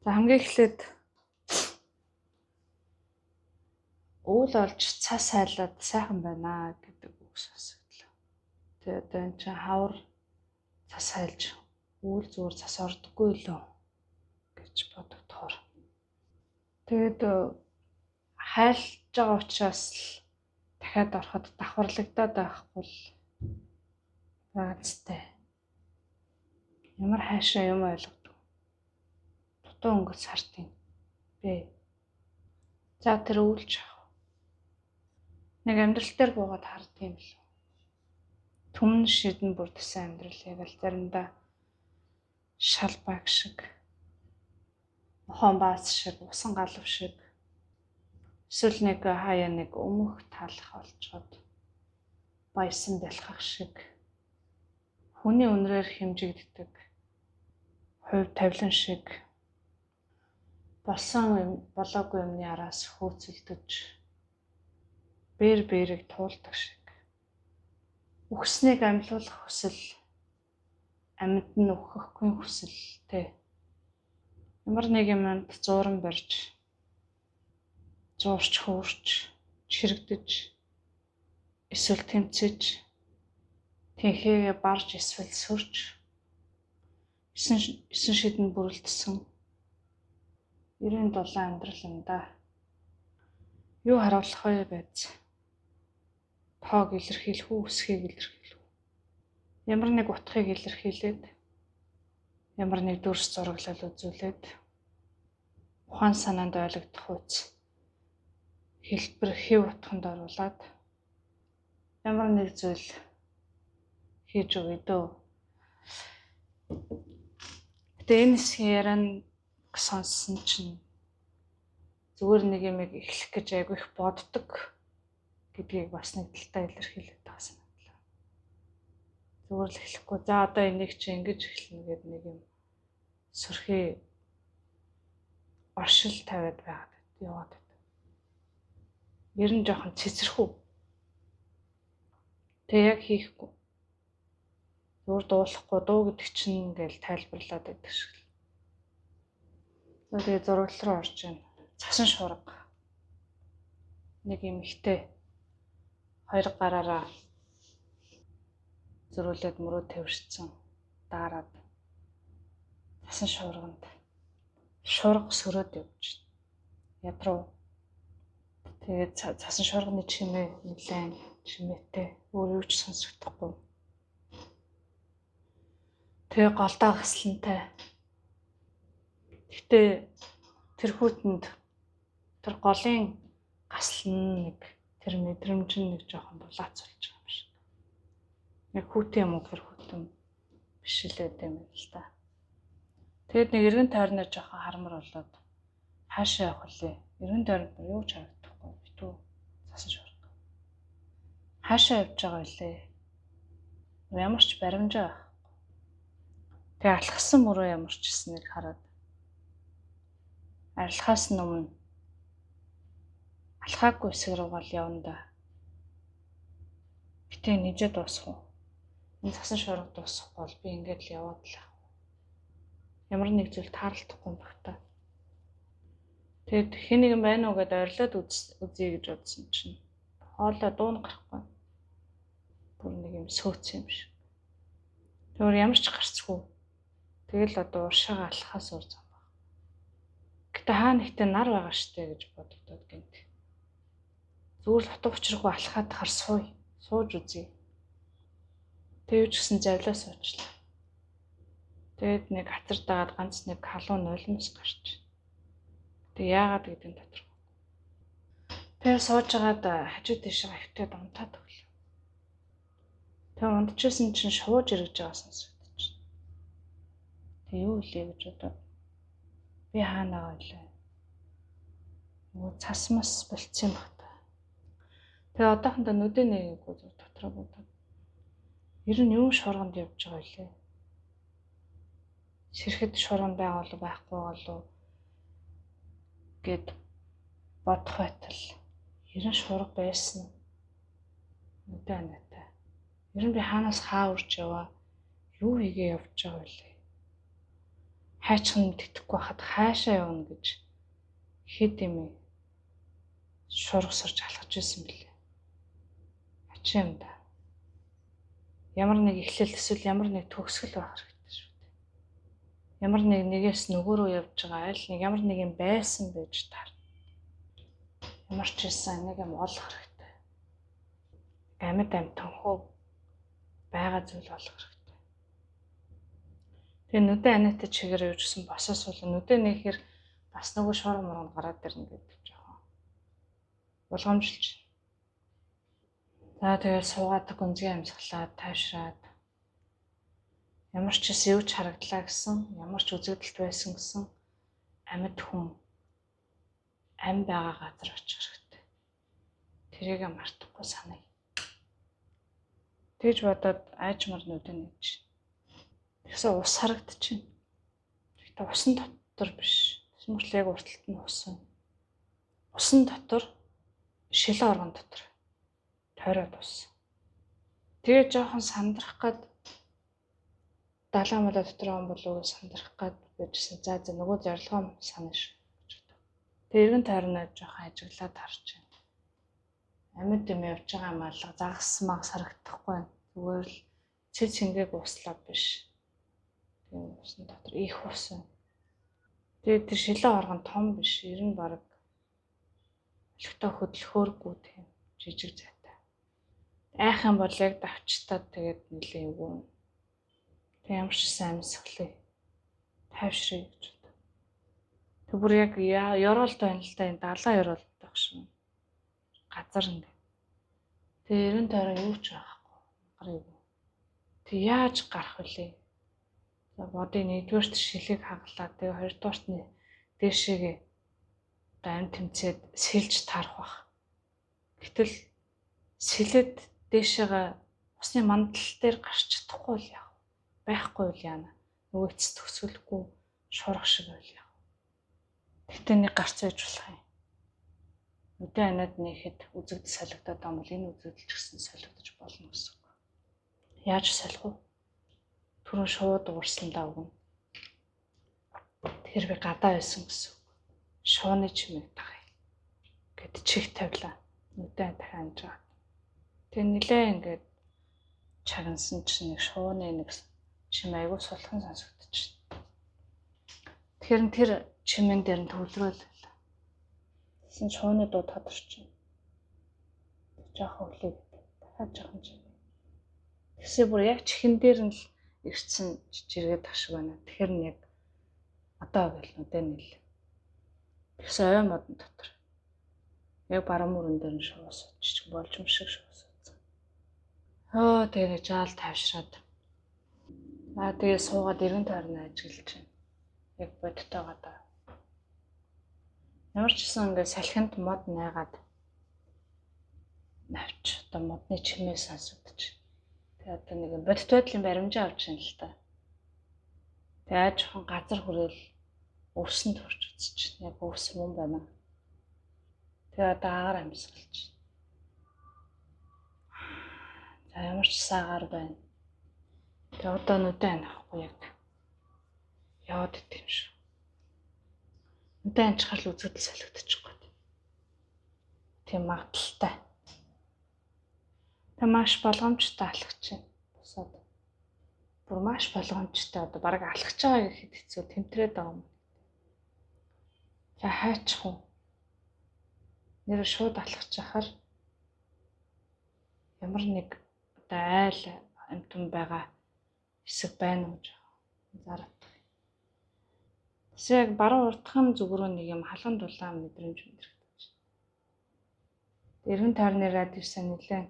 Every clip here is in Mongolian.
За хамгийн эхлээд уул олж цас сайлаад сайхан байна гэдэг үг сонсогдлоо. Тэгээд одоо энэ чинь хавар цас сайлж уул зүгээр цас ордоггүй лөө гэж бодогдохоор. Тэгээд хайлж байгаа учраас л дахиад ороход давхарлагдаад байхгүй л байцтай. Ямар хайшаа юм ойлгодог. Дутуу өнгөц сартын бэ. За тэр үүлж авах. Нэг амьдрал дээр буугаад хардсан юм л. Түмэн шидэн бүрдсэн амьдрал яг л заримдаа шал баг шиг, мохон бааз шиг, усан галав шиг, эсвэл нэг хаяа нэг өмөх талах олцоод баясан бэлхах шиг, хүний үнрээр хэмжигддэг хувь тавилан шиг, болсон болоогүй юмны араас хөөцөлдөж, бэрэг туулдаг шиг. Үхснийг амьлуулах хүсэл, амьд нь үхэхгүй хүсэлтэй. Ямар нэг юмд зууран барьж, зуурч хөөрч, чирэгдэж, эсвэл тэмцэж, тэнхээгээ барж эсвэл сөрж, эсэн шидэн бүрэлдсэн 97 амьдрал юм да. Юу харуулах вэ байц? Тоог илэрхийлэх үү, үсгийг илэрхийлэх үү? Ямар нэг утгыг илэрхийлээд, ямар нэг дүрс зураглал үзүүлээд, ухаан санаанд ойлгогдох үз хэлбэр хэв утганд оруулаад ямар нэг зүйл хийж өгье дөө. Гэтэ энэ хэсгийн яран сонссон чинь зүгээр нэг юм эхлэх гэж айгүй их боддог гэдгийг бас нэг талдаа илэрхийлээд байгаа санагдлаа. Зүгээр л эхлэхгүй. За одоо энийг чи ингэж эхэлнэ гэдэг нэг юм сөрхий оршил тавиад байгаад яваад байна. Ер нь жоохон цэцэрхүү. Тэг яг хийхгүй. Зүгээр дуулахгүй дуу гэдэг чинь ингээл тайлбарлаад байдаг шиг л. Тэгээ зураглал руу орж байна. Цасан шуурга. Нэг юм ихтэй хоёр гараараа зөрүүлээд мөрөө тавьчихсан даарад цасан шуурганд шуурга сөрөөд явж байна. Ядруу. Тэгээд цасан шуурганы чимээ нэлээд чимээтэй. Өөр юу ч сонсогдохгүй. Тэгээ голдоо хаслантай. Гэтэ тэр хүүтэнд тэр голын гаслан нэг тэр мэдрэмж нэг жоохон дулаацуулж байгаа юм шиг. Яг хүүтэн юм уу тэр хүүтэн биш л байт юм л та. Тэгэд нэг эргэн тойрноо жоохон хармар болоод хаашаа явах вэ? Эргэн тойронд юу ч харагдахгүй битүү цасан шуурга. Хаашаа явж байгаа вэ? Ямар ч баримжаа байхгүй. Тэгээ алхсан мөрөө ямар ч гэснээр хараад арилхаас өмнө алхаагүй хэсэг руугаа л явна да. Гэтэ нэжээ дуусах уу? Энэ цасан шуурга дуусахгүй бол би ингээд л яваад л. Ямар нэг зүйл таарлахгүй юм баг та. Тэгэд хэн нэгэн байна уу гэдээ орилоод үзье гэж бодсон чинь хоолой дуун гарахгүй. Бүр нэг юм сөөц юм шиг. Тэгвэр ямар ч гарцгүй. Тэгэл одоо уршаага алхахаас өөр зам баг. Гэтэ хаа нэгтээ нар байгаа штэ гэж бодогдоод гэнт. Зүгээр л утга учиргүй алхаад хар сууж үзье. Тэгвч гэсэн завлаа суучлаа. Тэгэд нэг хатар дагаад ганц нэг халуун нулимс гарч. Тэг яагаад гэдэг нь тодорхой. Тэр сууж байгаад хажуу тийш хавтаад унтаад өглөө. Тэг унтчихсан чинь шууж ирэж байгаа сонсогдож. Тэг юу илээ гэж бодоод би хаана байгаа вэ? Нөгөө цас мас болцсон баг та. Тэг одоохондоо нүдэ нэгээгүй дотроо бодоод. Ер нь юу шуурганд явж байгаа вэ? Ширхэд шуурган байгаа болов байхгүй болов гэд бодох байтал ер нь шуурга байсан. Нүдэ анаатай. Ер нь би хаанаас хаа урж яваа? Юу хийгээ явж байгаа вэ? хайчхан тэтгэхгүй хахад хаашаа явна гэж хэд юм шургасарч алхаж байсан билээ. Ачаа юм да. Ямар нэг эхлэл эсвэл ямар нэг төгсгөл байх хэрэгтэй шүү дээ. Ямар нэгээс нөгөө рүү явж байгаа аль нэг ямар нэг юм байсан байж таарна. Ямар ч байсан нэг юм олох хэрэгтэй. Амьд амтанхуу байгаа зүйл олох хэрэгтэй. Тэгээ нүдэн анаатай чигээр юужсэн босоос бол нүдэн нэхэр бас нөгөө шорон морон гараад ирнэ гэдэг жоохон болгоомжилж. За тэгээд суугаад гүнзгий амьсгалаад тайвшраад ямар ч юм юу ч харагдлаа гэсэн, ямар ч үзэгдэлт байсан гэсэн амьд хүн ам байгаа газар очих хэрэгтэй. Тэрийг мартахгүй саная. Тэгж бодоод айжмар нүдэн нэж. Тэгсэн ус харагдчихэв. Тэгтээ усан дотор биш. Тэсмэрл яг урталт нь усан. Усан дотор шилэн оргон дотор тойроод ус. Тэгээ жоохон сандрах гад далаа малаа дотор он болов сандрах гад bijсэн. За нөгөө зорилгоо санаа шүү. Тэгээ эргэн тойрноо жоохон ажиглаад харж байна. Амьд юм явж байгаа юм алга загас магас харагдахгүй. Зүгээр л цэц хингээг услаа биш. Тэгээ усан дотор их усан. Тэгээ тэр шилэн оргон том биш. Ер нь баг өлегтэй хөдөлгөөргүй тийм жижиг зайтай. Айх юм бол яг давчтаад тэгээд нэлээ өгөө. Тэг ямар ч сайн амьсгалээ. Тайвшрыг гэж бод. Тэг бүр яг ёроолт байна л да энэ далаа ёроолт байх шиг. Газар ингэ. Тэг ерэн тойроо юу ч байхгүй. Гарыг. Тэг яаж гарах вүлээ? За бодын нэгдүгээрт шилийг хаглаа. Тэгээ хоёрдугаарт нь дээшээгээ ам тэмцээд сэлж таарах бах. Гэтэл сэлэд дээшээгээ усны мандал дээр гарч чадахгүй л яах. Байхгүй л яана. Нөгөө эцэс төгсгөлгүй шурах шиг байл яах. Тэгтээ нэг гарц байж болох юм. Нүдэн анаад нэхэд үзэгдэл солигдоод байгаа бол энэ үзэгдэл ч гэсэн солигдож болно гэсэн үг. Яаж солих вэ? Түрүү шууд уурсандаа өгнө. Тэгэхээр би гадаа байсан гэсэн үг. Шууны чимээг дагая. Гэт чих тавилаа. Нүдэн дахин амжаад. Тэгээ нилээ ингээд чагнасан чинь нэг шууны нэг чим айгуу сулхан сонсогдож байна. Тэгэхээр тэр чимэн дээр нь төвлөрөөл. Тэсэн шууны дуу тодорч байна. Жаахан өглөө дахиад жаахан чим. Тэгсээ бүр яг чихэн дээр нь л ирсэн жиргээд ташг байна. Тэгэхээр нь яг одоо гэлнүүдээ нэл. Тэгсэн ойн модон дотор. Яг баруун мөрөн дээр нь шуус чиж болж юм шиг шуус. Тэгээ жаал тайвшраад. Тэгээ суугаад эргэн тойрноо ажиглаж байна. Яг бодтойгоо да. Ямар ч гэсэн ингээд салхинд мод найгаад навч одоо модны чимээ сонсогдож. Тэгээ одоо нэг бодит байдлын баримжаа авч байна л та. Тэгээ жоохон газар хүрээл өвсөнд хүрч үзэж байна. Яг өвс юм байна. Тэгээ одоо агаар амьсгалж. За ямар ч саагаар байна. Тэгээ одоо нүдэн анахгүй яг яваад идэх юм шиг. Нүдэн анчхал үзэгдэл солигдчихгүй. Тийм магадaltaй. Тэгээ маш болгоомжтой алхаж байна. Босоод. Бүр маш болгоомжтой одоо бараг алхаж байгаа гэхэд хэцүү тэмтрээд байгаа юм. За хайчих уу. Нэр шууд алхаж яхаар ямар нэг одоо айл амтан байгаа хэсэг байна уу гэж зараад. Тэсээ яг баруун уртхан зүг рүү нэг юм халуун дулаан мэдрэмж мэдрэгдэж. Эргэн тойрны радиусаа нэлээд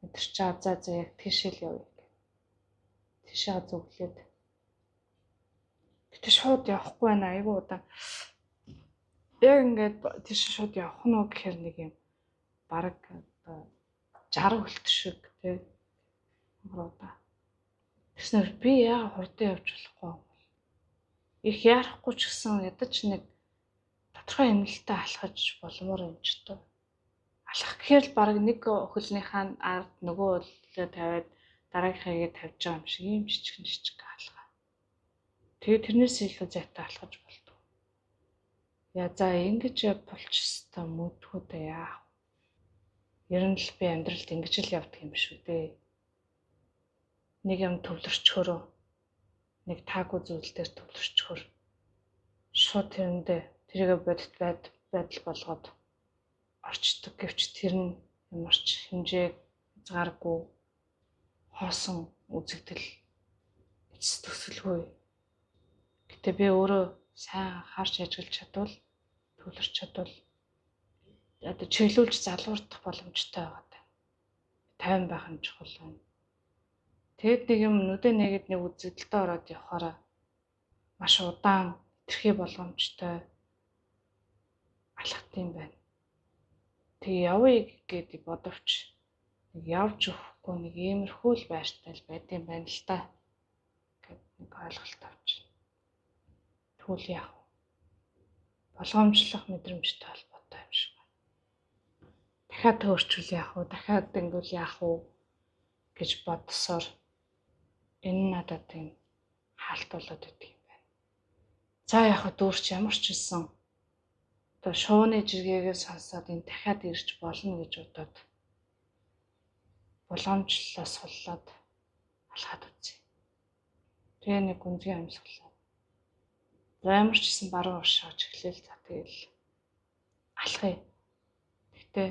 мэдэрч байгаа. За яг тийшэл явъя. Тийшээ зүглээд. Гэтэ шууд явахгүй байна. Айгуу удаа. Яг ингээд тийш шууд явах нь уу гэхээр нэг юм бараг одоо 60 хөлт шиг тий. Хуруудаа. Тэснэр би яа хурдан явж болохгүй. Их яарахгүй ч гэсэн ядаж нэг тодорхой хэмнэлтэд алхаж боломоор юм ч тоо. Алхах гэхээр л бараг нэг хөлнийхаа ард нөгөө хөлөө тавиад дараагийнхыгээ тавьж байгаа юм шиг юм жижиг алхаа. Тэгээд тэрнээс илүү зайтай алхаж болдог. Яа за ингэж явуулч өстой мэдхүүдээ яах. Ер нь л би амьдралд ингэж л явдаг юм шүү дээ. Нэг юм төвлөрчхөрөө нэг таагүй зүйл дээр төвлөрчхөр шууд тэрэндээ тэрийгэ бодит байдал болгоод орчдөг гэвч тэр нь ямарч хэмжээ хязгааргүй хоосон үзэгдэл эцэс төсөлгүй. Гэтэ би өөрөө сайн харж ажиллаж чадвал төвлөрч чадвал одоо чиглүүлж залуурдах боломжтой байгаа. 50 байх нь чухал байна. Тэгэд нэг юм нүдэ нэгэд нэг үзэгдэлтэй ороод явахаараа маш удаан хэтэрхий болгоомжтой алхах юм байна. Тэгээ явъя гэдэг бодовч нэг явж өгөхгүй нэг иймэрхүү л байртай л байд юм байна л та гэд нэг ойлголт авч. Тэгвэл яах вэ? Болгоомжлох мэдрэмжтэй холбоотой юм шиг байна. Дахиад төөрчүүл яах вэ? Дахиад ингэвэл яах вэ гэж бодсоор энэ надад тийм хаалт болоод идэг юм байна. За яах вэ? Дүүрч ямар ч хэлсэн одоо шууны жиргээгээ сонсоод энэ дахиад ирж болно гэж бодоод болгоомжлолоо суллаад алхаад үзье. Тэгээ нэг гүнзгий амьсгалаа. За ямар ч гэсэн баруун уршааж эхлэв. За тэгэл алхая. Гэтэ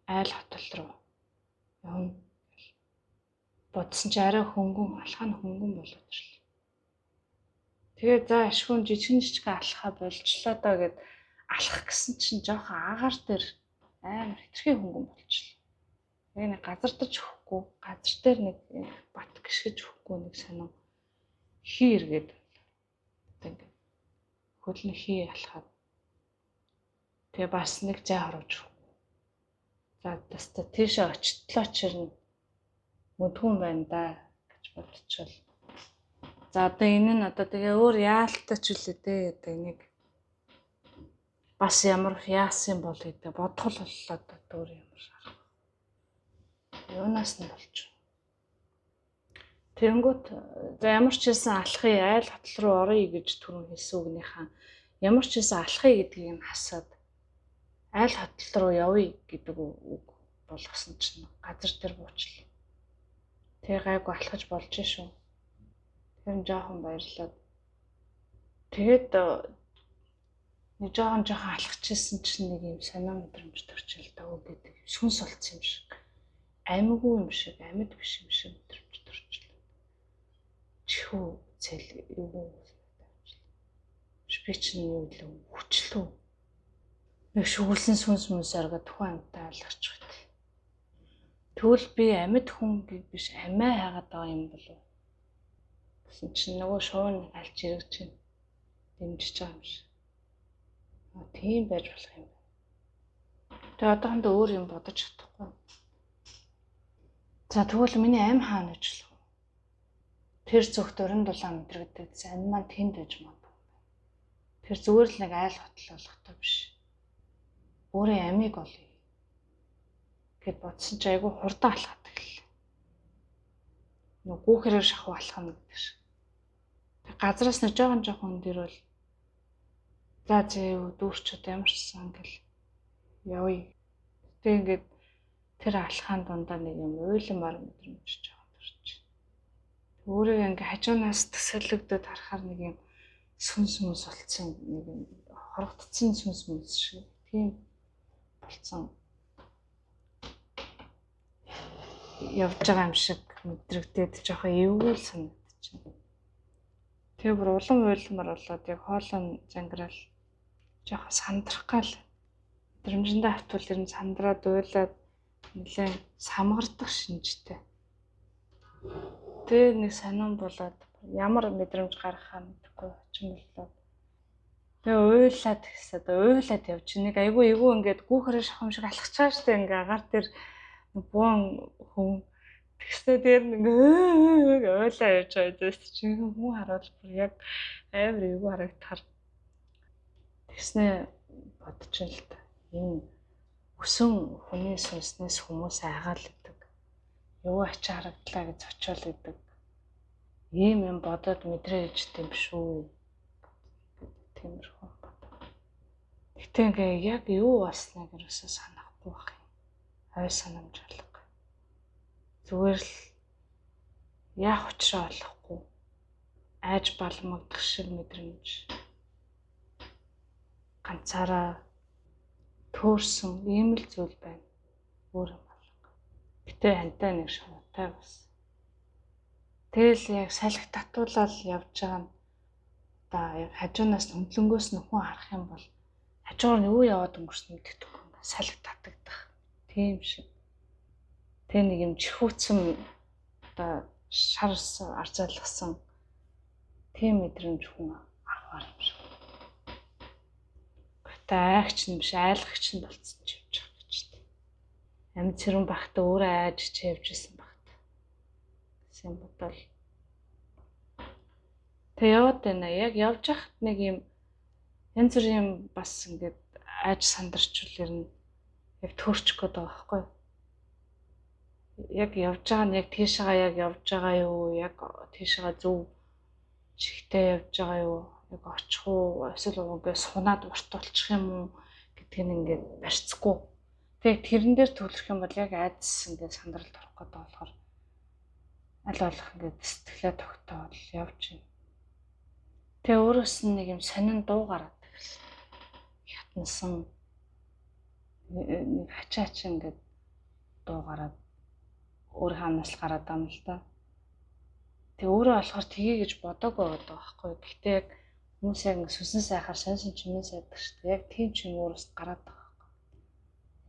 айл хотол руу явна. Бодсон чи арай хөнгөн алхах нь хөнгөн болоод ирлээ. Тэгээ за ашгүй жижиг алхаа болжлоо доо гэд алхах гэсэн чинь жоохон агаар дээр амар хэтэрхий хөнгөн болчихлоо. Яг нэг газардаж өгөхгүй, газар дээр нэг бат гიშгэж өгөхгүй нэг сонин хий эргээд ингэ хөлн хий алхаад тэгээ бас нэг зай харуулж өгөхгүй. За таста тийшээ очтлоо чирнэ мэдгүй байна да гэж бодчихвол. За одоо энэ нь одоо тэгээ өөр яалттай ч үлээ дээ одоо энийг бас ямар яасан бол гэдэг бодгол боллоо өөр ямар шарах. Юунаас нь болж. Тэнгүүт за ямар ч хэлсэн алхахыг айл хотол руу оръё гэж түрүүн хэлсэн үгнийхаа ямар ч хэлсэн алхахыг гэдгийг нь хасаад айл хотол руу явъя гэдэг үг болгосон чинь газар дээр буучлаа. Тэгээ гайгүй алхаж болж шүү. Тэр нь жоохон баярлаад. Тэгээд нэг жоохон алхажсэн чинь нэг юм санаа мэдрэмж төрчихөл даа гэдэг сүнс олцсон юм шиг. Аймгүй юм шиг, амьд биш юм шиг мэдрэмж төрчихлээ. Чихүү цэл юу би чинь юу лээ хүчлээ. Нэг шүглсэн сүнс мүнс арга тухайн амтай алхаж байна. Тэгвэл би амьд хүн биш амиа хайгаад байгаа юм болов. Гэсэн чинь нөгөө шуун алж ирэж чинь дэмжиж байгаа юм шиг. Тийм байж болох юм байна. Тэгээ одоохондоо өөр юм бодож чадахгүй. За тэгвэл миний амь хаана гэж л. Тэр зөвхт өрн дулаан мэдрэгдэг амь маань тэнд байж магадгүй. Тэр зүгээр л нэг айл хотол болохтой биш. Өөрийн амийг олъё гэд бодсон ч айгүй хурдан алхаад гэлээ. Нөгөө гүүхрээр шахуу алхах гэдэг шиг. Тэг газраас нэг жоохон дээр бол за зөө дүүрчүүд ямар ч сан гэл явъя. Тэг ингээд тэр алхаан дундаа нэг юм уйлмар мэдрэмж жоохон төрч. Өөрийг ингээ хажуунаас төсөөлөгдөд харахаар нэг юм сүнс мүнс болцсон нэг юм хорогдсон сүнс мүнс шиг тийм болцсон явж байгаа юм шиг мэдрэгдээд жоохон эвгүй санагдчихэв. Тэгээ бүр улам уйлмар болоод яг хоолой зангирал жоохон сандрах гал мэдрэмжэндээ автвал ер нь сандраад уйлаад нэлээд самгардаг шинжтэй. Тэгээ нэг санаан болоод ямар мэдрэмж гаргахаа мэдэхгүй очин боллоо. Тэгээ уйлаад гэсээд уйлаад явж нэг айгүй ингээд гүүхрээ шахам шиг алхаж байгаа штэ ингээ агаар дээр буун хүн тэгсээ дээр нэг уйлаа явж байгаа дэс чи хүн харуул бүр яг амар эвгүй харагдахаар тэгснээ бодчихлоо л та. Энэ өсөн хүний сүнснээс хүмүүс айгаал идэг. Юу ачаа харагдлаа гэж зочоол идэг. ийм юм бодоод мэдрэж тийм шүү. Тиймэрхүү бодоо. Гэтэ ингээ яг юу болсныг ерөөсөө санахгүй байх юм. Ой санамж алга. Зүгээр л яах учраа олохгүй. Айж балмагдах шиг мэдрэмж. Ганцаараа төөрсөн ийм л зүйл байна. Өөр юм алга. Гэтэ хантай нэг шуутай бас. Тэгэл яг салхи татуулаад явж байгаа нь одоо яг хажуунаас хөндлөнгөөс нь хүн харах юм бол хажуугаар нь юу яваад өнгөрсөн мэддэхгүй юм. Салхи татагдах. Тийм шиг. Тэ нэг юм чихүүцэн одоо шар арзаалгасан тийм мэдрэмж хүн авахар юм шиг. Гэтэ айгч нь биш айлгагч нь болцсон ч явж байгаа гэж тийм. Амьд цэрэн багтаа өөрөө айж чивжсэн багт. Гэсэн бодвол. Тэг яваад байна. Яг явж хахад нэг юм янз бүрийн бас ингээд айж сандарчвал ер нь яг төрчих гээд байгаа байхгүй. Яг явж байгаа нь яг тийшээгаа яг явж байгаа юу? Яг тийшээгаа зөв чигтээ явж байгаа юу? Яг очих уу? Эсвэл үгээ сунаад урт болчих юм уу гэдгийг ингээд барьцгүй. Тэг тэрэн дээр төлөх юм бол яг айдас ингээд сандралд орох гээд байгаа болохоор аль болох ингээд сэтгэлээ тогтоол явж байна. Тэг өөрөөс нь нэг юм сонин дуу гараад ирсэн. Хятнасан нэг хачаач ингээд дуу гараад өөр хаанаас л гараад байгаа юм л да. Тэг өөрөө болохоор тгий гэж бодоогүй байгаа байхгүй. Гэхдээ яг хүмүүс яг сүнсэн сайхаар сонсон чимээ сайдаг шүү дээ. Яг тийм ч юм өөрөөс гараад байгаа байхгүй.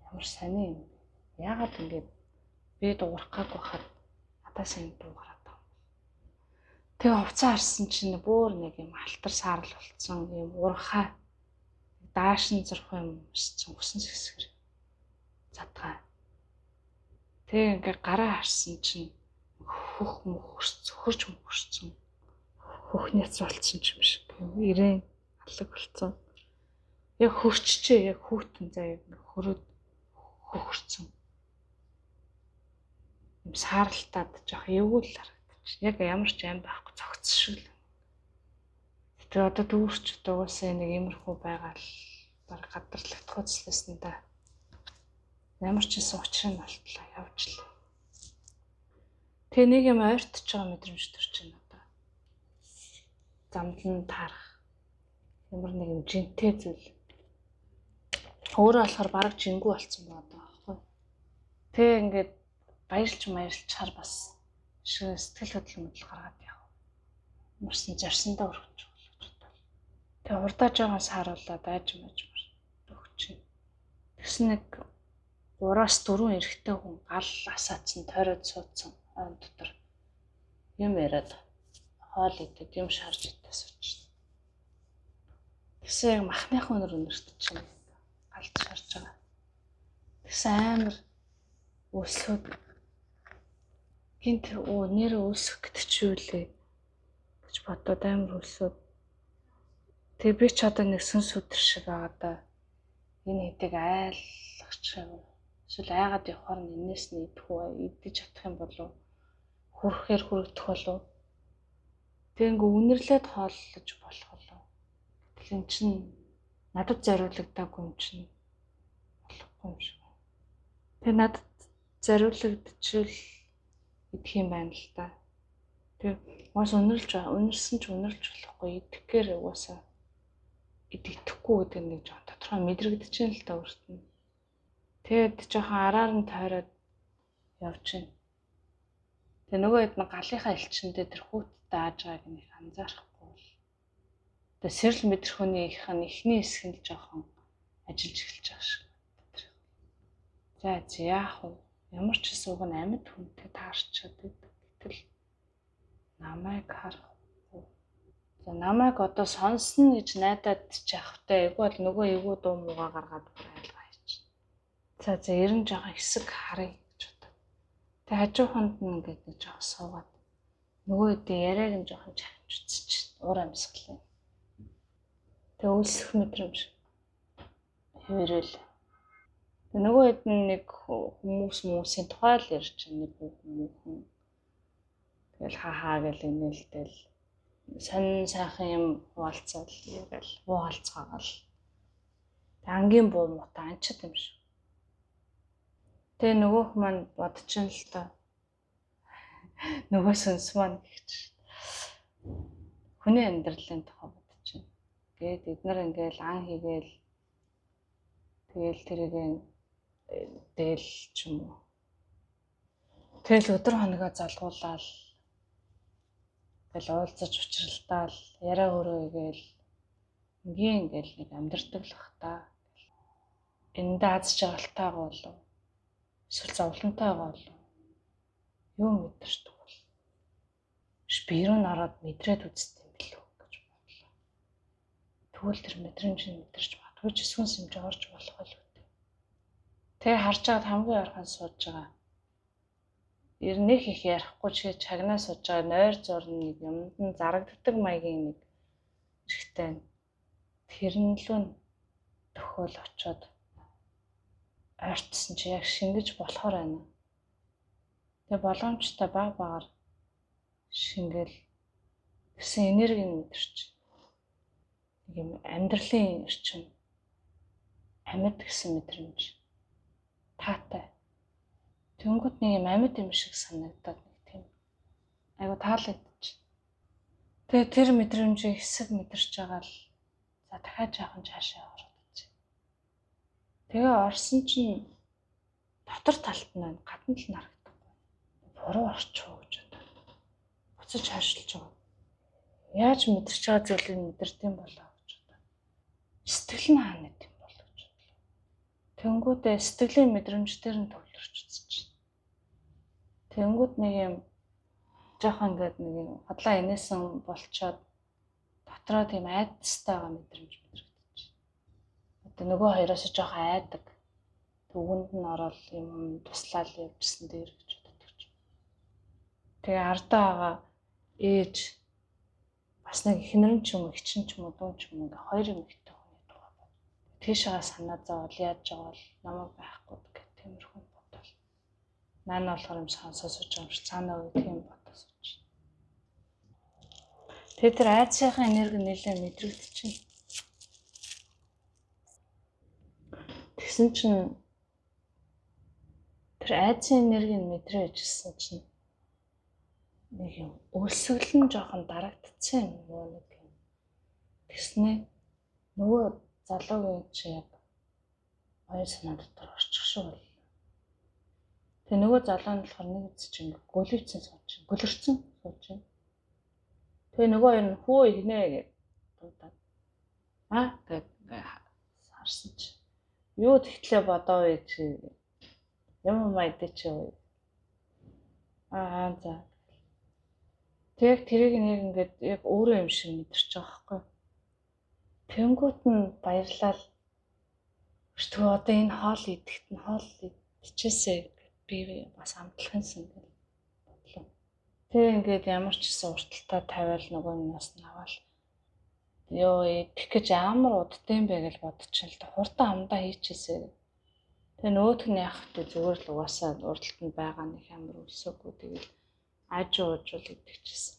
Ямар сони юм. Яагаад ингэж би дуурах гаг байхад надаас энэ дуу гараад байгаа юм. Тэг хувцас харсан чинь бүр нэг юм алтар саарл болцсон юм урхаа даашин зурх юм өссөн өсөн хэсгэр задгаа. Тэг ингээ гараа харсан чинь хөх хөрч мөхөрцөн хөх няц болцсон юм шиг ирээн алаг болцсон. Яг хөрччээ яг хүүтэн заа яг хөрөөд хөхөрцөн. Юм сааралтаад жоох эвгүй л харагдаж. Яг ямар ч юм байхгүй цогц шиг л. Тэгээ одоо дүүрч дуусаа нэг иймэрхүү байгаа л баг гадарлагдах үзлээсэн да. Ямар ч гэсэн учрыг олтлоо явжлаа. Тэгээ нэг юм ойртож байгаа мэдрэмж төрж байна одоо. Замд нь таарах. Ямар нэг юм жинтэй зүйл. Өөрөө болохоор баг жингүү болцсон байгаа байхгүй. Тэгээ ингээд баярлж чаар бас сэтгэл хөдлөмж гаргаад яв. Мөрсөн зарсандаа өргөж болох бодлоо. Тэгээ урдаж байгаа сааруулаад айж өгч. Тэгсэн нэг 3-4 эрэгтэй хүн гал асаацсан тойроод суудсан айн дотор юм яриад хоол идэд юм шарж идэх сууч. Тэгсэн яг махныхан өнөртөж чинь галт шарж байгаа. Тэгсэн амар өсөхөд гинт нэр өсөх гэдэг чи юу лээ гэж бодоод амар өсөд. Тэгээ би ч одоо нэг сүнс өдр шиг байгаа да. Энэ хэдийг айлгч юм. Эсвэл айгаад явахаар нэнээс нь идэж чадах юм болов хүрхээр хүрэгдэх болов. Тэг ингээ үнэрлээд хооллож болох болов. Тэгэн чин надад зориулагдаагүй юм чин болохгүй юм шиг. Тэг надад зориулагдчихвал идэх юм байна л да. Тэг уус үнэрсэн ч үнэрлж болохгүй идэхээр уусаа идэхгүй гэдэг нэг жоон тодорхой мэдрэгдэж байна л да өөрт нь. Тэгэд жоохон араар нь тойроод явж байна. Тэгээ нөгөө хэд нэг галынхаа элчиндээ тэр хүүттэй ааж байгааг нэг анзаарахгүй бол. Тэгээ сэрэл мэдрэхүүнийх нь эхний хэсэг нь жоохон ажиллаж эхэлж байгаа шиг. За яах вэ? Ямар ч гэсэн уг нь амьд хүнтэй таарчаад байдаг. Гэтэл намайг харахгүй. За намайг одоо сонсно гэж найдаад чахвтай эйгүү бол нөгөө эйгүү дуу муугаа гаргаад байлгаа. За ерэн жоохон хэсэг харъя гэж бодод. Тэг хажууханд нь ингээд нэг жоохон суугаад нөгөө хэдийн яриаг нь жоохон чавччихсан уур амьсгалаа. Тэг өлсөх мэдрэмж хэвэрэл. Тэг нөгөө хэдийн нэг хүмүүсийн тухай л ярьж байгаа нэг хүн. Тэгэл хаа гэл инээлтэл сонин сайхан юм хуваалцал тэгэл хуваалцаагаал. Ангийн буу муутай анчид юм шиг. Тэгээ нөгөөх маань бодчихно л та. Нөгөө сүнс маань гэж. Хүний амьдралын тухай бодчихно. Тэгээд эдгээр ингээл ан хийгээл тэгэл тэрийг дээл ч юм уу. Тэгэл өдөр хоногоо залгуулаад тэгэл уулзаж учралтаал яриа хөрөө игээл ингээл нэг амьдрдаг л бах та. Энд аз жаргалтайгаа болов. Эсвэл зовлонтойгоо болов. Юу мэдэрдэг бол. Бирүү нь ороод мэдрээд үзтээ юм билүү гэж бодлоо. Тэгвэл тэр мэдрэмжийг мэдэрч магадгүй ч сүнс юмж орж болох байл үү. Тэгээ харж байгаад хамгийн ойрхон сууж байгаа. Ирнэх их ярихгүй ч чагнаа сууж байгаа нойр зурн нэг юмд нь зарагддаг маягийн нэг ихтэй. Тэрнлүү төхөөл очоод ойртсон чи яг шингэж болохоор байна. Тэгээ боломжтой баг багаар шингээл гэсэн энерги нь мэдэрч. Нэг юм амьдралын эрчим амьд гэсэн мэдрэмж таатай. Тэнгүүд нэг юм амьд юм шиг санагдаад нэг тийм айгу таалагдчих. Тэгээ тэр мэдрэмжийг хэсэг мэдэрч байгаа л за дахиад жаахан цаашаа ороод үзье. Тэгээ орсон чинь дотор талд нь гадна л нарагдахгүй. Буруу орчихоо гэж бодоод буцаж харшилж байгаа. Яаж мэдэрч байгаа зүйлийг мэдэрдэм болоо гэж бодоод. Сэтгэл нь хаана гэм болоо гэж бодлоо. Тэнгүүдээ сэтгэлийн мэдрэмж дээр нь төвлөрч үзэж байна. Тэнгүүд нэг юм жоохон ингээд нэг юм хадлаа инээсэн болчоод дотроо тийм айдастайгаа мэдрэмж мэдрэгдэж байна. Одоо нөгөө хоёроос жоохон айдаг. Төвөнд нь ороод юм туслаад явжсэн дээр гэж боддог ч. Тэгээ ардаа байгаа ээж бас нэг ихнэрэн ч юм уу, хичин ч юм уу, дүүн ч юм уу ингээ хоёр юм ихтэй хүний тухай бод. Тийшээ санаа зовоод яаж байгаа бол намайг байхгүй гэх тиймэрхүү бодвол. Маань болохоор юм сонсож байгаа юм шиг цаанаа үе тийм бодож байна. Тэгээ тэр айцсайхан энерги нэлээд мэдрэгдчихэв. Тэгсэн чинь тэр айцын энергийг мэдрээжсэн чинь нэг юм өлсгөл нь жоохон дарагдчихсан юм уу нэг юм. Тэгснээ нөгөө залуугийн чи яг оюун санаа дотор орчих шүү бол. Тэгээ нөгөө залуу нь болохоор нэг үз чинь гөлөвцэн сууж, гөлөрцөн сууж байна. Тэгээ нөгөө хоёр нь хүү игнэ гэж дуудаад. Гэж харсан чи. Юу тэгтлээ бодоо вэ чи? Юм майдэ чи. За. Тэг тэрийг нэг ингээд яг өөрөө юм шиг мэдэрч байгаа байхгүй. Тэнгүүт нь баярлал. Өчтөө одоо энэ хоол идэхт нь хоол идчихээсэй би бас амтлахынсан гэж бодлоо. Тэг ингээд ямар ч гэсэн урталтаа тавиал нөгөө нас нь аваад ёо идэх гэж амар удтай юм бэ гэж бодчихлаа л да. Хурдан амдаа хийчихээсэй. Тэгээ нөгөөх нь яах вэ зүгээр л угаасаа урдталд байгаа нэг амар өсөөгүй тэгээд аж уужул идчихсэн.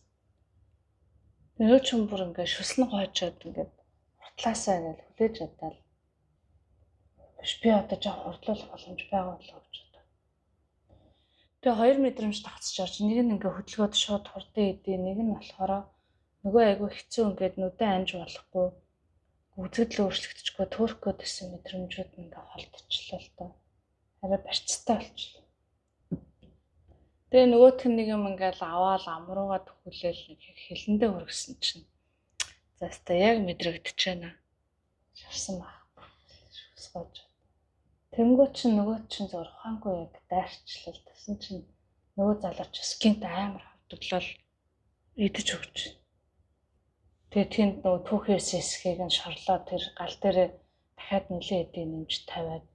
Тэгээ ч юм бүр ингээд шүслэн гоочоод ингээд уртлаасаа гэж хүлээж чадаал. Би одоо жоо хурдлуулах боломж байгаа болоо гэж бодоо. Тэгээ хоёр мэдрэмж тагцж орж нэг нь ингээд хөдөлгөөд шууд хурдан идэ, нэг нь болохоор нөгөө айгу хэцүү ингээд нүдэн анж болохгүй үзэгдэл өөрчлөгдөжгүй төрөх гэдсэн мэдрэмжүүд ингээ холдчихлоо л доо. Арай барьцтай болчихлоо. Тэгээ нөгөөх нь нэг юм ингээл аваад амруугаа төхүүлээл нэг хилэндээ хүргэсэн чинь. За өстой яг мэдрэгдэж байна. Шарсан байхгүй. Шүсгэж. Тэнгүү чинь нөгөө чинь зур ухаангүй яг дайрчлал гэсэн чинь нөгөө залууч скинт амар хавдглал идэж өгч. Тэгээ тэнд нөгөө түүхээс эсхийг нь шорлоо тэр гал дээрээ дахиад нэлээд эдийн нэмж тавиад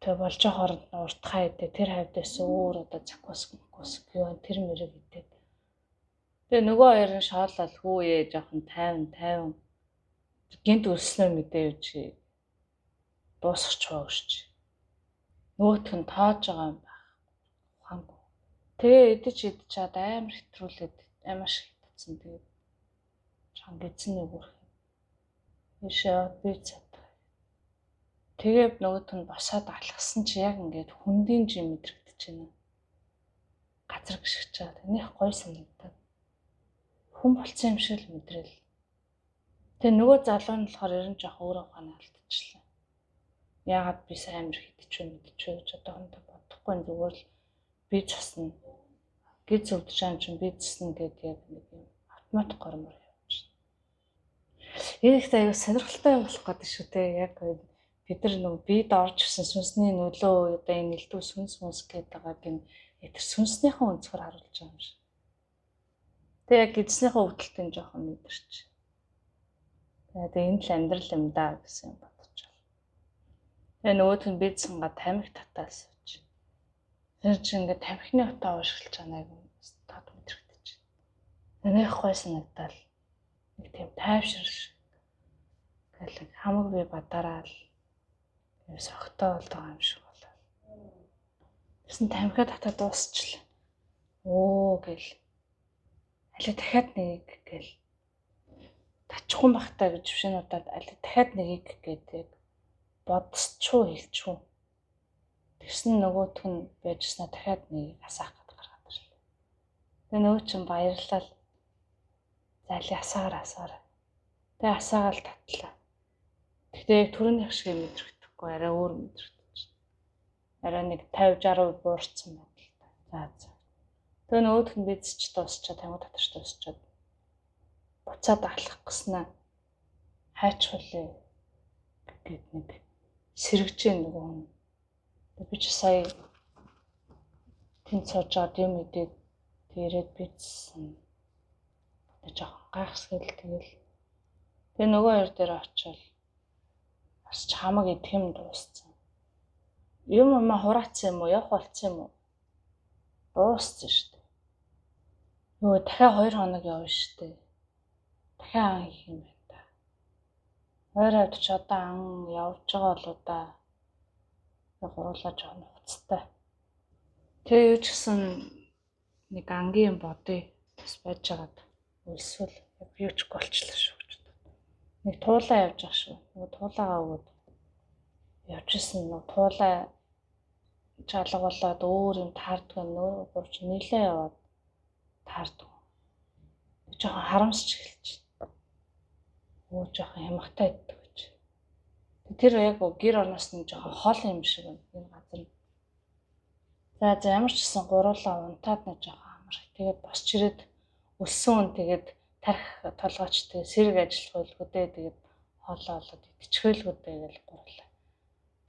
тэгээ болж байгаа хооронд нь уртхаа идэ тэр хавьдаас өөр одоо закус гүн тэр мэрэг идэ. Тэгээ нөгөө хоёр нь шоолол хүүе жоохон 50 гинт өснөө мэдээвч дуусах чуу гэж. Нөгөөх нь тоож байгаа юм байна. Ухаангүй. Тэгээ идэж чад амар хэтрүүлээд амар шиг хитцэн тэгээд чан гидсний бүр ишээ би цад. Тэгээд нөгөөт нь босоод алхсан чи яг ингээд хүндийн жим мэдрэгдэж байна. Газар гიშгэж чад. Энийх гой санагдаад. Хүн болцсон юм шиг л мэдрэл. Тэгээ нөгөө залуу нь болохоор ер нь жоох өөрөө ухааны алдчихлаа. Яагаад би сайн амир хитчихвэ мэдчихвэ гэж одоохондоо бодохгүй зүгээр л би цусна. Гиз өвдөж байгаа юм чинь би цусна гэдэг яг нэг юм автомат гормор явж байна. Энийхтэй аюу сонирхолтой юм болох гэдэг шүү те. Яг бид нар нөгөө бид орж ирсэн сүнсний нөлөө одоо энэ элдв сүнс гэдэг байгааг энэ тэр сүнснийхэн өнцгөр харуулж байгаа юм шиг. Тэгээ яг гидснийхэн өвдөлтөнд жоохон мэдэрч. Тэгээ энэ л амьдрал юм да гэсэн юм бодож байна. Тэгээ нөгөөт нь бид санга тамхи татаас сууж. Тэр чинь ингээд тамхины утаа уушгалж байгааг тод мэдрэгдэж байна. Энийх гой санагдал нэг тийм тайвшир гэл хамаг би бадараад согтоо болдог юм шиг болоо. Тэсн тамхи татаа дуусчлаа. Оо гэл. Али дахиад нэг гэл. Тачхгүй бахтаа гэж бишнуудад али дахиад нэгийг гэдэг бодсчуу хэлчихв. Тэсн нөгөөх нь байжснаа дахиад нэг асаах гээд гаргаад ирлээ. Тэгээ нөгөө чинь баярлал. Зали асаараа. Тэгээ асаагаал татлаа. Тэгтээ яг түрүүнийх шиг мэдрэгдэхгүй арай өөр мэдрэгдэж байна. Арай нэг 50-60% буурсан байна л та. За. Тэгээ нөгөөх нь бидсч дуусчаад тамга татварч дуусчаад буцаад алах гэснэ хайчхуулээ гэд нэг сэрэгжээ нөгөө хүн. Би ч сая тэнд суужгаад юм идээд тэгээд бидсэн. Тэ жоохон гайхсгал тэгэл. Тэгээ нөгөө хоёр дээр очивол бас чамаг идэх юм дууссан. Юм хураацсан юм уу? Явах болцсон юм уу? Дууссан шүү дээ. Нөгөө дахиад 2 хоног явна шүү дээ. Дахиад ан хийх юм байна та. Ойроод ч одоо ан явж байгаа болоо да. Гурлаа жоон хуцтай. Тэгээ юу ч гэсэн нэг ангийн бодъё. Бас байж байгаад үлсвэл юу ч болчлаа шүү гэж. Нэг туулаа явж байгаа шүү. Нөгөө туулаагаа өгөөд явжсэн нөгөө туулаа чалга болоод өөр юм таардгүй нөгөө гурч нийлээ яваад таардгүй. Жохон харамсч эхэлж. Өө жохон ямагтай иддэг гэж. Тэр яг гэр орноос нь жохон хол юм шиг байна энэ газар. За ямар ч гэсэн гурлаа унтаад нэг жохон амар. Тэгээд босч ирээд өлсөн хүн тэгээд тарих толгойч тэгээд сэрэг ажиллах байлгүйдээ тэгээд хоолоо олоод идчихэлгүүдээ гэж гурлаа.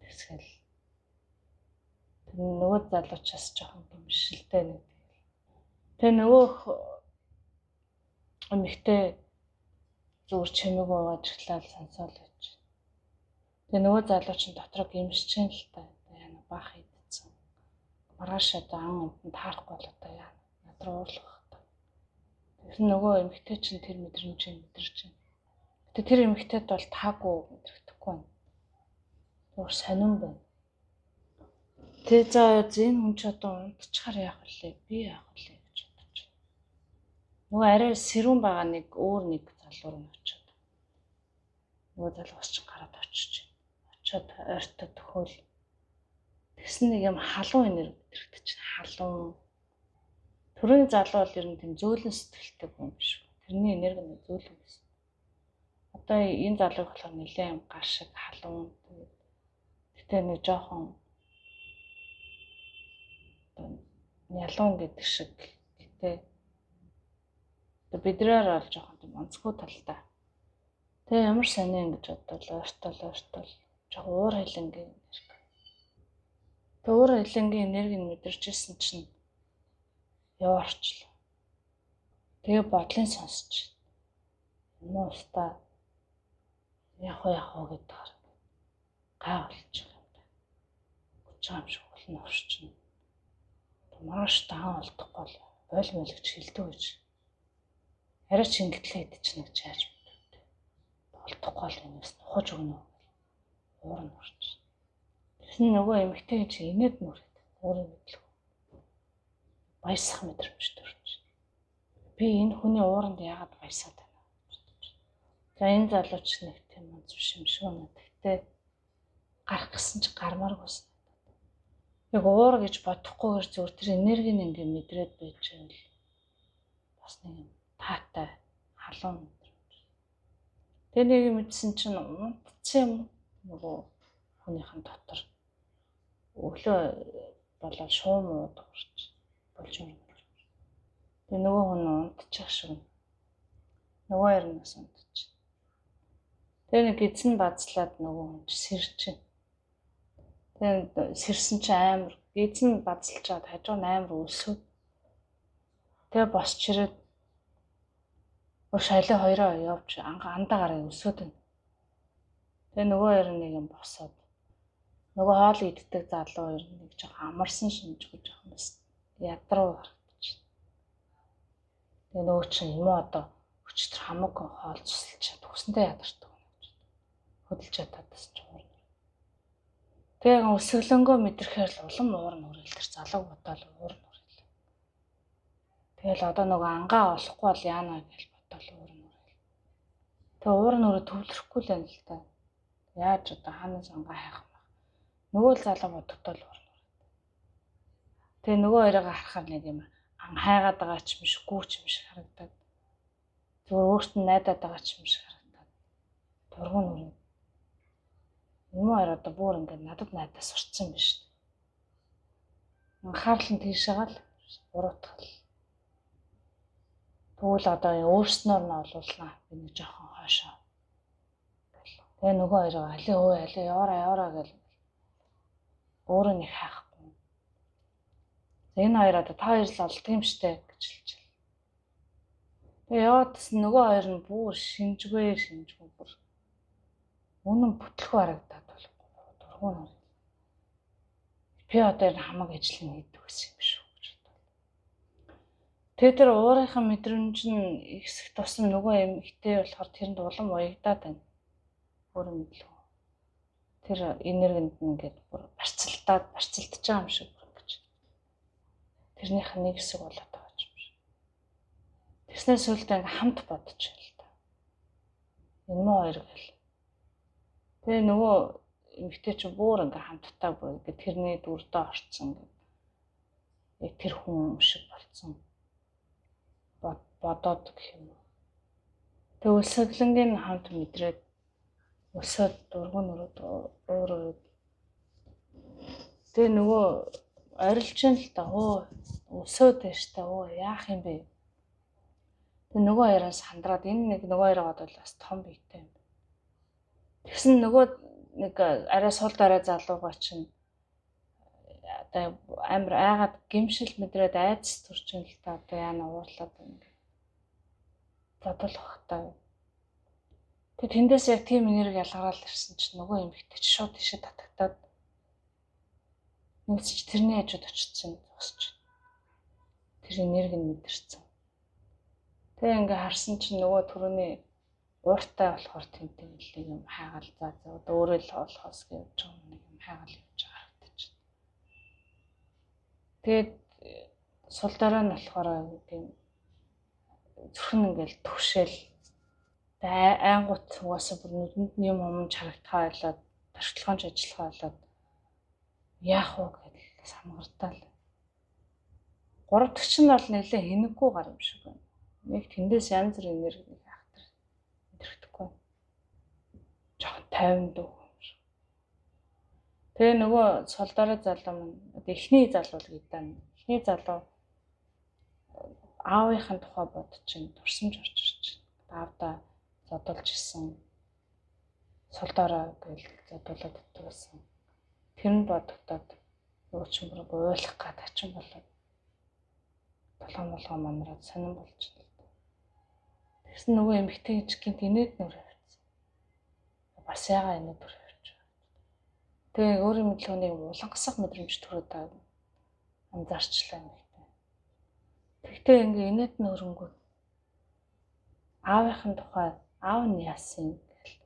Тэсгэл. Нөгөө залуучаас жохон гэмшилтэй нэг. Тэгээ нөгөө эмэгтэй зүгээр чимээг уугаад ирлээ сонсоол гэж. Тэгээ нөгөө залууч нь дотроо гэмшиж чинь л та. Яна баах идсэн. Маргааш одоо ан амтнд таарахгүй болоо та яа. Над руу уурлах та. Тэгэхээр нөгөө эмэгтэй чинь тэр мэдрэмжийг мэдэрч байна. Гэтэ тэр эмэгтэйд бол таагүй мэдрэхгүй байна. Өөр сонирн байна. Тэгээ за энэ хүн ч одоо унтчихаар яах вэ? Би яах вэ гэж бодож байна. Нөгөө арай сэрүүн байгаа нэг өөр нэг залуу руу очиод. Нөгөө залуус чинь гараад очиж байна. Очиод ойртоо төхөөл. Тэгсэн нэг юм халуун энерги мэдрэгдэж байна. Халуун. Төрөний залуу бол ер нь тийм зөөлөн сэтгэлтэй хүн биш. Тэрний энерги нь зөөлөн гэсэн. Одоо энэ залууг болохоор нэлээд гар шиг халуун. Гэтэ нэг жоохон ялуун гэдэг шиг гэтээ бидрээр бол жоохон тийм онцгой талтай. Тэгээ ямар сони ингэж бодлоо ойртол жоохон уур хилэнгийн энерги. Тэгээ уур хилэнгийн энергийг мэдэрчсэн чинь яваарчлаа. Тэгээ бодлын сонсч. Нуу уста яг гэдэг гай болж байгаа юм да. Гүч юм шиг болно орчин. Маш таан олдохгүй бол мэлгч хэлдэг гэж. Арай ч ингэтлээ идэж нэг чааж мэдээ. Олдохгүй л энэс нухаж өгнө. Уур нь орч. Тэгсэн нөгөө эмэгтэй чинь инээд нүрээд өөрөө мэдлэг. баясах мэдрэмж төрж. Би энэ хүний ууранд яагаад баясаад байна? За энэ залууч нэг тийм онц биш юм шиг байна. Гэхдээ гарах гэсэн чи гармааргүйсэн. Яг уур гэж бодохгүйгээр зүгээр тэр энергийг ингээ мэдрээд байж байвал бас нэг юм таатай халуун мэдрэмж. Тэгээ нэг мэдсэн чинь унтцсан юм нөгөө хүнийхэн дотор өглөө болоод шуум уудагч болж юм. Тэгээ нөгөө хүн унтчих шиг нөгөө ярнаас унтчих. Тэгээ нэг эзэн бацлаад нөгөө хүн сэрч. Тэгээ сэрсэн чи амар эзэн бацлж чад хажуу амар өлсөв. Тэгээ босч ирээд шайлаа хоёроо явж андаагаараа өсөөд байна. Тэгээ нөгөө ярн нэг юм босоод нөгөө хоол иддэг залуу хоёр нэг жоо амарсан шинжгүй жоох юм бас ядруу харагдчих. Тэгээ нөгөө чинь юм одоо өчтөр хамаг хоол цусалж чад хүсэндээ ядардаг юм гэж хөдөлж чадаад бас ч юм. Тэгээ өсөглөнгөө мэдрэхээр л улам уур нүрэл тэр залуу бодоол уур нүрэл. Тэгэл одоо нөгөө ангаа олохгүй бол яана гэж бодоол уур нүрэл. Тэгээ уур нүрэ төвлөрөхгүй л юм л та. Яаж одоо хаанаас ангаа хайх юм бэ? Нөгөө л залуу бодогдол уур нүрэл. Тэгээ нөгөө хоёроо харахаар нэг юм хайгаад байгаа ч юм шиг гүүч юм шиг харагдаад. Зүгээр өөрт нь найдаад байгаа ч юм шиг харагдаад. Дургуун нүрэл. Юм аа одоо бүр ингээд надад найдаа сурцсан биш. Анхаарал нь тийш байгаа л буруутгал. Тэгвэл одоо өөрснөөр нь олуулнаа. Би нэг жоохон хоошоо. Тэгээ нөгөө хоёроо алей яваараа гэл өөрөө нэг хайхгүй. Энэ хоёр одоо та хоёр л олдго юм штэ гэж хэлж. Тэгээ яваадс нөгөө хоёр нь бүр шинжгүй бүр үнэн бүтлэхүү харагдаад болохгүй дургуун. Би одоо энэ хамаг ажлыг хийдэг гэсэн юм шүү гэж бодлоо. Тэгээ тэр уурынхаа мэдрэмж нь ихсэх тусам нөгөө юм ихтэй болохоор тэрэнд улам уягдаад байна. Өөрөө мэдлээ. Тэр энергинд ингээд бүр барцалдаж байгаа юм шиг гэж. Тэрнийх нь нэг хэсэг болоод байгаа юм шиг. Тэгснээс үлдээ ингээд хамт бодож байл та. Энэ муу хоёр гэл. Тэгээ нөгөө эмэгтэй чинь бүр ингээ хамттай бүр ингээ тэрний дүрдээ орцсон ингээ тэр хүн шиг болцсон бодоод гэх юм. Тэгээ үлсэглэнгийн хамт мэдрээд өсөөд дургуун өрөөд өөрөө тэгээ нөгөө орилж нь л та өсөөд байж та яах юм бэ? Тэгээ нөгөө хоёроос хандраад энэ нэг нөгөө хоёроо бодвол бас том биетэй юм. Тэгсэн нөгөө нэг арай сул дараа залууга чинь одоо амар айгаад гимшил мэдрээд айц төрж ин л та одоо яана уурлаад байна. Бодлох та. Тэгээ тэндээс яг тийм энерги ялгараад ирсэн чинь нөгөө юм ихтэй шууд тийшээ татагтаад нэгч тэрний хажууд очсон зогсож. Тэр энерги нь мэдэрсэн. Тэгээ ингээ харсан чинь нөгөө түрүүний ууртай болохоор тэмдэг нэг юм хайгаал за одоо өөрөө л болохоос гэж нэг юм хайгаал явж байгаа харагдаж байна. Тэгээд сул дараа нь болохоор тийм зөвхөн ингээл төвшөөл айнгут угаасаа бүр нүдэнд нь юм харагдхаа болоод тархилгаанч ажиллахаа болоод яах вэ гэж самгартаал. Гурав дахь нь бол нэлээ хэнэггүй гар юм шиг байна. Нэг тэндээс янз бүрийн энерги мэдрэхгүй. Жохон тайван дүү. Тэгээ нөгөө сул дараа залуу маань эхний залуу л гэдэг юм. Эхний залуу аавынхын тухай бодож чинь турсамж орж ирж байна. Аавда зодолж исэн. Сул дараа гэж зодолоод итгэсэн. Тэр нь бодогдоод юу ч юм бүр ойлгох гад ачин болоод толгой манараад сонирн болж байна. Тэгсэн нөгөө эмэгтэй гинт инээд нүр тавьчихсан. Бас ягаа инээд нүр тавьчих. Тэгээ өөрийн мэдлэгний улангасах мэдрэмж төрөөд анзаарчлаа эмэгтэй. Тэгтээ ингээ инээд нүрэнгүүд аавынхын тухай аав нь яасан гэл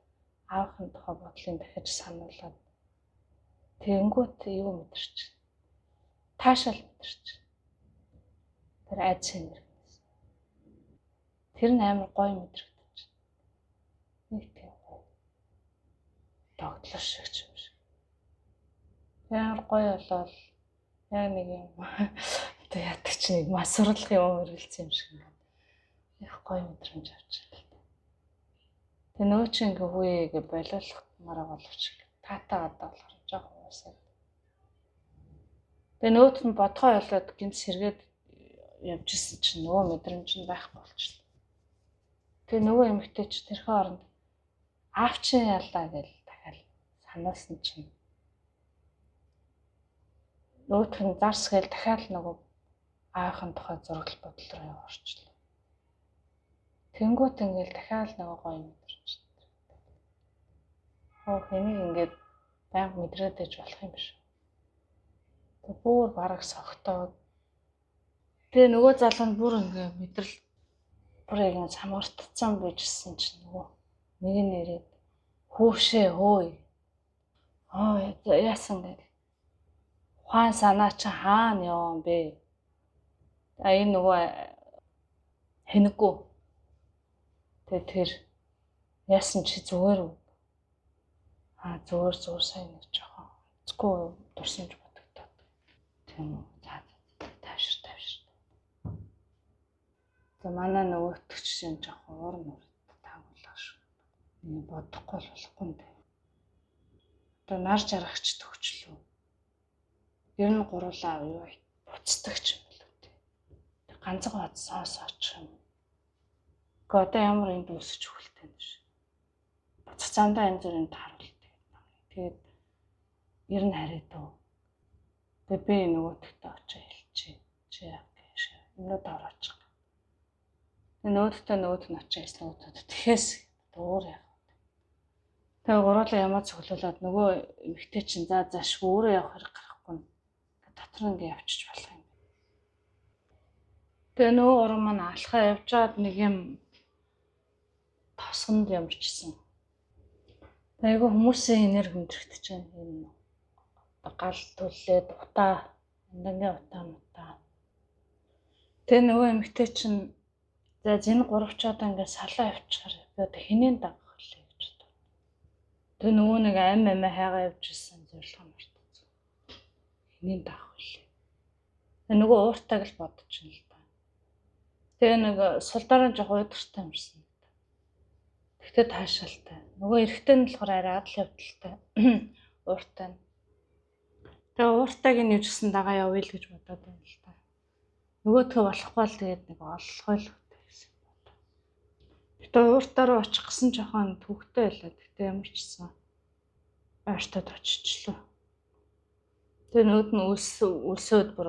аавынхын тухай бодлын дахиж сануулад тэгэнгүүт юу мэдэрч таашаал мэдэрч. Тэр айц энерги. Тэр нь амар гоё мэдрэгдэж байна. Нэг тийм гоё. Тогтлох шиг юм шиг. Амар гоё болол яг нэг юм одоо яадаг чи нэг масурлах юм өрүүлсэн юм шиг байна. Их гоё мэдрэмж авч байна. Тэгээ нөө чи ингээ хүүе гэ болиулах мараа боловч таатаа одоо болохоор жоохон уусаад. Тэгээ нөөт нь бодгоо болоод гинт сэргээд явжсэн чинь нөгөө мэдрэмж нь байхгүй болчихлоо. Тэгээ нөгөө эмэгтэй ч тэрхүү оронд аавчин яллаа гэж дахиад санаасан чинь нөөтх нь зарс гээл дахиад нөгөө аавын тухай зургал бодол руу орчлоо. Тэнгүүт ингээл дахиад нөгөө гоё мэдрэмж. Хэнийг ингээд байнга мэдрээд байж болох юм биш. Тэг бүр бараг согтоод. Тэгээ нөгөө залуу нь бүр ингээ мэдрэл бүр яг самартцсан байжсэн чинь нөгөө нэг нь нэрээд хүүшээ хөөе. Яасан гэ. Ухаан санаа чи хаана явсан бэ? Энэ нөгөө хэнэггүй. Тэгээ тэр яасан чи зүгээр үү? Зүгээр сайн нэг жоохон. Зүггүй дурсамж бодогдоод. Тийм үү. Тавшир. За манай нөгөөтгч чинь жоохон уурн таагуулаа шүү. Нэг бодохгүй болохгүй юм байна. Одоо нар жаргагч төгчлөө. Ер нь гурлаа юу буцдагч юм болов тий. Ганцхан бацсаас очих юм. Гэхдээ одоо ямар энд өсөж өгөлтэй юм шиг. Буцах замдаа энэ зүрийн тааруулт. Тэгээд ер нь харидав. Тэгээд би нөгөөдөгтөө очиж хэлчихье. Чи яах гэж өмнөд орооч. Нөгөөд нь очиж хэлсэн. Тэхээс өөр яах. Тэгээд гурлаа ямаа цоглуулад нөгөө эмэгтэй чинь зааш өөрөө явах хэрэг гарахгүй. Дотор ингээ явчих болох юм. Тэгээ нөгөө уран маань алхаа явжгаад нэг юм тосгонд ямарчсан. Айгу хүмүүсийн энерги мэдрэгдэж байна юм. Гал түлээд утаа, андангийн утаа. Тэгээ нөгөө эмэгтэй чинь за энэ гуравчаад ингээ салаа явчихаар би одоо хинэн дагах вэ гэж бодов. Тэгээ нөгөө нэг ам хайгаа явж ирсэн зорилго мартсан. Хинэн дагах вэ. Тэгээ нөгөө ууртайг л бодож байна л да. Тэгээ нэг сулдараа жоох уйдгартай юмсан. Тэгтээ таашаалтай. Нөгөө эрэгтэй нь болохоор арай адал явдалтай. Ууртай. Тэгээ ууртайг нь юужсэн дагаа явъя л гэж бодоод байна л та. Нөгөөдгөө болохгүй л тэгээд нэг оллохой л гэсэн бодоо. Тэгээ ууртаа руу очих гэсэн жоохон төвхтэй байлаа. Тэгтээ ямар ч гэсэн ойртоод очичлоо. Тэгээ нөгөөд нь үлсөөд бүр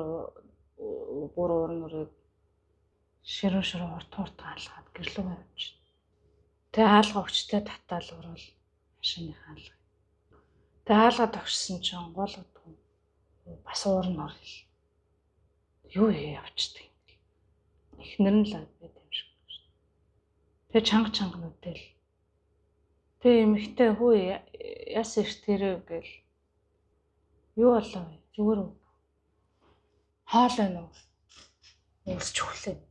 уурнууд ширүү урт хаалгаад гэрлүү явж. Тэгээ хаалга өгчтэй татаал урал машины хаалга. Тэгээ хаалга тогшсон чинь гуулгадгүй. Бас уурн орл. Юу явчдаг юм. Эхнэр нь л байд юм шиг. Тэгээ чанга нүдэл. Тэгээ эмэгтэй хүү яс эртгэрээ гэл. Юу болов вэ? Зүгээр үү? Хаал байна уу? Өсч өглөө.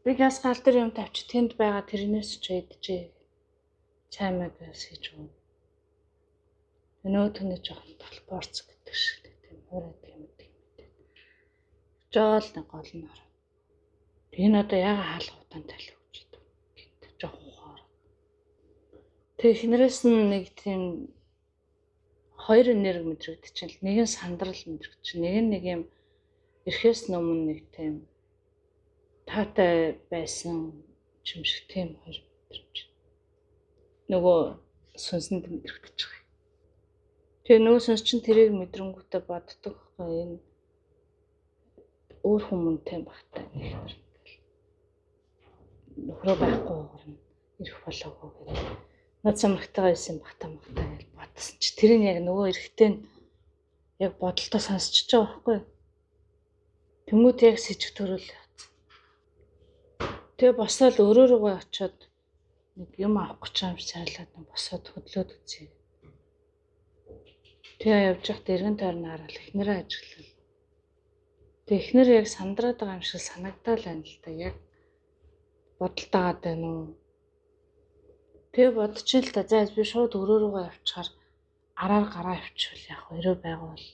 Би газ гал дээр юм тавьчих тэнд байгаа тэрнээс ч идчихээ. Чаймаг хийж өгнө. Өнөөдөр нэг жоохон толборц гэдэг шиг тийм ураад юм тийм. Жоол нэг гол нь ороо. Энэ одоо яга хаалга утаан талих гэж байна. Гинт жоохон хоор. Тэгээ хинрээс нь нэг тийм хоёр энерги мэдрэгдчихэл нэг нь сандрал мэдрэгдчих. Нэг юм эрхээс өмнө нэг тийм таатай байсан юм шиг тийм хоёр мэдрэмж. Нөгөө сүнсэнд мэдрэгдэж байгаа. Тэгээ нөгөө сүнс чинь тэрийг мэдрэнгүүтээ боддог байхгүй энэ өөр хүмүүнтэй багтаа нэг нөхрөө байхгүй горно ирэх болоогүй гэдэг. Над самрагтайгаа исэн багтаа гэж бодсон чи тэрийг яг нөгөө эрэхтэй нь яг бодолтой сонсчихж байгаа байхгүй. Тэмүүт яг сэжиг төрөл явцсан. Тэгээ босоод өөрөө рүүгээ очиод нэг юм авах гэж юм шаарлаад босоод хөдлөөд үзье. Тэгээ явж байхад эргэн тойрны хараад эхнэрээ ажиглав. Тэг эхнэр яг сандраад байгаа юм шиг санагдал байна л да. Яг бодолтойгоод байна уу? Тэг бодчих л да. За би шууд өрөө рүүгээ явчихаар араар гараа явчихвал яг өрөө байгуул.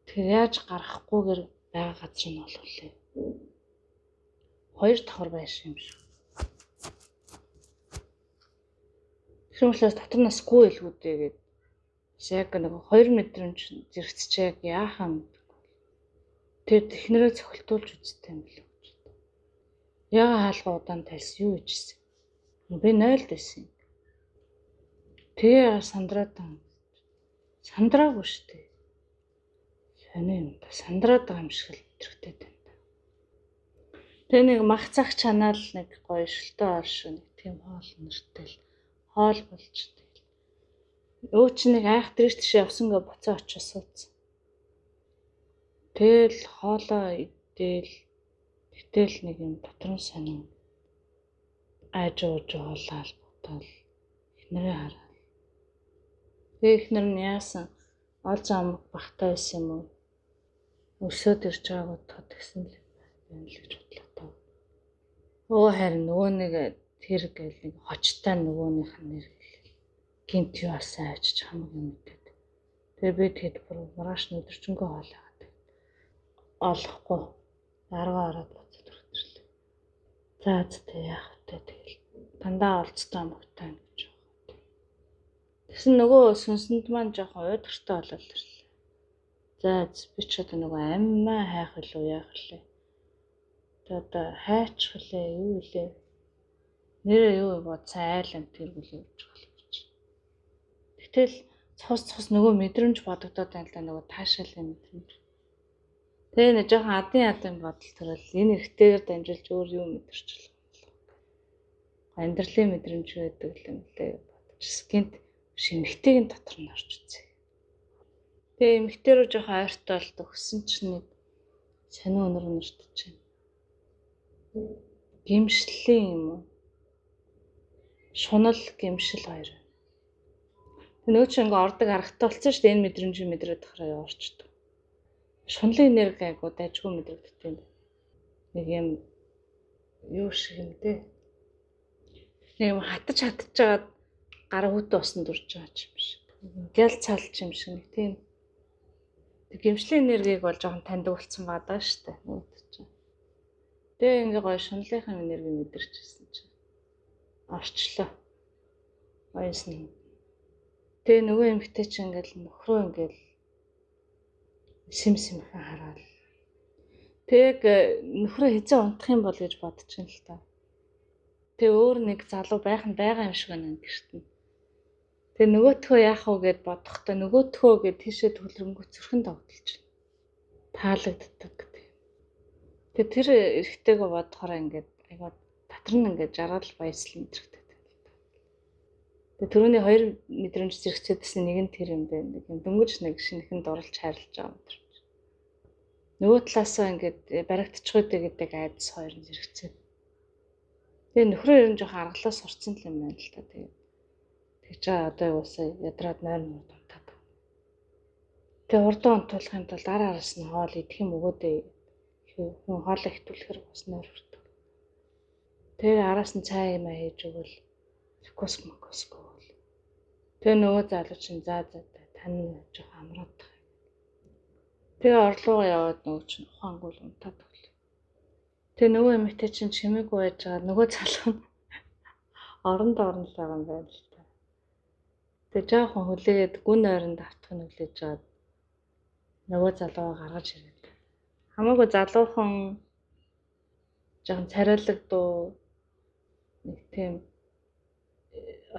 Тэр яаж гарахгүйгээр байгаа газар нь болволээ. 2 давхар байшин юм шиг. Тэр учраас дотор насгүй илгүүдээ гээд яг нэг 2 мэдрэмж зэрэгцэж яг яахаа мэдгүй. Тэр технэрээ цохилтуулж үзтээ юм билүү. Яга хаалга удаан тайлс юу ижсэн. Би 0 дэсэн. Тэгээ сандраадан. Сандраагүй штэ. Сони юм да. Сандраад байгаа юм шиг л өдрөгтэй байна. Тэгээ нэг мах цаг чанаал нэг гоё шилтэй орш нэг тийм хоол нэртэл хоол болж тэгэл. Өө чи нэг айх дээрш тийш явсангаа буцаа очиж сууц. Тэгэл хоолоо идэл гэтэл нэг юм дотор нь сонин ажууж хоолаал бодвол эхнэрээ хараа. Тэгээ эхнэр нь яасан олж амг бахтай байсан юм уу? Өсөөд ирж байгааг бодоход гэсэн л юм л гэж бодлоо тоо. Өө харин нөгөө нэг тэр гэл нэг хочтой нөгөөнийх нь нэр гинт юу асаа ажиж хамаг юм гэдэг. Тэгээ би тэгэд бүр маргааш өдөржингөө хоолойгаад олохгүй аргаа ороод буцаад өртөрлөө. За зтэй яах вэ тэгэл дандаа олцтой амгтай гэж байгаа. Тэгсэн нөгөө сүнсэнд маань жоохон уйдгартай болол ирлээ. За би ч одоо нөгөө аммаа хайх илүү яах вэ? Тэгээ одоо хайчих үлээ юу үлээ? Нэрээ юу бодсон айлан тэргүүл явж байгаа юм чи. Гэтэл цус нөгөө мэдрэмж бодогдоод байна л да нөгөө таашаалын мэдрэмж. Тэгээ нэг жоохон адын бодол төрөл энэ эргэтэйгээр дамжуулж өөр юу мэдэрч болох. Амьдралын мэдрэмж байдаг юм лээ бодчихс. Гинт шимхтэйгийн дотор нь орж үзье. Тэгээ эмхтэй рүү жоохон ойртой бол төгсөн чинь нэг сонио өнөр өнөртөж байна. Гимшлийн юм уу? Шунал гимшил хоёр. Нөгөө ч ингээ ордог аргатай болсон шүү дээ энэ мэдрэмжийг мэдрээд тахраа яварчдаг. Шунлын энерги айгуу дайггүй мэдрэгддэг юм. Нэг юм юу шиг юм дээ. Нэг юм хатаж жагаад гар хүүтэ усанд урж байгаа юм шиг. Гял цаалч юм шиг нэг тийм. Тэг гимшлийн энергийг бол жоохон таньдаг болсон байгаа шүү дээ. Тэгээ ингээ гоё шунлынхаа энерги мэдэрч ирсэн чинь орчлоо. Баясна. Тэгээ нөгөө эмэгтэй чинь ингээл нөхрөө ингээл симхэн хараад. Тэг нөхрөө хизээ унтах юм бол гэж бодчихно л та. Тэг өөр нэг залуу байх нь байгаа юм шиг байна гэрт нь. Тэг нөгөөтгөө яах вэ гэд бодохдоо нөгөөтгөө гэд тийшээ төлрөнгөө зүрхэн тогтолж байна. Таалагддаг. Тэг тэр эрэгтэйгөө бодохоор ингээд айгаа татар нь ингээд жаргал баясал мэдрэгтэй. Тэгээ түрүүний 2 мэдрэмж зэрэгцээдсэн нэг нь тэр юм байна. Нэг юм дөнгөж нэг шинэхэн дурлж хайрлаж байгаа юм. Нөгөө талаасаа ингээд баригдчихгүй гэдэг айдас 2 нь зэрэгцээд. Тэгээ нөхрөө ер нь жоохон аргалаа сурцсан л юм байна л та. Тэгж одоо юусаа ядраад нойр дунтаад. Тэгээ урдаа онтуулахын тулд араас нь хоол идэх юм өгөөдэй. Хүн хоолоо хитүүлэхээр бас нойр хүрдэг. Тэгээ араас нь цай юм хийж өгвөл космос. Тэгээ нөгөө залуу чинь за тань жоохон амраад тах. Тэгээ орлогоо яваад нөгөө чинь ухаангуул унтаад өглөө. Тэгээ нөгөө эмэгтэй чинь чимээгүй байж байгаа нөгөө залуу нь оронд л байгаа юм байна л та. Тэгээ жоохон хүлээгээд гүн ойронд автах нь хүлээж жаад нөгөө залуугаа гаргаж ирээд. Хамаагүй залуухан жоохон царайлаг дуу нэг тийм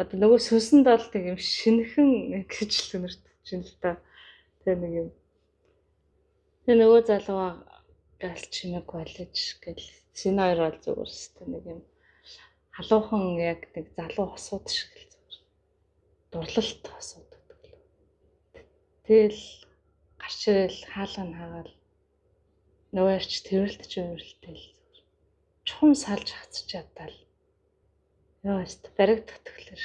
одоо нөгөө сүнсэнд бол тэг юм шинэхэн гэж л өнөртөж байна л та. Тэгээ нэг юм. Тэгээ нөгөө залууга галч чимээг байлж гэл син хоёр бол зүгээр өстэй нэг юм халуухан яг нэг залуу хосууд шиг л зүгээр. Дурлалт асуудаг. Тэгэл гарч ирэл хаалга нь хагаал нөгөө ч тэрэлтэж өөрөлтэй л зүгээр. Чухам салж хацж ядаал. Яаст баригдах төглөр.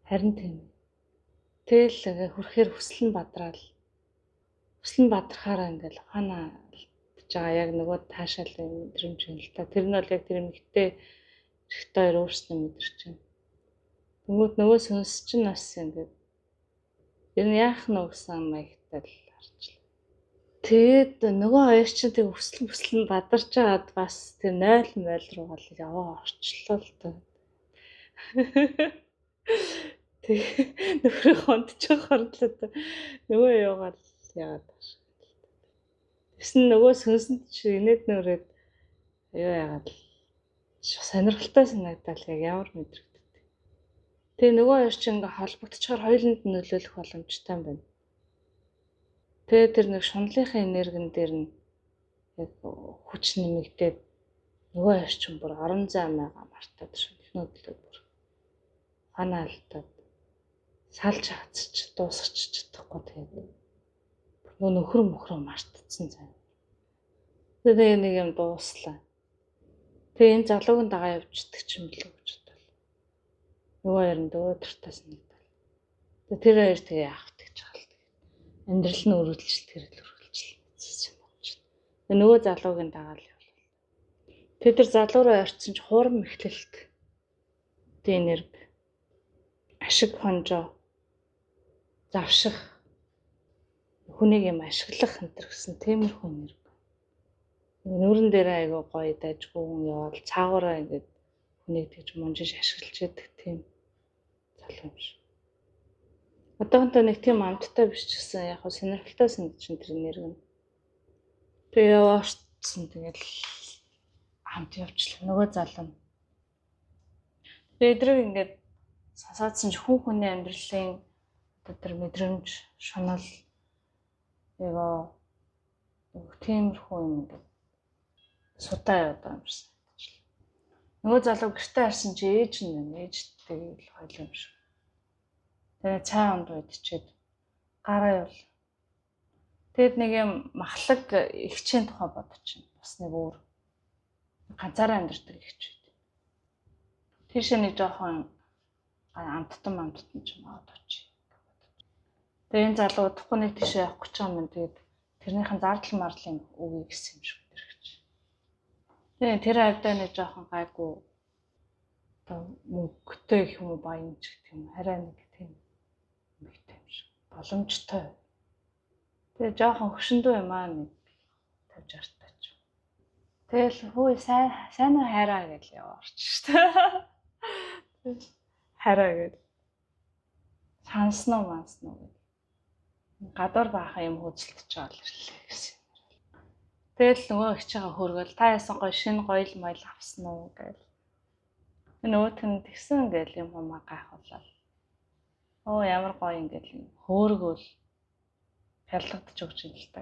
Харин тийм. Тэгэл хүрхээр хүсэл нь бадрахаараа ингээл ухаанаа болж байгаа яг нөгөө таашаалын мэдрэмж юм л та. Тэр нь бол яг тэр эмэгтэй эрэгтэй хоёр өөрснөө мэдэрч байна. Тэнгүүд нөгөө сүнс чинь бас ингээд ер нь яах нь гэсэн маягтай л харж. Тэгээд нөгөө хоёр чинь тэг өсөл нь бадарч байгаад бас тэр 0 руу гал яваа орчлоо л та. Тэг нөхрөө хондчих хорлоо та. Нөгөө яваад яагаад тааш. Тэсн нөгөө сүнсэнд чи инээд нүрээд аюу яагаад сонирхолтой санагдал яг ямар мэдрэгддэг. Тэгээ нөгөө хоёр чинь ингээ холбогдчихоор хоёуланд нь нөлөөлөх боломжтой юм байна. Тэгээ тэр нэг шунлынхаа энергин дээр нь яг хүч нэмэгдээд нөгөө хоёр чинь бүр орон зай маяга мартаад шунлнуудлаа бүр ханаалтаад салж хацч дуусгач чадахгүй тэгээд нөгөө нөхөр мөхрөө мартцсан зав. Тэгээ нэг юм дууслаа. Тэгээ энэ залуугийн дагаа явждаг ч юм билүү гэж бодлоо. Нөгөө хоёр нь өөдртөө санагдал. Тэгээ тэр хоёр тэгээ яах гэж байгаа л тэгээ. Амьдрал нь өрөвлөж тэрэл өрөвлөж юм болж байна. Тэгээ нөгөө залуугийн дагаа л явлаа. Тэгээ тэр залуу руу орцсон ч хуурам эхлэлт. Тэгээ энерги ашиг хонжоо завших хүнийг юм ашиглах энэ гэсэн тиймэрхүү энерги. Нүүрэн дээр айгаа гоё дайжгүй хүн яваад цаагаараа ингээд хүнийг тэгж мунжиж ашиглаж яадаг тийм залуу юм шиг. Одоохондоо нэг тийм амттай биш ч гэсэн яг хөө сонирхолтой санагдаж байна тэр энерги. Тэгээ яваачсан тэгэл хамт явчлаа нөгөө залуу. Тэгээ эдрэг ингээд сасаадсан ч хүний амьдралын тэр мэдрэмж шунал ягаа тиймэрхүү юм ингээд судаа яваад байгаа юм шиг. Нөгөө залуу гэртээ харсан чи ээж нь байна. Ээжтэй л хойлоо юм шиг. Тэгээ цай онд байдчихэд гараа явал. Тэгэд нэг юм махлаг ихчийн тухай бодчихно. Бас нэг өөр ганцаараа амьдардаг ихч байд. Тийшээ нэг жоохон амттан ч юм аваад очив. Тэгээ энэ залуу удахгүй нэг тийшээ явах гэж байгаа юм. Тэгээд тэрнийхэн зардал марлын үгийг гэсэн юм шиг тэрэгч. Тэгээ тэр хавьдаа нэг жоохон гайгүй одоо мөнгөтэй их юм баян ч гэх юм. Хараа нэг тийм мэгтэй юм шиг. Боломжтой. Тэгээ жоохон хөшөндөө юм аа нэг 50-60 таач. Тэгэл хөөе сайн уу хайраа гэж яваарч шүү дээ. Хайраа гэж. Сансноо мансноо гэж. Гадуур баахан юм хөдөлтөж байгаа л ирлээ гэсэн. Тэгэл нөгөө ихчээгээ хөргөл та яасан гоё шинэ гоёл моёл авсан уу гээл. Нөгөөх нь тэгсэн гээл юм хумаа гайхуулаад. Оо ямар гоё ингээл хөөргөл пярлагдаж өгч юм л та.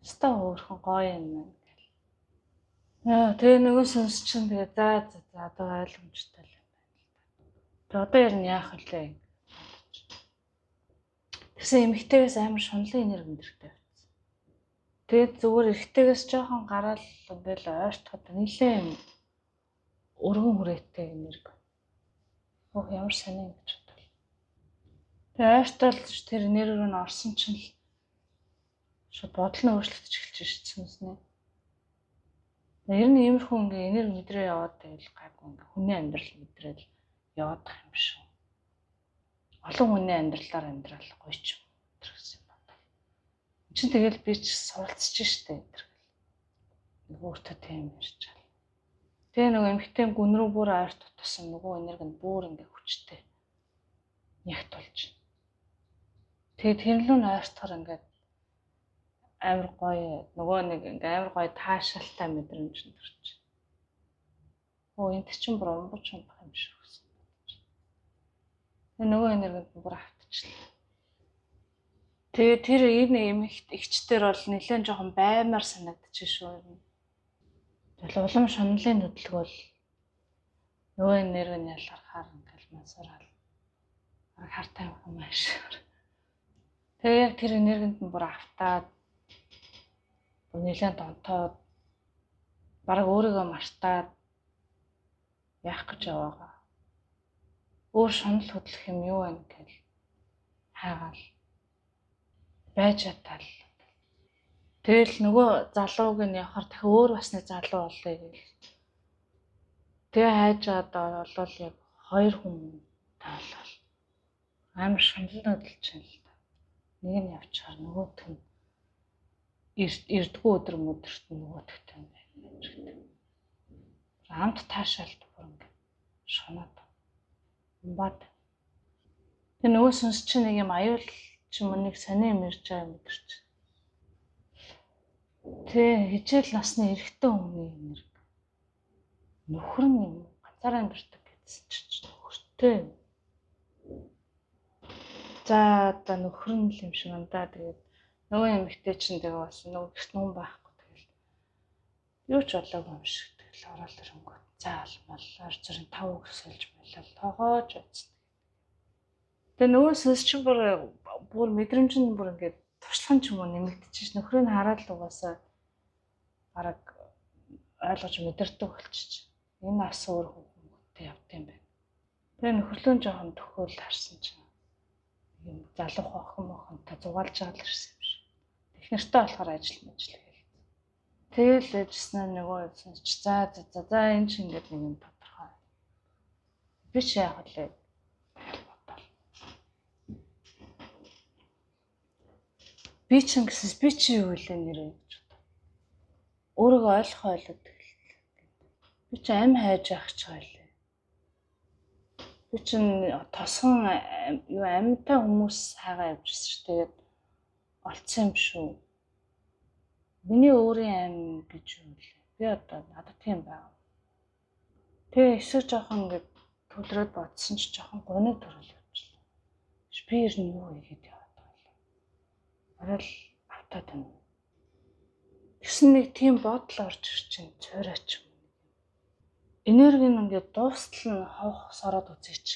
Өстой хөөрхөн гоё юм байна гээл. Тэгээ нөгөө сүнс чинь тэгээ за одоо ойлгомжтой л юм байна л та. Тэгээ одоо ер нь яах вэ? Тэгсэн эмэгтэйгээс амар шунлын энерги өндөртэй байсан. Тэгээд зүгээр эрэгтэйгээс жоохон гараал ингээл ойртоход нэлээ юм өргөн хүрээтэй энерги. Оо ямар сони гэж бодлоо. Тэгээд ойртолж тэр энерги рүү н орсон чинь л шууд бодол нь өөрчлөгдөж эхэлж шээ. Ер нь иймэрхүү ингээ энерги мэдрээ яваад байвал гайгүй ингээ хүний амьдрал мэдрэл яваад байгаа юм шүү. Олон хүний амьдралаар амьдрал гоё ч юм гэсэн юм байна. Чи тэгэл би ч суралцж штэ энэ. Өөртөө тийм ярьж байгаа. Тэгээ нөгөө эмхтэн гүн рүү бүр ойр тутсан нөгөө энерги нь бүр ингээ хүчтэй. Ягт болж. Тэгээ тэрнлүүн ойртохоор ингээ амар гоё нөгөө нэг ингээ амар гоё таашаалтай мэдрэмж төрч. Оо энэ чинь бүр умбач юм байх юм шиг гэсэн. Тэгээ нөгөө энергид бүр автчихлаа. Тэгээ тэр энэ эмэгт ихчтэр бол нэлээд жоохон баймаар санагдчих шүү. Тэгэл улам шунлын хөдөлгөөл нөгөө энерги нь ялгархаар ингээл мансараад хартай юм ааш. Тэгээ яг тэр энергинд нь бүр автаад нэлээд донтоод бараг өөрийгөө мартаад яах гэж яваагаа. Өөр шунал хөдлөх юм юу вэ гэж хайгаал байж атал. Тэгэл нөгөө залууг нь явахаар дахин өөр бас нэг залуу боллоо гэл. Тэгээ хайж байгаа бол яг 2 хүн таалал. Амар шаналл хөдөлж байна л да. Нэг нь явчихаар нөгөөх нь эрдгүү өдөр мөдөрт нөгөөдөгтэй юм байна. Амт таашаалт бүр ингээд шанаад. Бат. Тэгээ нөгөө сүнс чинь нэг юм аюул ч юм уу нэг сони юм ирж байгаа юм дэрч. Тэгээ хичээл насны эрэгтэй хүний нэр. Нөхөр нь юм ганцаараа амьдэрдэг гэсэн чинь нөхөртэй. За одоо нөхөр нь л юм шиг юм да. Тэгээд нөгөө эмэгтэй чинь тэгээ бас нөгөө гэрт нүн байхгүй тэгэл. Юу ч болоогүй юм шиг тэгэл ороод ирэнгүүт. Заал маллаар зэрэг 5 үг сольж байлаа тоогооч байсан. Тэгээ нөгөө сүнс чинь бүр мэдрэмж нь бүр ингээд туршлага ч юм уу нэмэгдчихэж нөхрийг хараад л угаасаа бараг ойлгож мэдэрдэг болчих. Энэ ас өөр хүмүүстээ явд юм байна. Тэгээ нөхөрлөө жоохон төхөөл харсан чинь юм залуух охин та зугаалж байгаа л ирсэн юм шиг. Технэртэй болохоор ажил гээл. Тэгэл ээжснээ нөгөө сүнсч за энэ ч ингээд нэг юм тодорхой. Би ч яах вэ? Би ч гэсэн би чи юу вэ нэрээ гэж бодов. Өөрийгөө ойлгох. Би ч амь хайж явах ч байлаа. Би ч тосгон юу амьтай хүмүүс хайгаа явж ирсэн шүү. Тэгээд олцсон юм шүү. Миний өөрийн амь гэж юу вэ? Би одоо надад тийм байна. Тэгээ эсвэл жоохон ингээд төлрөөд бодсон ч жоохон гоног төрөл явчихлаа. Би ер нь юу хийгээд яваад байлаа. Арай л автаад байна. Тэгсэн нэг тийм бодол орж ирчихэн цойраач юм. Энерги нь ингээд дуустал нь хавх сороод үзээч.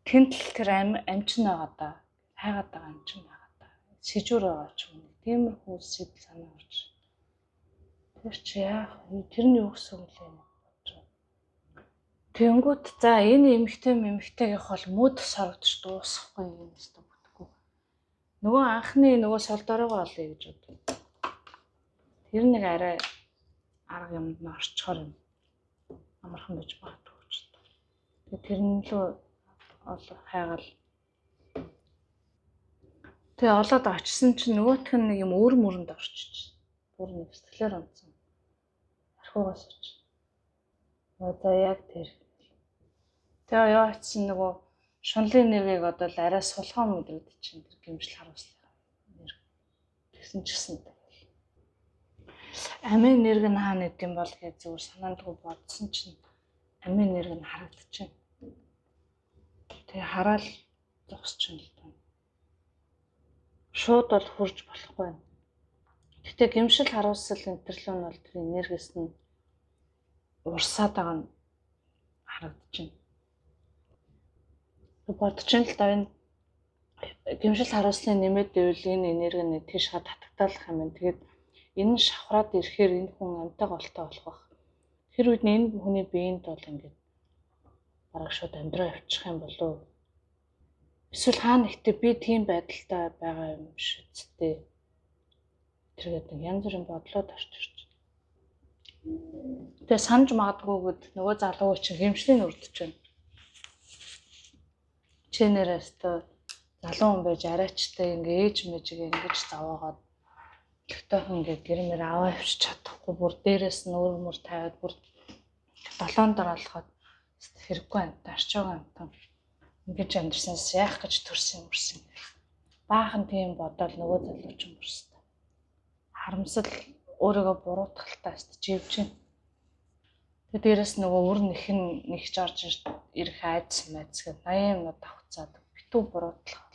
Тэнтэл тэр амчин байгаа да. Хайгаад байгаа амчин байгаа да. Сэжүүр байгаа ч юм. Тиймэрхүү сэтэл санаа орж. Тэр чи яах вэ? Тэр нь юу гэсэн үг лээ? Тэнгүүт за энэ эмэгтэйгийнх бол мөд сорогдож дуусахгүй юм өстө бүтггүй. Нөгөө анхны нөгөө солдорогоо олъё гэж бодов. Тэр нэг арай арга юмд нь орчхоор юм. Амархан байж магадгүй ч. Тэгээ тэрнлөө олох хайгаал. Тэгээ олоод очисон чинь нөгөөх нь нэг юм өөр мөрөнд орчиж. Бүр нэг сэтгэлээр онцсон. Архуугаас оч. Одоо яг тэр. Тэгээ яа очисон нөгөө шунлын нэргийг одоо л арай сулхан мэдрэгдэж чинь тэр гимжил харуулсан. Тэгсэн ч гэсэн амийн нэрг нь хаана гэдэм бол гэж зүгээр санаандгүй бодсон чинь амийн нэрг нь харагдчихэв. Тэгээ хараал зогсчихно л даа. Шууд бол хурж болохгүй байна. Гэтэ гимшил харуулсал энтэрлөө нь бол тэр энергиэс нь урсаад байгаа нь харагдчихэв. Бодчихын л даа энэ гимшил харуулсны нэмээд байвал энэ энерги нь тийш ха татагдалах юм байна. Тэгээд энэ нь шавхраад ирэхээр энэ хүн амьтаа голтой болох байх. Тэр үед нь энэ хүний биеинд бол ингээд бараг шууд амьдраа явчих юм болов. Эсвэл хаана ихтэй би тийм байдалтай байгаа юм шиг зүтэй. Тэргээд нэг янз бүрийн бодлоод орж ирж. Тэгээ санаж магадгүйгээд нөгөө залуу чинь гэмшлийн үрдэж байна. Чинээрээс тоо залуу хүн байж арайчтай ингээ ээж мэжиг ингэж заваагаад тэгтээ ингээд гэрмээр аваа авчиж чадахгүй бүр дээрээс нь өөр тавиад бүр долоон дор алхаад хэрэггүй амтан арчаагаа амтан ингэж амьдрсанаас яах гэж төрсөн юмрсан. Баахан тийм бодоол нөгөө залуу ч юмрсан. Харамсал өөрийгөө буруутгалтаа живж байна. Тэгээд дээрээс нөгөө үр нэгж орж ирэх айдас гэд 80 минут давхцаад битүү буруутлах.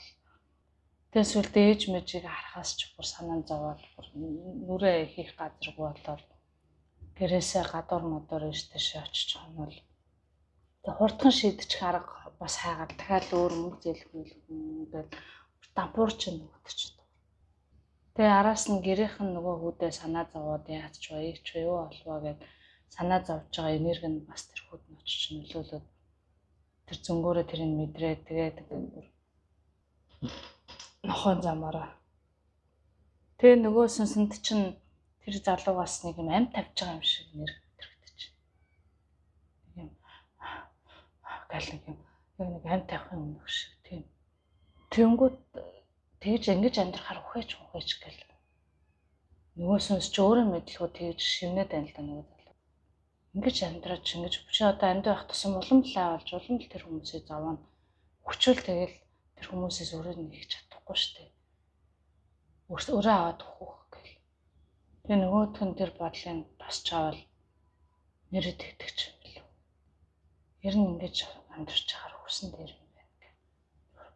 Тэгээд сүлд ээж мэжийг харахаас ч бүр санаа зовоод бүр нүрээ хийх газаргүй болоод гэрээсээ гадуур модоор ийштэйш очиж хонол. Тэгээд хурдхан шийдчих арга бас хайгаад дахиад өөр мөнгө зээлхүүлгээд дампуурч нөгөөдөч. Тэгээ араас нь гэрийнх нь нөгөө хүүдээ санаа зовоод яач вэ, ийч вэ, юу болваа гэд санаа зовж байгаа энерги нь бас тэр хүүд нь очиж нөлөөлөд тэр зөнгөөрөө тэрийг мэдрээ тэгээд нохоо замаараа Тэгээ нөгөө сүнсэнд чинь тэр залуугаас нэг юм амь тавьж байгаа юм шиг нэр өдрөгдөж. Нэг юм гал нэг юм яг нэг амь тавих юм шиг тийм. Тэнгүүд тэгж ингэж амьдрахаар ухаач гэл. Нөгөө сүнс ч өөрөө мэдлгүй тэгж шивнээд байна л да нөгөө залуу. Ингэж амьдраад ингэж чи одоо амьд байх тусам улам лай болж улам л тэр хүмүүсээ зовоно. Хүчвэл тэгэл тэр хүмүүсээс өөрөө нэгж чадахгүй штэ. Өөрөө аваад өгөх гэл. Тэгээ нөгөөдгөн тэр бодлыг тасч авал нэрэд тэгдэг ч юм билүү. Ер нь ингэж амьдарч байгаа хүсэн дээр юм байна гэх.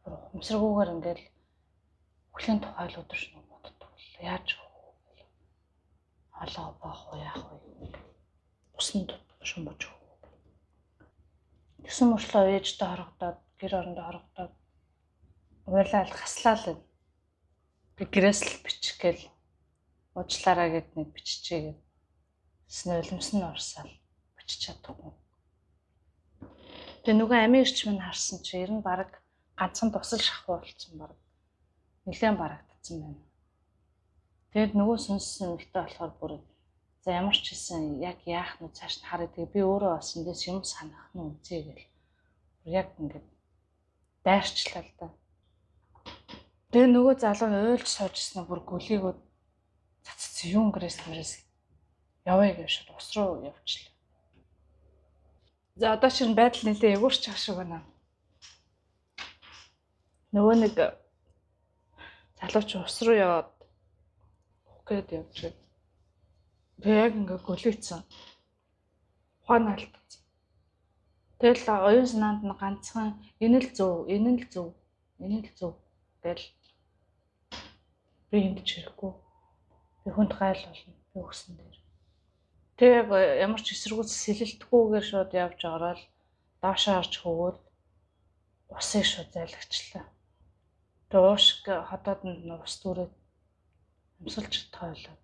Бүр ухамсаргүйгээр ингээл өглөөний тухай л өдөрч нэг боддог бол яаж вэ? Алаа баах уу яах вэ? Усанд шумбаж өгөх. Тэсэн мөрчлөө ээжтэй хорогдоод гэр орондоо хорогдоод уйлал хаслаа л би гэрээс л бичих гээл уучлаарай гэд нэг биччихээ гэд нулимс нь орсаал бичиж чадахгүй. Тэгээ нөгөө амийн ирч минь харсан чи ер нь баг ганцхан тусал шахуу болсон баг нэлээд барагдсан байна. Тэгээд нөгөө сүнсэн мэгтэй болохоор бүр за ямар ч хэлсэн яг яах нь цааш нь хараа тэгээ би өөрөө бас эндээс юм санах нь үзье гэл яг ингээд дайрчлаа л да. Тэгээ нөгөө залуу нь уйлж суужсэн бүр гөлийгөө цацсан юм гэрээс явъя гэж шууд ус руу явчихлаа. За одоо чинь байдал нэлээ эгүүрч байгаа шиг байна. Нөгөө нэг залууч ус руу яваад гээд явж. Тэгээ яг ингээ гөлийцсэн. Ухаан алдсан. Тэгэл оюун санаанд нь ганцхан энэ л зөв гэл би энд чирэхгүй. Би хүнд гайл болно. Би өгсөн дээр. Тэгээ ямар ч эсэргүүц сэлэлтгүйгээр шууд явж ороод доошоо орж хөвөөл усыг шууд зайлагчлаа. Тэгээ уушг хотоодонд нь ус дүүрээд өмсөлж тойлоо.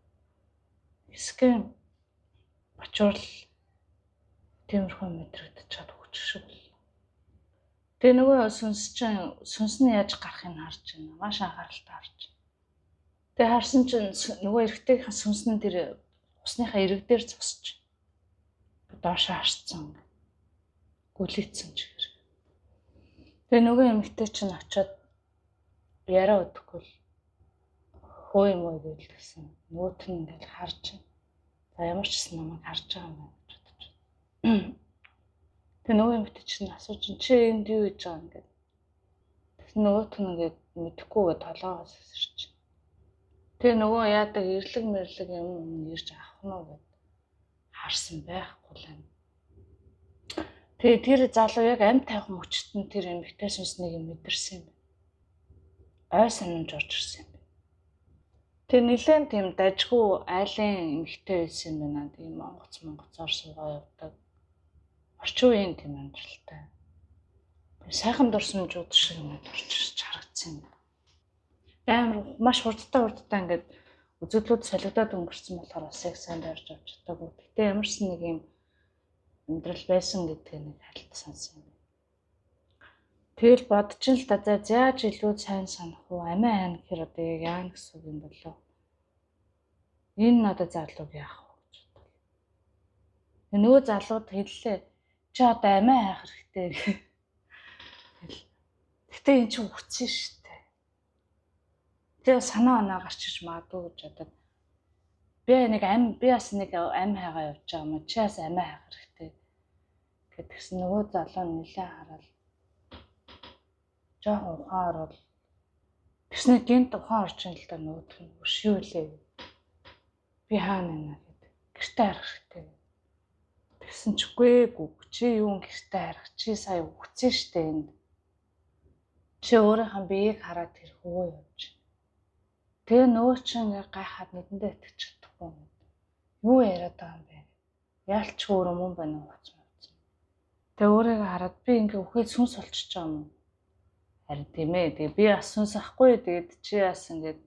Эсгэн бочрол тиймэрхүү мэдрэгдэж чад хүч шиг бол. Тэгээ нөгөө сүнс нь яаж гарахыг харж байна. Маш анхааралтай харж. Тэгээ харсан чинь нөгөө эрэгтэйхэн сүнс нь тэр усныхаа эрэг дээр зогсож доош харцсан. Гүлээдсэн ч гэр. Тэгээ нөгөө эмэгтэй чинь очиод яриа өгөхгүй л хөө юм уу гэлсэн. Нөгөөт нь ингээл харж байна. За ямар ч гэсэн намайг харж байгаа юм байна гэж бодож байна. Тэгээ нөгөө эмэгтэй чинь асууж чи энд юу хийж байгаа юм гээд. Тэгсэн нөгөөт нь ингээд мэдэхгүйгээ толоогоос өсөрч. Тэгээ нөгөө яадаг мэрлэг юм ирж авах нь уу гэд харсан байхгүй л юм. Тэгээ тэр залуу яг амь тавих мөчт нь тэр эмэгтэй сүнснийг мэдэрсэн юм. Ой санамж орж ирсэн юм. Тэгээ нэлээд тийм дажгүй айлын эмэгтэй байсан юм байна. Тийм монгоцоор суугаа явдаг. Орчин үеийн тийм амьдралтай. Сайхан дурсамжууд шиг юм орж ирж харагдсан юм. Амар маш хурдтай ингээд үзэгдлүүд солигдоод өнгөрсөн болохоор бас яг сайн дайрж авч чадаагүй. Гэтэ ямар ч нэг юм амьдрал байсан гэдгийг нэг хальт сансан юм. Тэгэл бодож л та зааж илүү сайн санах уу? Амиа хайна гэхээр одоо яг яана гэсэн үг юм болоо. Энэ одоо залууг яах вэ гэж бодлоо. Нөгөө залууд хэллээ. Чи одоо амиа хайх хэрэгтэй. Гэтэ эн чинь үхсэн шүү дээ. Тэгээ санаа оноо гарч иж магадгүй гэж бодоод би бас нэг амь хайгаа явж байгаа юм. Чи бас амиа хайх хэрэгтэй. Гэдгсэн нөгөө залуу нэлээ хараад жоохон ухаан ороод тэгснэ гинт ухаан орж ин л да нөгөөх нь өршөөлээ. Би хаана байна гэдэг. Гэртээ харах хэрэгтэй. Тэгсэн чгүй чи юун гэртээ харах. Чи сая үхсэн штэ энд. Чи өөрийнхөө биеийг хараад тэр хөвөө явж. Тэгээ нөгөө чинь гайхаад нэдэндээ итгэж чадахгүй юм. Юу яриад байгаа юм бэ? Яалч өөрөө мөн байна уу гэж бодсон. Тэгээ өөрийгөө хараад би ингээ үхээд сүнс болчихж байгаа юм. Харин тийм ээ. Тэгээ би бас сүнс ахгүй. Тэгээд чи бас ингээд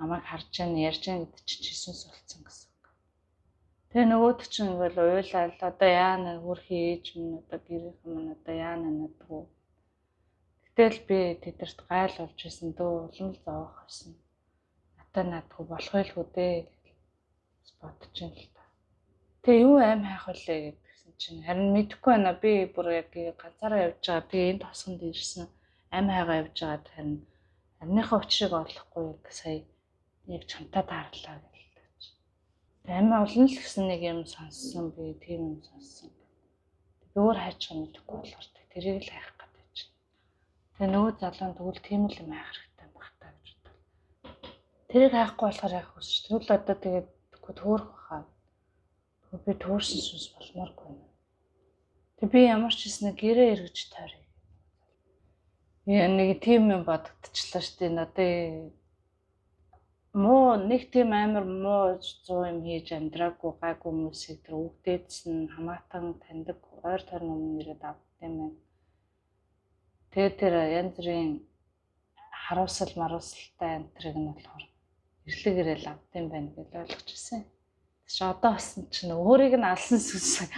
намайг харж яана ярьж яана гэдэг чи сүнс болцсон гэсэн үг. Тэгээ нөгөөд чинь ингээл уйлал одоо яана хөрхи ээж минь одоо гэрийнхэн минь одоо яана надгүй. Гэтэл би тэдэрт гайл болж исэн дөө улам л зовох байсан. надтай наадгүй болох байлгүй дээ гэж бодож юм л та. Тэгээ юу аим хайх вүлээ гэдгсэн чинь харин мэдэхгүй байна. Би бүр яг ганцаараа явж байгаа. Би энэ тосгонд ирсэн аим хайгаа явж байгаад харин амныхаа учрыг олохгүй яг сая яг чамтаа таарлаа гэж. Тэгээ амин олон л гэсэн нэг юм сонссон би тийм юм сонссон. Би өөр хайчих мэдэхгүй болохоор тэрийг л хайх гэдэг чинь. Тэгээ нөгөө залуу тэгвэл тийм л юм хайх хэрэгтэй байх таа гэж бодлоо. Тэрийг хайхгүй болохоор яах вэ? Тэгвэл одоо тэгээд тэгвэл төөрөх хаа. Би төөрсөн сүнс болмооргүй юм. Тэг би ямар ч хэснэ гэрээ эргэж тойрё. Нэг тийм юм бодогдчихлаа шүү дээ. Одоо муу нэг тийм амар муу 100 юм хийж амьдраагүй гайгүй хүмүүсийг тэр үгдээдсэн хамаатан таньдаг ойр тойрны өмнө ирээд авдаг юм байна. Тэгээд тэр янз бүрийн харуулсал маруулсалтай антрыг нь болохоор ирлэг ирээл авдаг юм байна гэж ойлгочихсон. Тэгш одоо басан чинь өөрийг нь алсан сүнс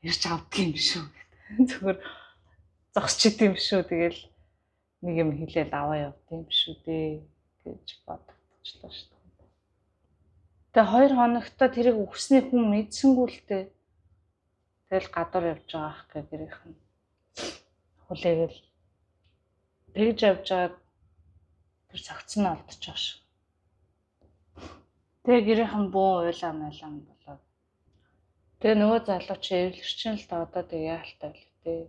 ирж авдаг юм шүү гэдэг. Зүгээр зогсч идэм шүү. Тэгэл нэг юм хэлээл аваа явдаг юм шүү дээ гэж бодчихлоо шүү дээ. Тэгээ 2 хоногт тэрийг өгсний хүн мэдсэнгүү л дээ. Тэгэл гадуур явж байгаа ах гэрийнх нь хүлээгээл тэгж явж байгаа тэр цогцсон нь олдчих шүү. Тэгээ гэрийнх нь буу уйлаа майлаа болоод. Тэгээ нөгөө залуу чи эвлэрчин л та одоо тэг яалтаа л дээ.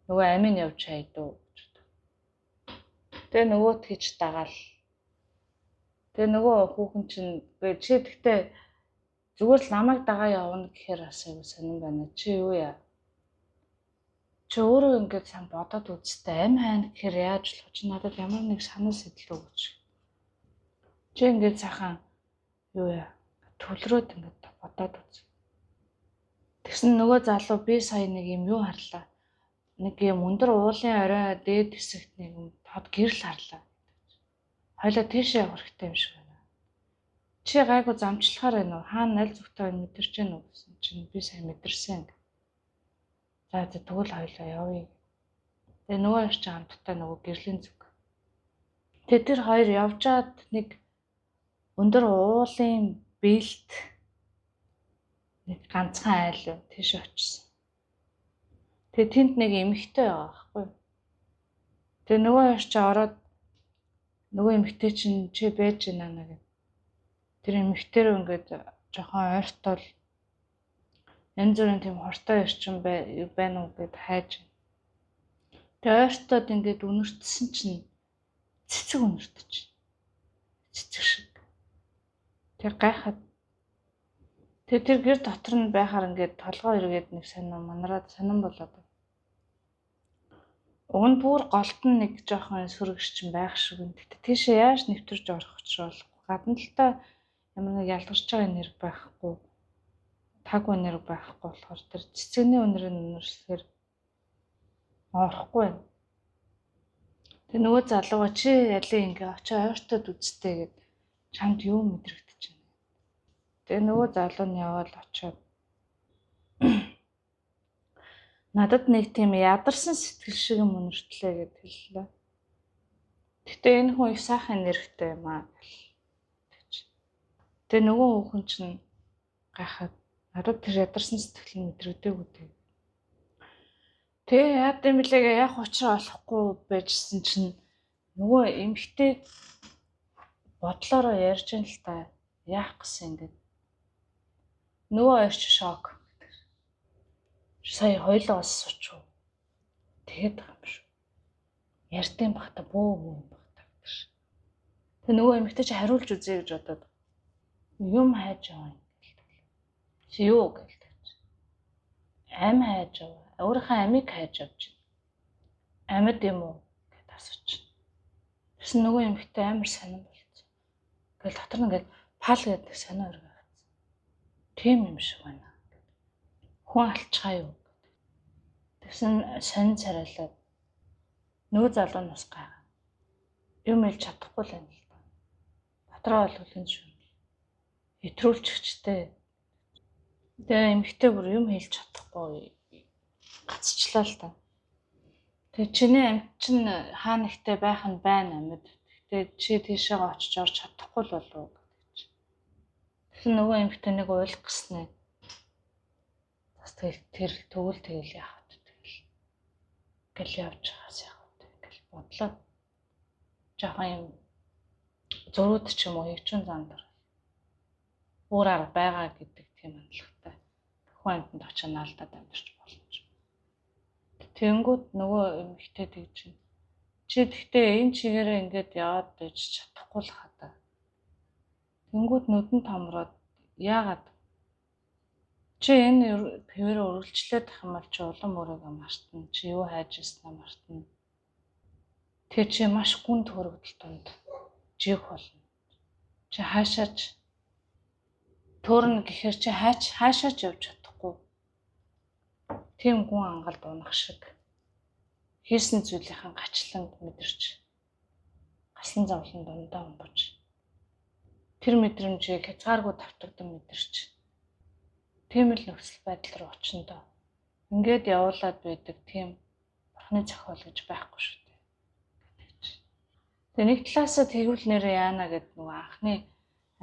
Нөгөө амин явж хайдуу гэж. Тэгээ нөгөө тэгж дагаал. Тэгээ нөгөө хүүхэн чинь чи тэгтээ зүгээр л намайг дагаа явна гэхээр бас аюу сонирн байна. Чи юу яа? Чи өөрөө ингэж сан бодоод үзтээ амь хайна гэхээр яаж болох чи надад ямар нэг санаа сэтэл өгч. Чи ингэж сайхан юу яа? Төлрөөд ингэж бодоод үз. Тэгсэн нөгөө залуу би сая нэг юм юу харлаа. Нэг юм өндөр уулын орой дээд хэсэгт нэг юм тод гэрэл харлаа. Хойлоо тийшээ явах хэрэгтэй юм шиг байна. Чи гайгүй замчлахаар байна уу? Хаана аль зүгтээ мэдэрч гэнэ үү гэсэн чинь би сайн мэдэрсэн. За тэгвэл хойлоо явъя. Тэгээ нөгөө ирч хамттай нөгөө гэрлийн зүг. Тэгээ тэр хоёр явжгаад нэг өндөр уулын бэлт нэг ганцхан айл тийш очсон. Тэгээ тэнд нэг эмэгтэй байгаа байхгүй. Тэгээ нөгөө ирч ороод нөгөө эмэгтэй чинь чи байж гинэ гэх. Тэр эмэгтэй рүү ингээд жоохон ойртол янз бүрийн тийм хортой ирчин байна уу гэд хайж. Тэгээ ойртоод ингээд үнэртсэн чинь цэцэг үнэртэж. Цэцэг шиг. Тэр гайхаад. Тэгээ тэр гэр дотор нь байхаар ингээд толгой эргээд нэг сонир манараад сонирн болоод. Уг нь бүр голт нь нэг жоохон сүргэрчин байх шиг юм. Гэтэ тийшээ яаж нэвтэрж орох ч болохгүй. Гадна талаа ямар нэг ялгарч байгаа нэр байхгүй. Таг өнөр байхгүй болохоор тэр цэцэгний өнөрийн үнэрсээр орохгүй байна. Тэгээ нөгөө залууга чи ялын ингээ очиж ойртоод үзтээ гэд чамд юу мэдрэгдэж байна. Тэгээ нөгөө залуу нь яваад очиод надад нэг тийм ядарсан сэтгэл шиг юм үнэртлээ гэд хэллээ. Гэтэ энэ хүн их сайхан нэрхтэй юм аа гэж. Тэгээ нөгөө хүн чинь гайхаад надад тэр ядарсан сэтгэл нь мэдрэгдээгүй дээ. Тэгээ яад юм блэгээ яг учраа олохгүй байжсэн чинь нөгөө эмэгтэй бодлороо ярьж ин л та яах гэсэн ингээд нөгөө орч шок. Сая хойлоо бас сучгүй. Тэгээд байгаа юм шүү. Ярьтын бахта бөө юм бахта гэж. Тэгээ нөгөө эмэгтэй чи хариулж үзье гэж бодоод юм хайж байгаа юм. Чи юу гэлтэй. Ам хайж байгаа. Өөрийнхөө амийг хайж авч байна. Амьд юм уу гэд асууч. Тэс нөгөө эмэгтэй амар сонирн болчихсон. Тэгэл дотор нь ингээд пал гэдэг сонио өргөцсөн. Тийм юм шиг байна. Хүн алчгаа юу. Тэгсэн сонин царайлаад нөгөө залуу нас гайгаа. Юм хэлж чадахгүй л юм л та. Дотроо олголын шүү. Итрүүлчихчтэй. Тэгээ эмэгтэй бүр юм хэлж чадахгүй гацчлаа л та. Тэгээ чиний амьд чинь хаана ихтэй байх нь байна амьд. эмэгтэй чи тийшээ очиж орж чадахгүй л болов гэж. Тэгэхээр нөгөө эмэгтэй нэг уйлах гэснэ. Бас тэр тэгвэл яах вэ? Тэгэл явж байгаас яах вэ? Ингээл бодлоо. Жаахан юм зөрүүд ч юм уу хөвчөн зандар. Өөр арга байгаа гэдэг тийм хандлагатай. Хүн амьтанд очиж наалдаад амьдарч болно ч. Тэнгүүд нөгөө эмэгтэй тэгж байна. Чи гэхдээ энэ чигээрээ ингээд яваад байж чадахгүй л хата. Тэнгүүд нүдэн томроод яагаад чи энэ пивэр өргөлжлээд ах юм бол чи улам өөрийгөө мартна. Чи юу хайж ирснээ мартна. Тэгээ чи маш гүн төрөгдөл тунд жиг болно. Чи хаашаач төрнө гэхээр чи хаашаач явж чадахгүй. Тийм гүн ангалд унах шиг. Хийсэн зүйлийнхэн гачлан мэдэрч гаслан зовлон дундаа унбаж тэр мэдрэмжийг хязгааргүй давтагдан мэдэрч тийм л нөхцөл байдал руу очиндоо ингээд явуулаад байдаг тийм бурхны зохиол гэж байхгүй шүү дээ. Тэгээ нэг талаасаа тэгвэл нэрээ яана гэд нөгөө анхны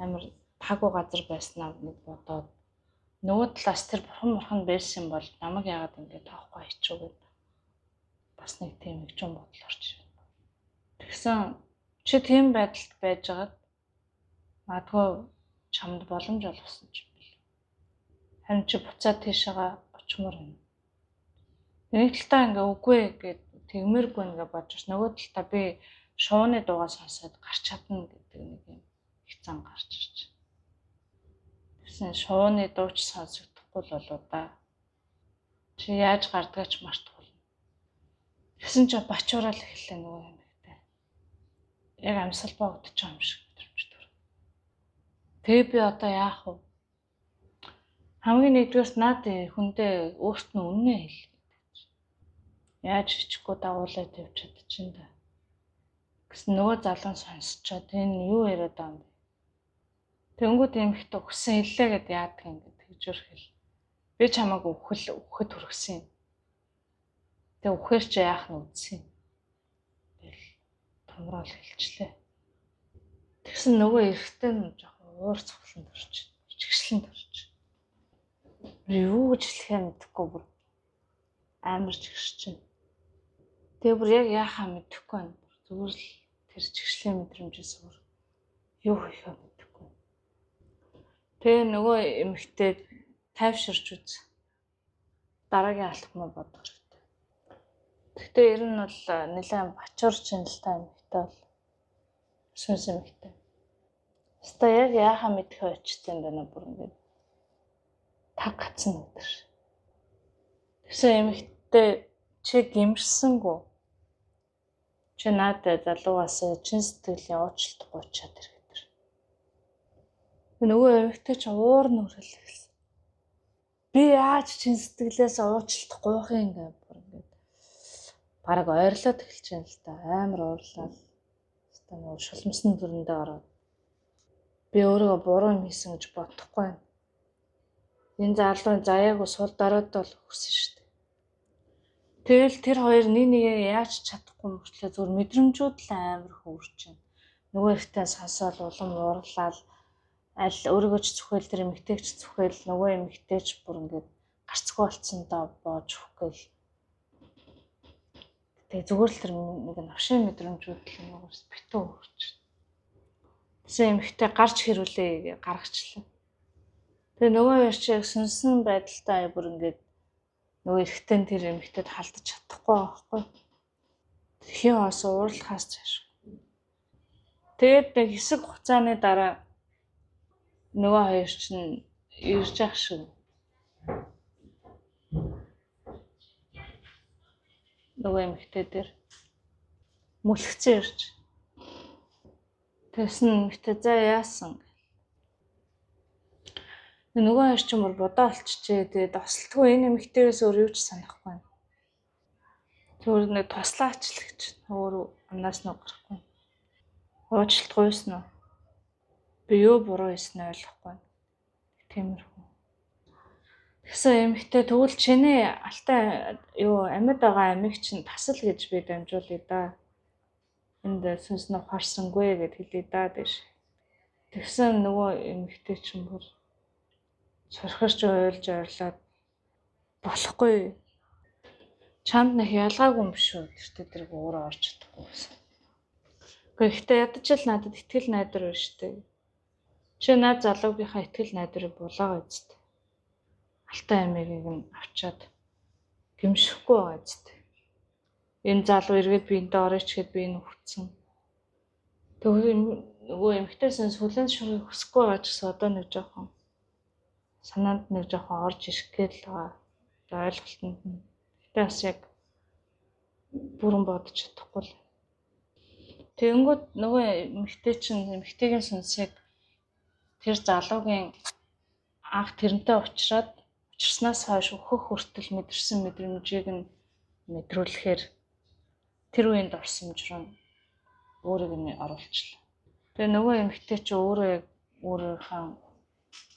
амар таагүй газар байснаа нэг бодоод нөгөө талаас тэр бурхан байсан бол намайг яагаад ингээд тоохгүй хичүү гэд бас нэг тийм их юм бодол орж ирнэ. Тэгсэн чи тийм байдалд байжгаад магадгүй чамд боломж олгосон ч юм бэл. Харин чи буцаад тийшээгээ очимоор байна. Нэг талтаа ингээ үгүй гэд тэгмээргүй ингээ бодож нөгөө талтаа би шууны дуугаа сонсоод гарч чадна гэдэг нэг юм их зан гарч ирж. Тэгсэн шууны дууч сонсогдохгүй л болоо да. Чи яаж гардгаач мартахгүй. Тэгсэн чи бачуурал эхэллээ нөгөө эмэгтэй. Яг амьсгал боогдож байгаа юм шиг мэдрэмж төр. Тэгээ би одоо яах вэ? Хамгийн нэгдүгээрс наад хүндээ өөрт нь үннээ хэл. Яаж хичихгүй дагуулаа тавьж чадчихна да. Гэсэн нөгөө залуун сонсчоод энэ юу яриад байгаа юм бэ? Тэнгүүд эмэгтэй өгсөн хэллээ гэд яадаг юм гэдэг тэгж өрхөл. Би чамааг өгөхөд хүргэсэн юм. Тэгээ үхээр чи яах нь үдсэн. Тэгэл томрол хэлчлээ. Тэгсэн нөгөө эрэгтэй нь жоохон уур цогцлон төрч, ичгшлэн төрч. Юу гэж хэлэхээ мэдэхгүй бүр амар чигш чинь. Тэгээ бүр яг яахаа мэдэхгүй байна. Зүгээр л тэр чигшлийн мэдрэмжээс өөр юу хийхээ мэдэхгүй. Тэгээ нөгөө эмэгтэй тайвширч үз. Дараагийн алхмаа бодох. Гэхдээ ер нь бол нэлээд бачуурч юм л та эмэгтэй бол. Сүнс эмэгтэй. Хэвээ яг яахаа мэдхээ очсон байна бүр ингээд таг гацсан өдөр. Тэгсэн эмэгтэй чи гимшсэнгүү. Чи надад залуугаас чин сэтгэлийн уучлалт гуйчаад ирэхэд. Нөгөө эмэгтэй чи уур нүрэл гэсэн. Би яаж чин сэтгэлээс уучлалт гуйх юм гээ бүр ингээд. Бараг ойрлоод эхэлж байна л та. Амар уурлаад. Хэвээ нөгөө шулмсан дүрэндээ ороод. Би өөрийгөө буруу юм хийсэн гэж бодохгүй байна. Энэ залуу заяагүй сул дараад бол өгсөн шүү дээ. Тэгэл тэр хоёр нэгээ яаж чадахгүй мөртлөө зүгээр мэдрэмжүүд л амар хөөрч байна. Нөгөө ихтэй сонсоод улам уурлаад аль өөрийгөө ч зүхэл тэр эмэгтэйч зүхэл нөгөө эмэгтэйч бүр ингээд гарцгүй болцсон доо боож өгөхгүй. Тэгээ зүгээр л тэр нэг навшин мэдрэмжүүд л нөгөөс битүү хөөрч. Тэсэн эмэгтэй гарч хэрүүлээ гаргачлаа. Тэгээ нөгөө хоёр чи яг сүнсэн байдалтай бүр ингээд нөгөө эрэгтэй тэр эмэгтэйд халдаж чадахгүй байхгүй. Хин хоос уурлахаас цааш. Тэгээд нэг хэсэг хугацааны дараа нөгөө хоёр чинь ирж ах шиг. Нөгөө эмэгтэй дээр мүлгцэн ирж. Тэсэн эмэгтэй за яасан. Нөгөө хоёр ч юм бол бодоо олчжээ. Тэгээд ослтгүй энэ эмэгтэйгээс өөр юу ч санахгүй. Зүгээр нэг туслаач л гэж. Өөр амнаас нь гарахгүй. Уучлалт гуйсан уу? Би юу буруу хийснээ ойлгохгүй. Тиймэрхүү. Тэгсэн эмэгтэй тэгвэл чиний алтай юу амьд байгаа амиг чинь тасал гэж би дамжуулъя да. энд сүнснө харсангүй гэд хэлээ даа дэш. Тэгсэн нөгөө эмэгтэй чинь бүр сурхарч ойлж ойрлоод болохгүй. Чамд нэх ялгаагүй юм биш үү? Тэр өөрөө орж чадахгүй байсан. Гэхдээ ядаж л надад итгэл найдар байна штэ. Чи наад залуугийнхаа итгэл найдрыг булаагаа эзэд. Алтай амигийг нь авчаад гимшихгүй байгаа эзэд. Энэ залуу эргээд биентэй орооч гэд би энэ хүчсэн. Тэгвэл нөгөө эмэгтэйсэн сүлэн шүргийг хүсэхгүй байгаа ч гэсэн одоо нэг жоохон санаанд нэг жоохон орж ирэх гээл байгаа. Тэгээ ойлголтод нь. Гэтэ бас яг бүрэн бодож чадахгүй л. Тэгэнгүүт нөгөө эмэгтэйгийн сүнсийг тэр залуугийн анх тэрнтэй учирснаас хойш өөхөх хүртэл мэдэрсэн мэдрэмжийг нь мэдрүүлэхээр тэр үеинд орсон журам өөрийг нь оруулчлаа. Тэгээ нөгөө эмэгтэй чи өөрөө яг өөрийнхөө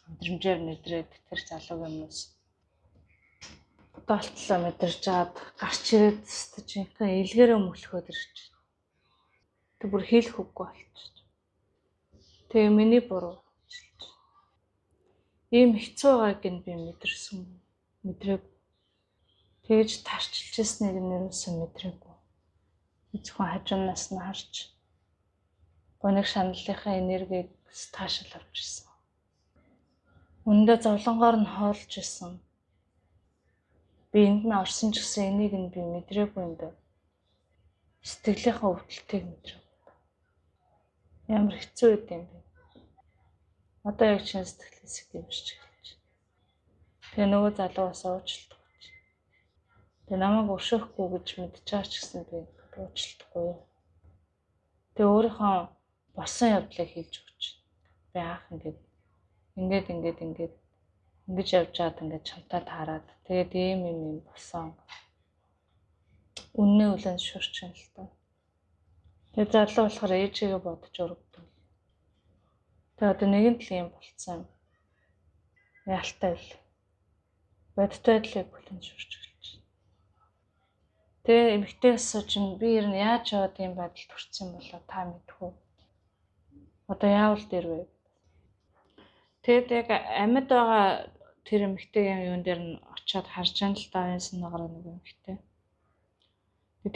мэдрэмжээр мэдрээд тэр залуугийн өмнөөс доолтлоо мэдэрч чад гарч ирээд жинхэнэ илгээрээ мөлхөөд ирж. Тэг бүр хийлэх үггүй болчих. Тэгээ миний буруу. Ийм хэцүү байгааг нь би мэдэрсэн. Мэдрэг. Тэгж тарчилж ирснийг нэрвсэн мэдрээгүй. Зөвхөн хажуунаас нь харж гониг шаналлынхаа энергийг таашаал авч ирсэн. Үндэ зовлонгоор нь хоолж ирсэн. Би энд нь орсон ч гэсэн энийг нь би мэдрээгүй юм байна. Сэтгэлийнхаа өвдөлтийг мэдрэг. Ямар хэцүү үед юм бэ? Одоо яг чин сэтгэлээс гэмшиж эхэлж. Тэгээ нөгөө залуу бас уучлалт гэж. Тэгээ намайг өршөөхгүй гэж мэдчихэж ч гэсэн би уучлалтгүй. Тэгээ өөрийнхөө болсон явдлыг хэлж өгч. Би анх ингэж явж чад ингэж чамтай таарад. Тэгээд ийм болсон. Үннээ үлэн шүрч юм л та. Тэгээ залуу болохоор ээжигээ бодож өргөдөв. Тэгээ одоо нэгэн тал юм болцсон. Ялтай л. Бодит байдлыг бүлэн шүрч эхэлж. Тэгээ эмэгтэйс чинь би ер нь яаж яваад ийм байдалд хүрсэн болоо та мэдгүй. Одоо яавал дээр вэ? Тэгээд яг амьд байгаа тэр эмэгтэйгийн юун дээр нь очиод харж байгаа л та энэ санаагаар нэг эмэгтэй.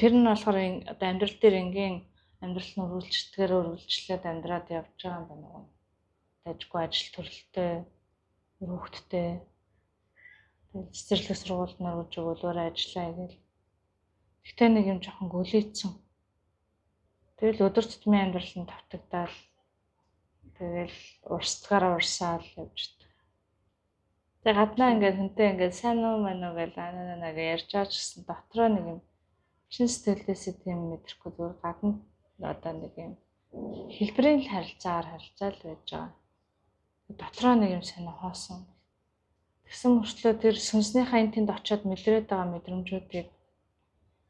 Тэр нь болохоор одоо амьдрал дээр энгийн амьдрал нь үргэлжлээд амьдраад явж байгаа юм байна уу? Дажгүй ажил төрөлтэй, хүүхэдтэй. Тэгээд цэцэрлэг сургуульд нөрж өгөөлөөр ажиллаа гэл. Гэхдээ нэг юм жоохон гөлийцэн. Тэгэл өдөр тутмын амьдрал нь тавтагдаал. Тэгэл урсдгаараа урсаал явж. Тэгээ гаднаа ингээд хүнтэй ингээд сайн уу мань уу гэл анаа ярьж байгаа ч гэсэн дотроо нэг юм чин сэтгэлдээсээ тийм мэдрэхгүй зүгээр гадна одоо нэг юм хэлбэрийн харилцаал байж байгаа. Дотроо нэг юм санаа хоосон. Тэгсэн мөрчлөө тэр сүнснийхаа энэ тэнд очиод мэдрээд байгаа мэдрэмжүүдийг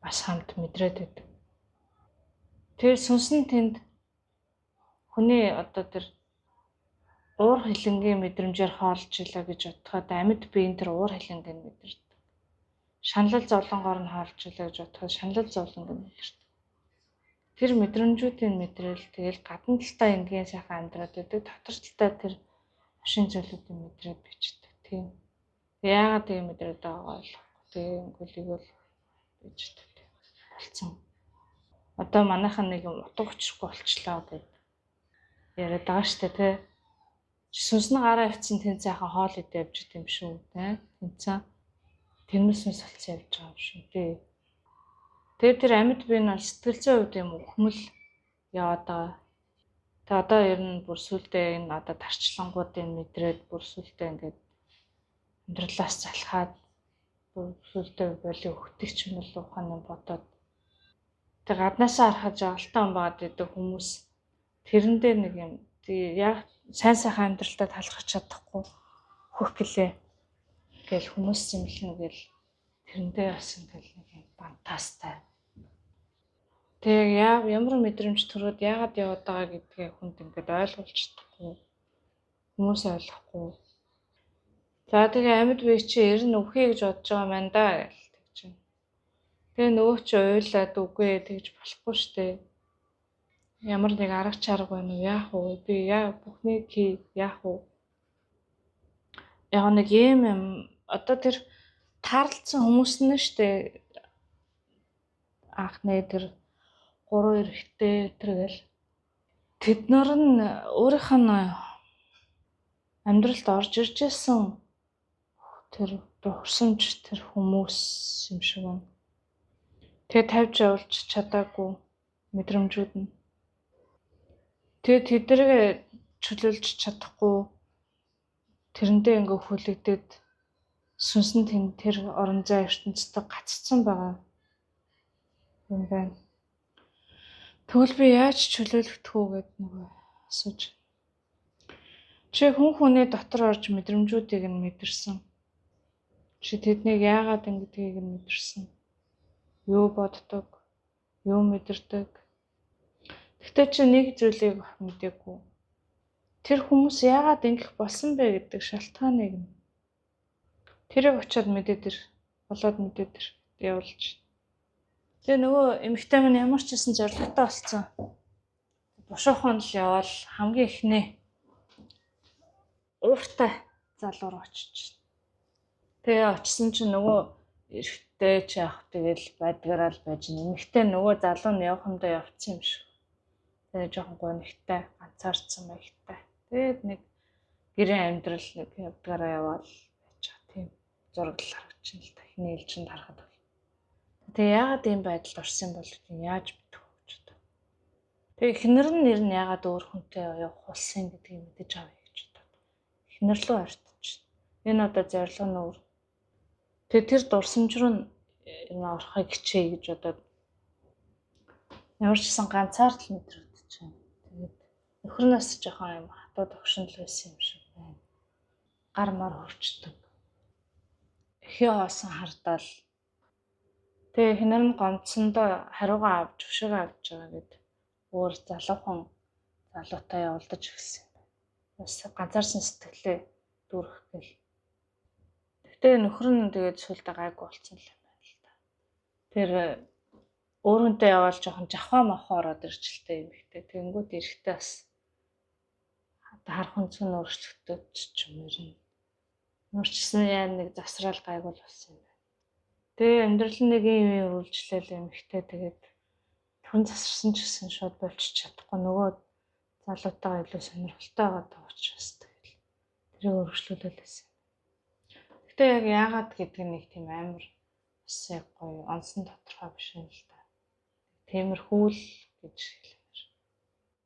бас хамт мэдрээд байдаг. Тэр сүнс нь тэнд хүний одоо тэр уур хилэнгийн мэдрэмжээр хоолж илаа гэж бодоход амьд биеийн тэр уур хилэнгийг мэдэрдэг. Шаналл зовлонгоор нь хоолж илаа гэж бодоход шаналл зовлонг мэдэрдэг. Тэр мэдрэмжүүдийн мэдрээл тэгэл гадна талтай энгийн сайхан амьдраад байдаг. Дотор талтай тэр машин зүйлүүдийн мэдрээд бичдэг. Тийм. Яагаад тийм мэдрээд байгаагаа ойлгохгүй. Тийм гөлийгөл бичдэг. Болцсон. Одоо манайхан нэг юм утга учиргүй болчлаа гэд яриад байгаа штэ тий. Сүнс нь гараа авцсан тэн цайхан хоол идэ явж байгаа юм шүү тий. Тэнцэн тэрнээс нь салцсан явж байгаа юм шүү тий. Тэгээд тэр амьд бие нь сэтгэл зүйн хувьд юм ухмал яваад байгаа. Тэгээд одоо ер нь бүр сүлдээ энэ одоо тарчлангуудын мэдрээд бүр сүлдээ ингээд амьдралаас залхаад бүр сүлдээ боли өгдөг ч юм бол ухааны бодоод тэг гаднаасаа харахад жагалтай юм байгаад идэг хүмүүс тэрэн дээр нэг юм яг сайн сайхан амьдралтай талхаж чадахгүй хөх гэлээ гэл хүмүүс зэмлэнэ гэл тэрэндээ бас ингээл нэг юм бантаастай. Тэг ямар мэдрэмж төрөөд яагаад яваад байгаа гэдгээ хүнд ингээд ойлгуулж чадахгүй хүмүүс ойлгохгүй. За тэгээ амьд бие чи ер нь өвхий гэж бодож байгаа маань да гэл тэг чинь. Тэгээ нөгөө чи уйлаад үгүй тэгж болохгүй штэ. Ямар нэг арга чарга байна уу? Яах вэ? Би бүхнийг яах вэ? Яг нэг юм одоо тэр таарлцсан хүмүүс нь штэ анхны тэр 3 эрэгтэй тэргээл тэд нар нь өөрийнх нь амьдралд орж ирж байсан тэр дурсамж тэр хүмүүс юм шиг байна. Тэгээ тавьж явуулж чадаагүй мэдрэмжүүд нь. Тэгээ тэднийг чөлөөлж чадахгүй тэрэндээ ингээ хүлэгдээд сүнсэн тэр орон зай ертөнцид гаццсан байгаа юм байна. Тэгвэл би яаж чөлөөлөх үү гэд нөгөө асууж. Чи хүний дотор орж мэдрэмжүүдийг нь мэдэрсэн. Чи тэднийг яагаад ингэдгийг нь мэдэрсэн. Юу боддог, юу мэдэрдэг. Гэхдээ чи нэг зүйлийг мэдээгүй. Тэр хүмүүс яагаад ингэх болсон бэ гэдэг шалтгааныг нь тэрийг очиод мэдээд болоод мэдээд явуулж. Тэгээ нөгөө эмэгтэй минь ямар ч гэсэн зоригтой болсон. Бушуухан л явал хамгийн ихний ууртай залуу руу очиж. Тэгээ очисон чинь нөгөө эрэгтэй ч яах тэгэл байдгаараа л байж эмэгтэй нөгөө залуу нь явах юмдаа явцсан юм шиг. Тэгээ жоохон гонигтай, ганцаардсан маягтай. Тэгээд нэг гэрээ амьдрал нэг явдгаараа яваал байж байгаа тийм зураг л харагдчихна л та. Эхний ээлжинд харахад. Тэгээ яагаад ийм байдалд орсон бол яаж мэдэх вэ гэж бодов. Тэгээ эхнэр нь нэр нь яагаад өөр хүнтэй явах болсон гэдгийг мэдэж авъя гэж бодов. Эхнэр лөө артч. Энэ одоо зорилго нь өөр. Тэгээ тэр дурсамж руу энэ орохыг хичээе гэж бодоод ямар ч гэсэн ганцаардл мэдрэгдэж байна. Тэгээд нөхрөөс жоохон юм хатуу төвшинл байсан юм шиг байна. Гар мар хурцдаг. Эхээ хоосон хардаал. Тэгээ эхнэр нь гомдсондоо хариугаа авч өшөөгөө авч байгаа гэд өөр залуухан залуутай явуулдаж өгсөн юм байна. Бас ганцаарсан сэтгэлээ дүүрэх гэл. Гэтэ нөхөр нь тэгээд сүлдө гайгүй болцсон л юм байна л да. Тэр өөрөнтэй яваал жоохон жавхаа махаа ороод ирчихэлтэй юм ихтэй. Тэнгүүд эрэхтэй бас харах өнцгөн өөрчлөгдөж ч юм уу. Нурчсан яа нэг засраал гайгүй болсон юм байна. Тэгээ амьдрал нь нэг юм үргэлжлээл юм ихтэй тэгээд хүн засарсан ч гэсэн шууд болчих чадахгүй нөгөө залуутайгаа илүү сонирхолтой байгаа учраас тэгэл тэрийг өргөжлүүлэл байсан. Гэтэ яг яагаад гэдэг нэг тийм амар бас яг гоё онсон тодорхой биш юм л да. Тиймэрхүү л гэж хэлмээр.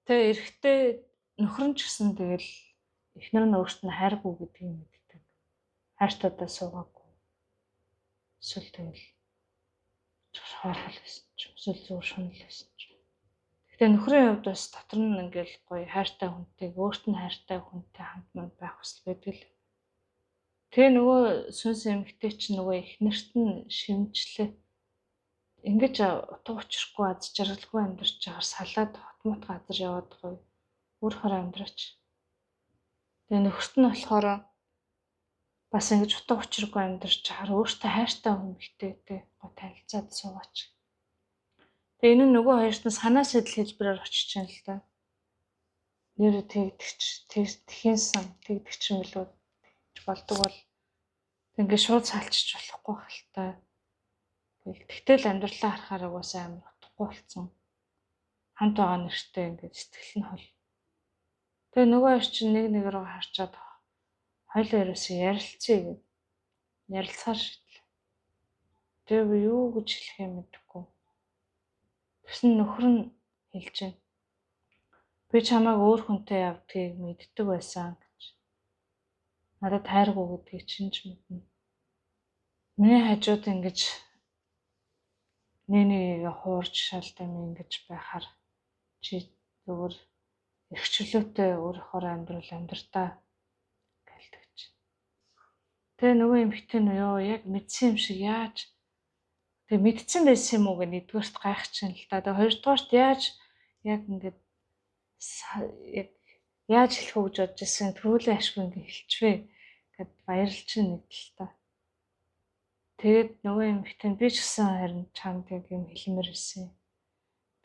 Тэгээ эрэхтэй нөхөр нь ч гэсэн тэгэл эхнэр нь өөрт нь хайргүй гэдгийг мэддэг. Хайртайдаа суугаагүй. Эсвэл тэгэл хоорхол байсан ч эсвэл зур шунал байсан ч. Гэтэ нөхрийн хувьд бас дотор нь ингээл гоё хайртай хүнтэй, өөрт нь хайртай хүнтэй хамт байх хүсэл байдаг л. Тэгээ нөгөө сүнс эмэгтэй чинь нөгөө эхнэрт нь шимжлээ. Ингэж утга учиргүй аз жаргалгүй амьдарч чагаар салаад хотмот газар яваад гоё өөр хороо амьдраач. Тэгээ нөхөрт нь болохоор бас ингэж утга учиргүй амьдарч чагаар өөртөө хайртай хүнтэй гоё танилцаад суугаач. Тэгээ энэ нөгөө хоёрт нь санаа сэтэл хэлбэрээр очиж байна л да. Нэр тэгхийнсэн тэгдэг ч юм билүү болдог бол ингээд шууд салчиж болохгүй хэлтэй. Тэгтэл амьдралаа харахаар угаасаа амар утгагүй болсон. Хамт байгаа нэртэй ингээд сэтгэл нь хол. Тэгээ нөгөө хоёр чинь нэг рүү харчаад хоёлоо ерөөсөө ярилцъя гэв. Ярилцахаар шийдлээ. Тэгээ би юу гэж хэлэх юм мэдэхгүй. Тэгсэн нөхөр нь хэлж байна. Би чамайг өөр хүнтэй явдгийг мэддэг байсан гэж. Надад хайргүй гэдгийг чинь ч мэднэ. Миний хажууд ингэж нэг хуурж шалтай минь ингэж байхаар чи зөвөр эрх чөлөөтэй өөрөөр амьдрал амьдртаа гэлдэгч. Тэгээ нөгөө эмэгтэй нь ёо яг мэдсэн юм шиг яаж тэгээ мэдсэн байсан юм уу гэ нэгдүгээрт гайхчихна л да. Тэгээ хоёрдугаарт яаж яг ингэж яг яаж хэлэх үү гэж бодож ирсэн төрүүлэн ашгүй ингэ хэлчихвэ гэд баярлж нэг л та. Тэгээд нөгөө эмэгтэй нь би ч гэсэн харин чамд яг юм хэлмээр ирсэн.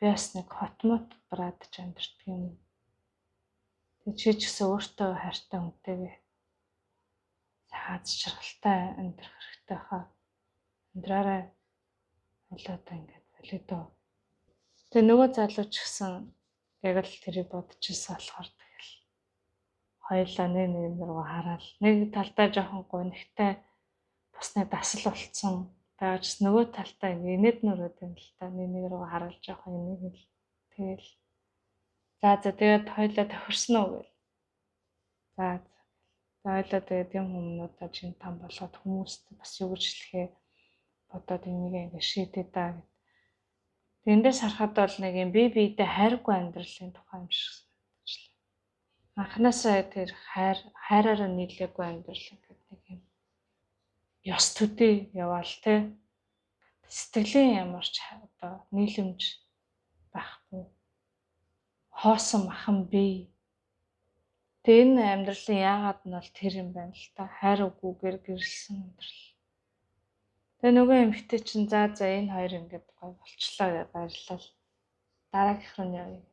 би бас нэг хотмот браадж амьдэрдэг юм. Тэг чи ч гэсэн өөртөө хайртай хүнтэйгээ сайхан жаргалтай амьдрах хэрэгтэй хаа. Амьдраарай. Болоод ингээд болидоо. Тэг нөгөө залуу ч гэсэн яг л тэрийг бодож ирсэн болохоор тэгэл хоёулаа нэг рүү хараад нэг талдаа жоохон гонигтай бас нэг дасал болцсон байгаач нөгөө талдаа инээд нөрөөд юм л та нэг рүү хараад жоохон энийг л тэгэл за тэгээд хоёулаа тохирсон уу гэл. За хоёулаа тэгээд юм өмнөдөө чинь там болоод хүмүүст бас юу гэж хэлэхээ бодоод энийг ингээд шийдээ даа гэд. Тэндээс харахад бол нэг юм бие биедээ хайргүй амьдралын тухай юм шиг санагдчихлаа. Анханасаа тэр хайраараа нийлээгүй амьдрал гэдэг нэг юм ёс төдий яваал те. Сэтгэлийн ямар ч одоо нийлэмж байхгүй. Хоосон махан бие. Тэгээ энэ амьдралын яагаад нь бол тэр юм байна л та. Хайр үгүйгээр гэрэлсэн амьдрал. Тэгээ нөгөө эмэгтэй чинь за энэ хоёр ингээд гой болчлоо гэж баярлал. Дараагийнх нь явъя.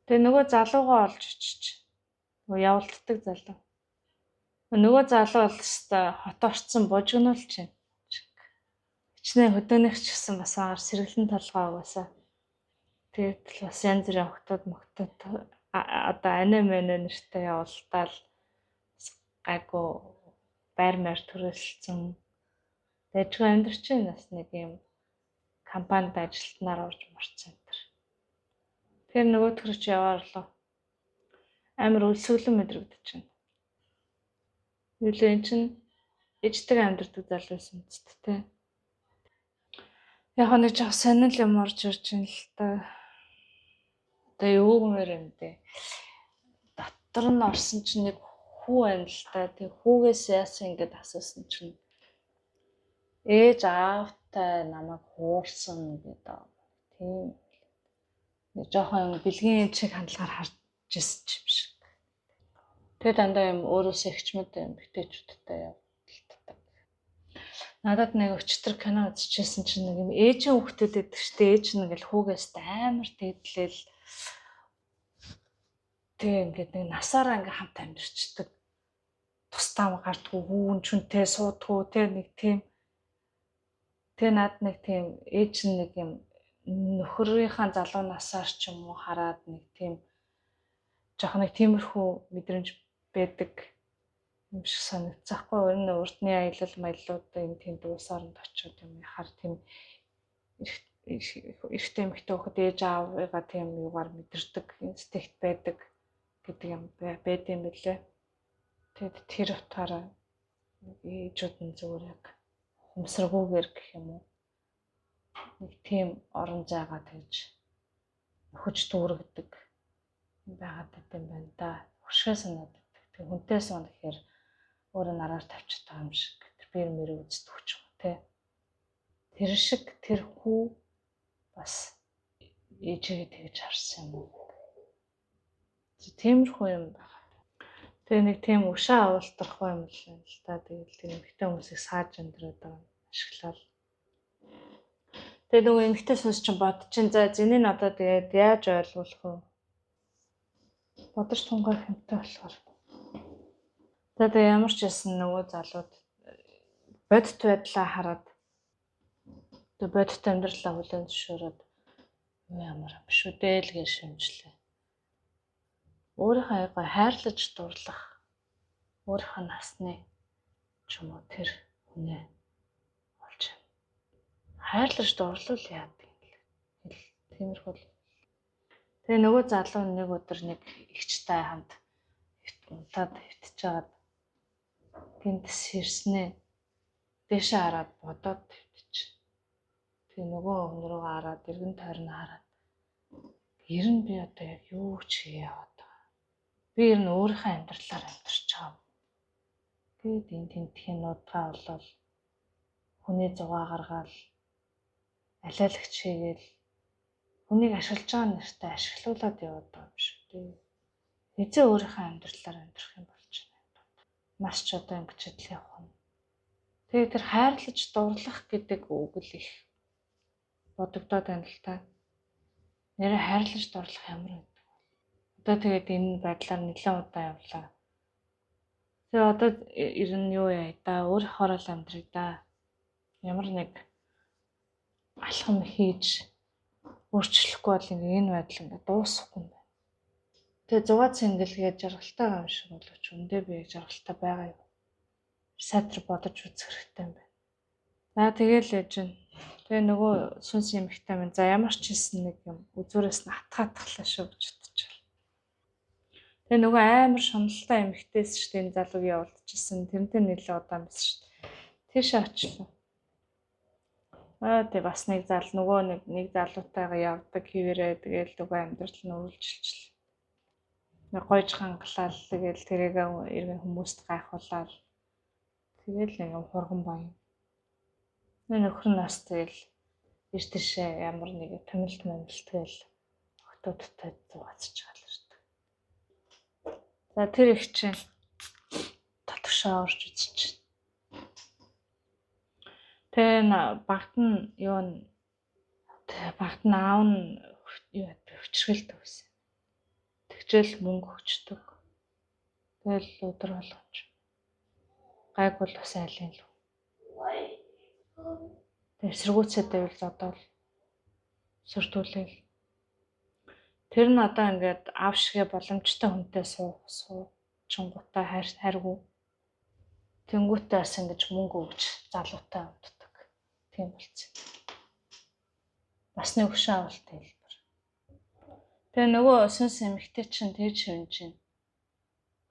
Тэгээ нөгөө залуугаа олж очиж. Нөгөө явуулддаг залуу. Нөгөө залуу бол өстой хот орцсон бужигнуулч байна. Хичнээн хөдөөнийх ч гэсэн бас агаар сэргэлэн толгой угаасаа. Тэгээд л бас янз бүрийн охтууд одоо анаа мэнэ нэртэй явуултаал гайгүй байр маяр төрөлцсөн. Дэжгүй амьдарч байна бас нэг юм компанид ажилтнаар орж марцсан энэ. Тэр нөгөө төрч яваарлаа. Амар өлсгөлэн мэдрэгдэж байна. Юу л эн чин ээжтэй амьдардаг залуу байсан ч тээ. Яг нэг жоо сонирхол юм орж ирж байна л та. Одоо юу гэмээр юм бэ? Дотор нь орсон чинь нэг хүү байна л та. Тэг хүүгээс яасан ингэж асуусан чинь ээж аавтай намайг хуурсан гэдэг. Тийм. Нэг жоохон бэлгийн шиг хандлагаар харж ирсэн юм шиг. Тэгээ дандаа юм өөрөөсөө ихчмэд юм битээчүүдтэй явуулдаг. Надад нэг өчтөр кино үзчихсэн чинь нэг юм ээжийн хүүхдүүд байдаг штэ ээж нэг л хүүгээс амар тэглээл тэг ингээд нэг насаараа ингээ хамт амьдэрчдэг. Тусдаа гардгүй хүүн чүнтэй суудгүй тэг нэг тийм тэг над нэг тийм ээж нэг юм нөхрийнхаа залуу насаар ч юм уу хараад нэг тийм жоох нэг тиймэрхүү мэдрэмж байдаг юм шиг санагдчихгүй энэ урдны аялал маяллууд энэ тийм дуусаарнд очиод юм яхаар тийм эрэгтэй эмэгтэй хөхд ээж аавыгаа тийм юугаар мэдэрдэг инстинкт байдаг гэдэг юм байд юм билээ. Тэгэд тэр утгаараа ээжүүд нь зүгээр яг хумсрагүйгээр гэх юм уу нэг тийм орон зайгаа тэгж нөхөж дүүргдэг байгаад байт юм байна да. Хөшгөө санагддаг. Тэг хүнтэй сон гэхээр өөрөө нараар тавьчих байгаа юм шиг тэр бэр мэр үздэг ч юм те. Тэр шиг тэр хүү бас ээжээ тэгж харсан юм уу. Тиймэрхүү юм байна. Тэгээ нэг тийм өшөө авалтрахгүй юм л та. Тэгэл тэр эмэгтэй хүмүүсийг сааж өндрөөд байгаа ашиглал. Тэгээ нөгөө эмэгтэй сүнс чинь бодчихин за зэнийг одоо тэгээд яаж ойлгуулах вэ? Бодож тунгаа хэмтэй болохоор. Тэгээ ямар ч байсан нөгөө залууд бодит байдлаа хараад тэгээ бодит амьдралаа хүлээн зөвшөөрөөд ямар юм шүү дээ л гэж шимжлээ. Өөрийнхөө аяга хайрлаж дурлах өөрийнхөө насны ч юм уу тэр хүнээ олж хайрлаж дурлал яадаг юм л тиймэрхүү. Тэгээ нөгөө залуу нэг өдөр нэг ихчтэй хамт унтаад хөвтчихээд гинтс хэрснээ дэшээ хараад бодоод хөвтчих. Тэгээ нөгөө хүн рүү хараад эргэн тойрноо хараад ер нь би одоо яг юу ч яваад байгаа. Би ер нь өөрийнхөө амьдралаар амьдарч байгаа. Тэгээд энэ тентхийн нуудгаа болол хүний зугаа гаргаал алиалагч хийгээл хүнийг ашиглаж байгаа нэртэй ашиглуулад яваад байгаа юм шиг тий. Эзэн өөрийнхөө амьдралаар амьдрах юм болж байна. Маш ч одоо ингэж адил явах нь. Тэгээ тэр хайрлаж дурлах гэдэг үг л их бодогдоод байна л та. нэрээ хайрлаж дурлах ямар вэ? Одоо тэгээд энэ байдлаар нэлээд удаа явлаа. Тэгээ одоо ер нь юу яа да өөрийнхөө л амьдрыг да. Ямар нэг алхам хийж өөрчлөхгүй бол энэ байдал ингээд дуусахгүй юм байна. Тэгээ 6 цэнгэлгээд жаргалтай юм шиг боловч өндөө би жаргалтай байгаа юм. Сайтар бодож үзэх хэрэгтэй юм байна. За тэгэл яж гэн. Тэгээ нөгөө сүнс эмхтэй минь за ямар ч хэлсэн нэг юм үзүүрээс нь атгаатглаа шүү гэж бодож байна. Тэгээ нөгөө амар шуналтай эмхтэйс шүү дээ энэ залууг явуулчихсан. Тэрнтэй нэлээд удаан байсан шүү дээ. Тийш очлоо. Тэгээ бас нэг нөгөө нэг залуутайгаа явдаг хിവэрээ тэгээл нөгөө амьдрал нь үргэлжилчихлээ. Нэг гойж хангалал тэгээл тэрийг иргэн хүмүүст гайхуулаад тэгээл нэг хурган баян. Нөхөр нь бас тэгэл иш тийшээ ямар нэг томилт тэгэл октодтой зугаацж байгаа л шүү дээ. За тэр их чинь татгшаа орж үзчих. Тэгээ багт нь багт нь аав нь юу хөвчрэлт өгсөн. Тэгжэл мөнгө өгчдөг. Тэгэл өдөр болгоч. Гайг бол бас айлын л. Тэр эсэргүүцэдээ бол зодоол сүртүүлээл. Тэр нь одоо ингээд аав шигэ боломжтой хүнтэй суучингуудаа хайргүй. Тэнгүүтээ бас ингэж мөнгө өгч залуутай авддаг. Тийм болцсон. Бас нэг хөшөө авалт хэлбэр. Тэгээ нөгөө сүнс эмэгтэй чинь тэр шивэн чинь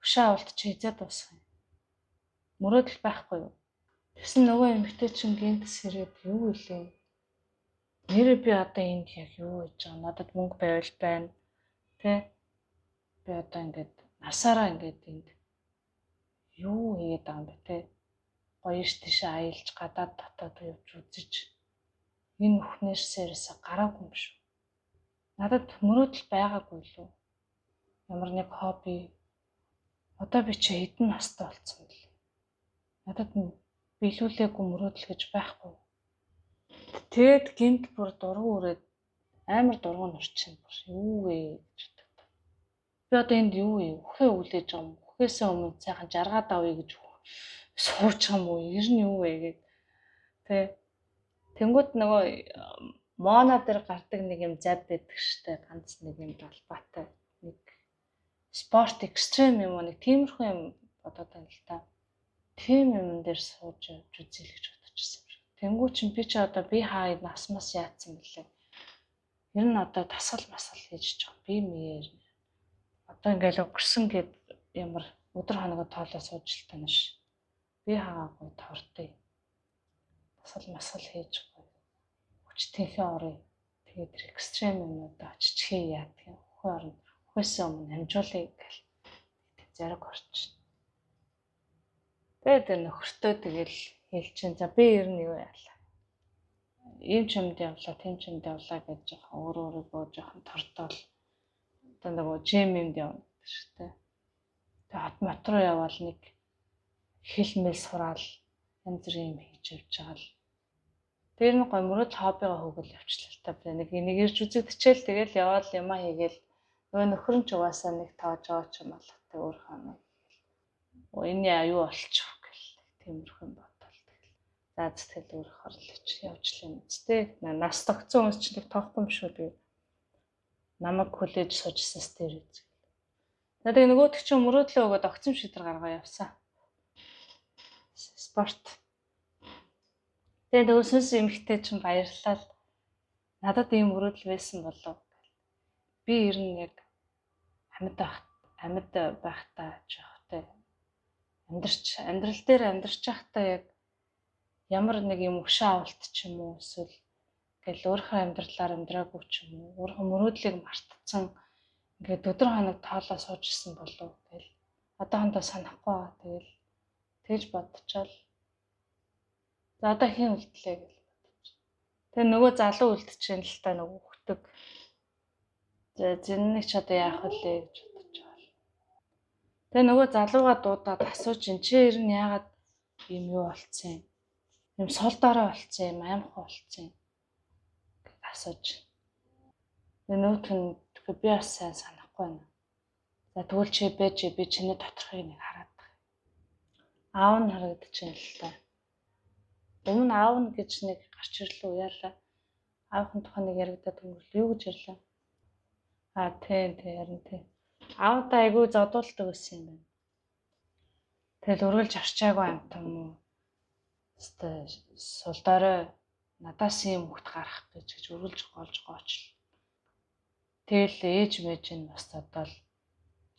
хөшөө авалт чи хязаад дуусах юм. Мөрөөдөл байхгүй юу? Тэгсэн нөгөө эмэгтэй чинь гинт сэрээд юу илээ? Нэрээ би одоо энд яг юу хийж байгаа? Надад мөнгө байвал байна. Тэ? Би одоо ингээд насаараа ингээд энд юу хийгээд байгаа юм бэ те? Гоё ш тийш аялж гадаад дотоод явж үзэж энэ өхнөөсөөс гараагүй юм шүү. Надад мөрөөдөл байгаагүй лөө. Ямар нэг хобби. Одоо би чи хэдэн настай болсон бэ? Надад биелүүлээгүй мөрөөдөл гэж байхгүй. Тэгэд гинт бүр дургу өрөөд амар дургуун орчин бүр юу вэ гэж боддог. Би одоо энд юу вэ? Үхээ үлээж байгаа юм. Үхээсээ өмнө цаахан жаргаад авъя гэж сууж байгаа юм уу? Ер нь юу вэ гэд. Тэнгүүд нөгөө Мона дээр гардаг нэг юм зад байдаг штэ. Ганц нэг юм талбайтай нэг спорт экстрем юм уу нэг тиймэрхүү юм бодоод байна л та. Тийм юм дээр сууж явж үзье л гэж бодчихсон юм шиг. Тэнгүү чинь би ч одоо би хаа нас мас яатсан бэлээ. Ер нь одоо тасгал масгал хийж байгаа. Би мээр. Одоо ингээл өнгөрсөн гэд ямар өдөр хоногоо тоолоо сууж л тань ш. Би хаагаагүй товртой. Тасгал масгал хийж гоё. Хүчтэнхээ орё. Тэгээд экстрем юмудаа оччихээ яадаг юм. Үхээ орно. Үхээсээ өмнө амжуулъя гэл. Зараг орчих. Тэгээд нөхөртөө тэгэл хэлчихэн. За би ер нь юу яалаа. Ийм ч юмд явлаа, тийм ч юмд явлаа гэж жоохон өөрийгөө жоохон тортоол. Одоо нөгөө жим юмд явна шүү дээ. Тэгээд хот мот руу яваал нэг хэлмэл сураал янз бүрийн юм хийж явж байгаа л. Тэр нь гой мөрөд хоббигаа хөөгөл явчлаа л та. Би нэг ирж үзэгдчихэл тэгэл яваал юмаа хийгээл нөгөө нөхөр нь ч угаасаа нэг тоож байгаа ч юм болох тэ өөрөө хаа. Энэ юу болчих гэл тиймэрхүү юм бодвол тэгэл. За тэгэл өөр хорлооч явжлаа мэт. Нас тогтсон хүмүүс ч нэг тоохгүй юм шүү дээ. Намайг хүлээж суужсанс дээр үзье. Тэгээд нөгөөдөг чинь мөрөөдлөө өгөөд огцом шийдэр гаргаа явсан. Спорт. Тэгээд нөгөө сүнс эмхтэй чинь баярлалаа. Надад ийм мөрөөдөл байсан болов. Би ер нь яг амьд байхдаа жоохтой амьдрал дээр амьдарч байхдаа яг ямар нэг юм өшөө авалт ч юм уу эсвэл ингээл өөрийнхөө амьдралаар амьдраагүй ч юм уу өөрийнхөө мөрөөдлийг мартцсан ингээд өдөр хоног тоолоо суужсэн болов гэл одоохондоо санахгүй байгаа тэгэл тэгж бодчихвол за одоо хэн үлдлээ гэж бодож. Тэгээ нөгөө залуу үлдчихээн л та нөгөө хөтөг. За зинник ч одоо яах вэ гэж бодож байгаа. Тэгээ нөгөө залууга дуудаад асууж ин чи ер нь яагаад юм юу болцсон юм сул дорой болцсон юм аимхай болцсон юм гэж асууж. Нүүтх нь би бас сайн санахгүй байна. За тэгвэл чи би чиний доторхыг нэг хараад байгаа. Аав нь харагдчихээн л та. Өмнө аав нь гэж нэг гарч ирлээ яалаа. Аавын тухай нэг яригадаад өнгөрлөө. Юу гэж ирлээ? Тийм харин тийм. Аавдаа айгүй зодуулдаг байсан юм байна. Тэгэл үргэлж арчаагүй амт юм уу? Өстой сулдаарай надаас юм хөхт гарах гэж үргэлж голж гоочл. Тэгэл ээж мэж нь бас одоо л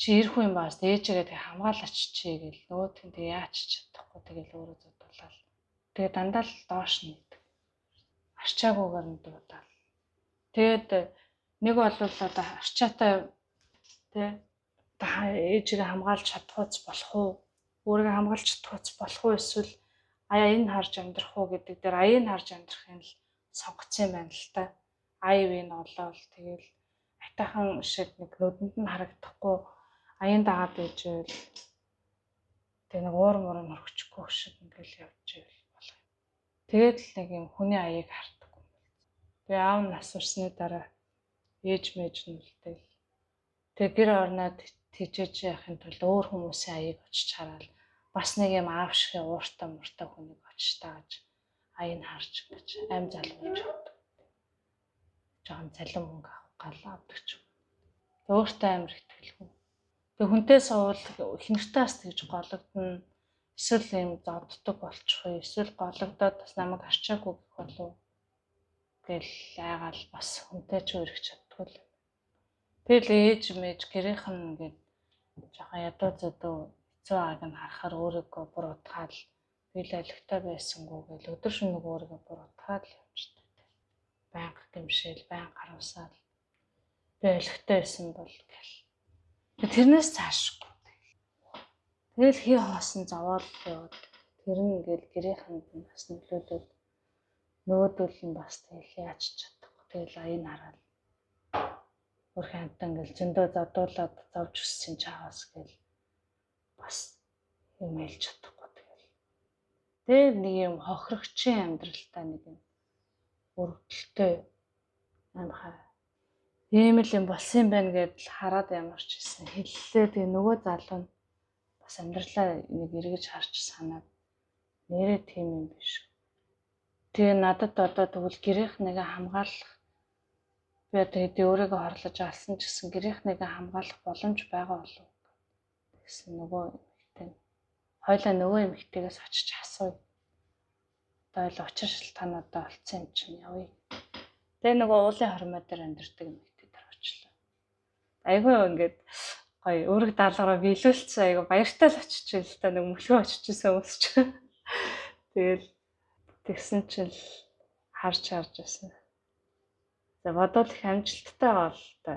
чи ирэх юм баас ээжигээ тэг хамгаалаач чи гэл нөгөөтх нь тэг яач чадахгүй тэгэл өөрөө зодуулаад. Тэгээ дандаа л доош нийт. Арчаагүйгээр нь дуудаал. Тэгээд нэг бол одоо арчаатай тэ ээжигээ хамгаалж чадхууц болох уу? Өөрийгөө хамгаалж чадхууц болох уу? Эсвэл аяыг нь харж амьдрах уу гэдэг дээр аяыг нь харж амьдрахын л сонгоцсон юм байна л та. Аяв нь олоод тэгэл айтайхан шиг нэг нүдэнд нь харагдахгүй аян дагаад байжвэл тэг нэг уур муур нь орчихгүй шиг ингээл явж ивэл болох юм. Тэгээд л нэг юм хүний аяыг хардаг юм байна. Тэгээ аав нь асуурсны дараа ээж мэж нь үлдээл. Тэгээ гэр орноод тийжээж яхахын тулд өөр хүмүүсийн аяыг очиж хараад бас нэг юм аав шиг ууртай муртай хүнийг очиж тааж аяыг харж гэж аим залгуулж авдаг. Жохон цалин мөнгө авах гал авдаг ч юм. Өөртөө амар ихтгэлгүй. Тэг хүнтэй суувал ихнэртээ бас тэгж гологдно. Эсвэл юм зодддаг болчих уу? Эсвэл гологдоод бас намайг арчаагүй гэх болов гэл айгаал бас хүнтэй ч өрөх чаддгүй л. Тэгэл ээж мэж гэрийнх нь ингээд жоохон ядуу зөдөө хэцүү ааг нь харахаар өөрийгөө бүр утгаал би л алигтай байсангүй гэл өдөр шөнөг өөрийгөө бүр утгаал явждаг. Байнга гэмшээл, байнга харуулсаал би алигтай байсан бол гэл. Тэрнээс цаашгүй. Тэгэл хий хоосон зовоол яваад тэр нь ингээл гэрийнхэнд нь бас нөлөөлөл нөгөөдөл нь бас тэгэл яаж чадахгүй. Тэгэл аян хараад өөрхөн амтан ингээл зөндөө задуулаад зовж өссөн чаавас гэл бас юм хэлж чадахгүй тэгэл. Тэр нэг юм хохирогчийн амьдралтай нэг юм өргөдөлтөй амхаа ийм л юм болсон юм байна гэдэл хараад ямарч ирсэн. Хэллээ тэгээ нөгөө залуу нь бас амьдралаа нэг эргэж харж санаад нэрээ тийм юм биш. Тэгээ надад одоо тэгвэл гэрийнх нэгэ хамгаалах би одоо хэдий өөрийгөө хорлож алсан ч гэсэн гэрийнх нэгэ хамгаалах боломж байгаа болов гэсэн нөгөө эмэгтэй. Хойлоо нөгөө эмэгтэйгээс очиж асууя. Одоо л учир шалтгаануудаа олцсон юм чинь явъя. Тэгээ нөгөө уулын хормой дээр амьдардаг эмэгтэй дээр очлоо. Айгүй ингээд гоё өөрөг даалгараа биелүүлсэн айгүй баяртай л очиж байл та нэг мөлгөө очижсэн хүмүүс ч. Тэгэл тэгсэн чинь харж байсан. За бодвол их амжилттай бол та.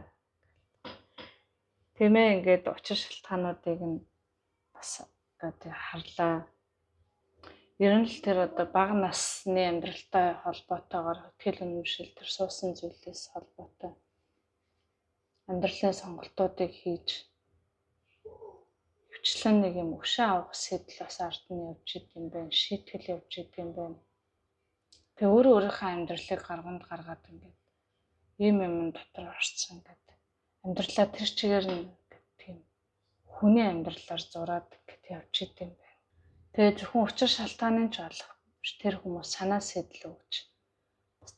Тэмээ ингээд учир шалтгаануудыг нь бас одоо харлаа. Ер нь л тэр одоо бага насны амьдралтай холбоотойгоор хөтгөл үнэмшил тэр суусан зүйлээс холбоотой амьдралын сонголтуудыг хийж хвчлэн нэг юм өгшөө авах сэтэл бас ард нь явж идэм байх, шийтгэл явж идэм байх. Тэгээ өөрийнхөө амьдралыг гаргаад ингээд ийм юм дотор орцсон ингээд амьдралаа тэр чигээр нь тийм хүний амьдралаар зураад ингээд явж идэм байх. Тэгээ зөвхөн учир шалтгааны ч болох тэр хүмүүс санаа сэтэл өгч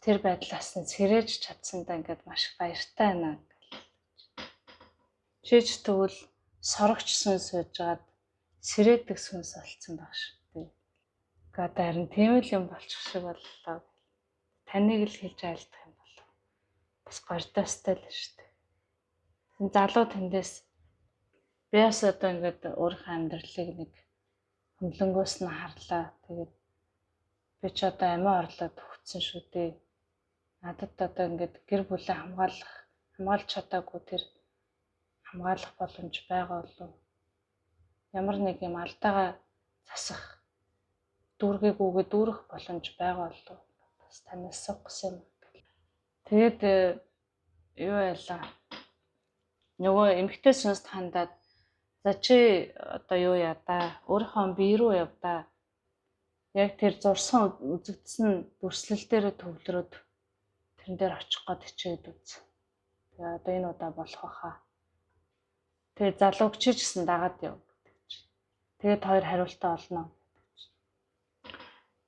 тэр байдлаас нь сэрэж чадсандаа ингээд маш баяртай байна. Шийдэж тэгвэл сорогч сүнс суужгаад сэрээдэг сүнс болцсон баг шүү дээ. Гэхдээ харин тийм л юм болчих шиг боллоо. Таныг л хэлж айлдах юм болов. Бас гордостой л шүү дээ. Залуу тэндээс би бас одоо ингээд өөрийнхөө амьдралыг нэг хөндлөнгөөс нь харлаа. Тэгээд би ч одоо амиа орлоод өгцөн шүү дээ. Надад одоо ингээд гэр бүлээ хамгаалж чадаагүй тэр хамгаалах боломж байгаа болов. Ямар нэг юм алдаагаа засах дүүргээгүйгээ дүүрэх боломж байгаа болов. Бас танаас суугсан юм. Тэгээд юу байлаа. Нөгөө эмэгтэй сүнст хандаад за чи одоо юу яа да өөрийнхөө бие рүү яв да. Яг тэр зурсан үзэгдсэн дүрслэл дээр төвлөрөөд тэрэн дээр очих гээд хичээд үз. Тэгээ одоо энэ удаа болох баха. Тэгээ залуу өчиж гэсэн дагаад яв. Тэгээд хоёр хариултаа олно.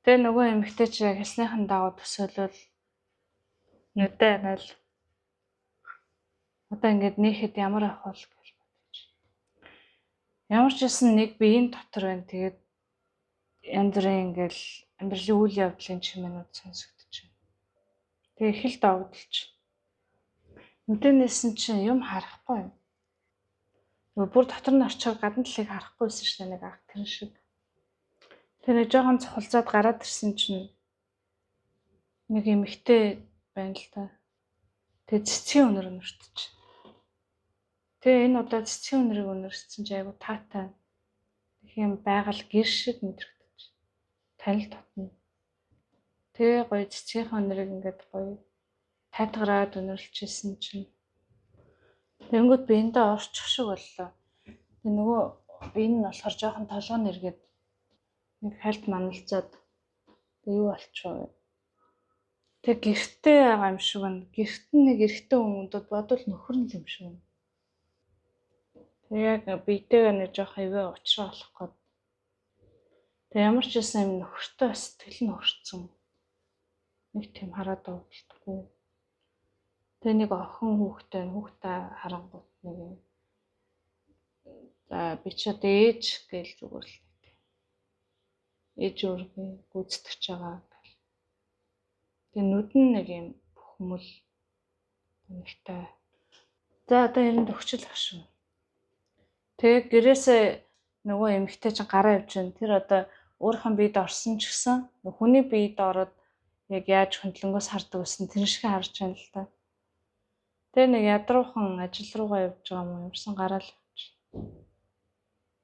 Тэгээ нөгөө эмэгтэй чи яг хэлснийхэн дагуу төсөөлөл нүдэ найл. Одоо ингэж нээхэд ямар авах вэ гэж бодож. Ямар ч гэсэн нэг биеийн дотор байна. Тэгээд янз бүрийн ингээл амьдралын үйл явдлын чимээнүүд сонсогдож байна. Тэгээ их л догдолч. Нүдэнээс нь чинь юм харахгүй юм. Нөгөө бүр дотор нь орчоор гадна талыг харахгүйсэн шүү дээ нэг ах тэр шиг. Тэр нэг жоохон цохолзаад гараад ирсэн чинь нэг эмэгтэй байна л та. Тэгээ цэцгийн өнөр өнөртөж. Тэгээ энэ удаа цэцгийн өнөрийг өнөрсөн чи айгу таатай. Их юм байгаль гэр шиг мэдрэгдэж. Танил татна. Тэгээ гоё цэцгийн өнөрийг ингээд гоё тайтгараад өнөрлөжсэн чинь тэнгүүд биендээ орчих шиг боллоо. Тэгээ нөгөө би энэ нь болохоор жоохон толгой нэргээд нэг хальт маналцаад юу болчихоо. Тэгээ гэртээ байгаа юм шиг байна. Гэрт нэг эрэгтэй хүмүүд бодвол нөхөр нь юм шиг байна. Тэгээ яг биетэйгээ нэг жоохон ивэ уучраа болох гээд. Тэгээ ямар ч байсан юм нөхөртөө сэтгэл нь өрцөн. Нэг тийм хараад болтгүй. Тэгээ нэг охин хүүхдээ харангуут нэг юм. За би ч одоо ээж гэж зүгээр л нэг. Ээж өөргөө гүйцэтгэж байгаа гэл. Тэгээ нүд нь нэг юм бүхмөл нэгтэй. За одоо эрэнд өгчл ах шүү. Тэгээ гэрээсээ нөгөө эмэгтэй чинь гараа явж байна. Тэр одоо өөрийнхөө биед орсон ч гэсэн хүний биед ороод яг яаж хөндлөнгөөс хардаг гэсэн тэр шиг харж байна л та. Тэгээ нэг ядруухан ажил руугаа явж байгаа юм юмсан гараал явж.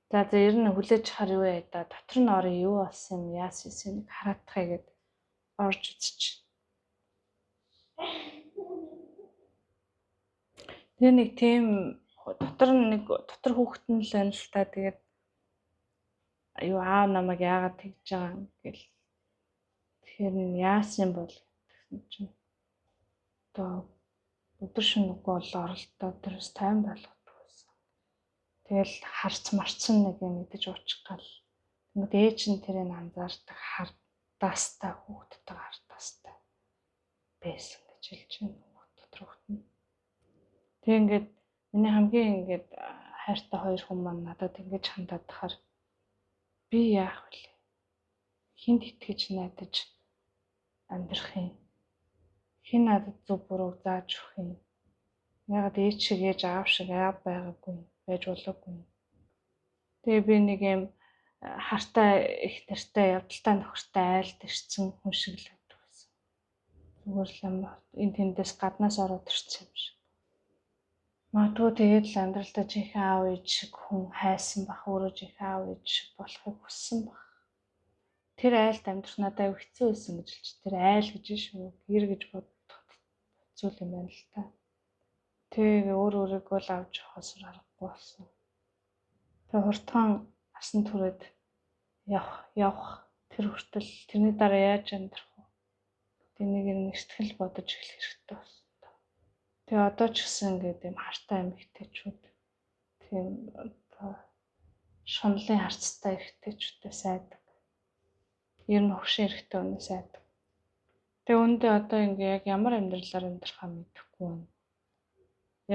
За ер нь хүлээж хар юу яа да дотор нь ороо юу болсон юм яас юм хараадахыг гээд орж үзчих. Тэгээ нэг тийм дотор хүүхэд нь л байна л та. Тэгээд юу аав намайг яагаад тэгж байгаа юм гэл. Тэгэхээр яасан бол гэсэн чинь одоо өдөр шөнөгүй бол оролдоо тэрс тайван болгодог байсан. Тэгэл харц марцсан нэг юм мэдэж уучих гал. Тэгмэд ээж нь тэрийг анзаардаг хардаастай хүүхдтэй хардаастай байсан гэж хэлж байна. Дотор хүүхэд нь. Тэг ингээд миний хамгийн ингээд хайртай хоёр хүн маань надад ингэж хандаад тахаар би яах вэ? Хинд итгэж найдаж амьдрах юм. Хин надад зөв бурууг зааж өгөх юм. Ягаад ээж шиг ээж аав шиг аав байгаагүй байж болоогүй. Тэгээ би нэг юм хартай их нартай явдалтай нөхөртэй айлд ирсэн хүн шиг л байдаг байсан. Зүгээр л юм энэ тэндээс гаднаас ороод ирсэн юм шиг. Магадгүй тэгээд л амьдралдаа жинхэнэ аав ээж шиг хүн хайсан бах, өөрөө жинхэнэ аав ээж шиг болохыг хүссэн бах. Тэр айлд амьдрах надад аюу хэцүү байсан гэж хэлж. Тэр айл гэж шүү. Гэр гэж боддог зүйл юм байна л та. Тэгээ өөрийгөө л авч явахаас аргагүй болсон. Тэгээ хурдхан асан түрээд явах тэр хүртэл тэрний дараа яаж амьдрах вэ? Тэнийг нэг сэтгэл бодож эхлэх хэрэгтэй болсон. Тэгээ одоо ч гэсэн ингээд юм хартай эмэгтэйчүүд тийм одоо шунлын харцтай эмэгтэйчүүдээ сайдаг. Ер нь хөвшин эрэхтэй өнөө сайдаг. Тэгээ үүндээ одоо ингээ яг ямар амьдралаар амьдрахаа мэдэхгүй байна.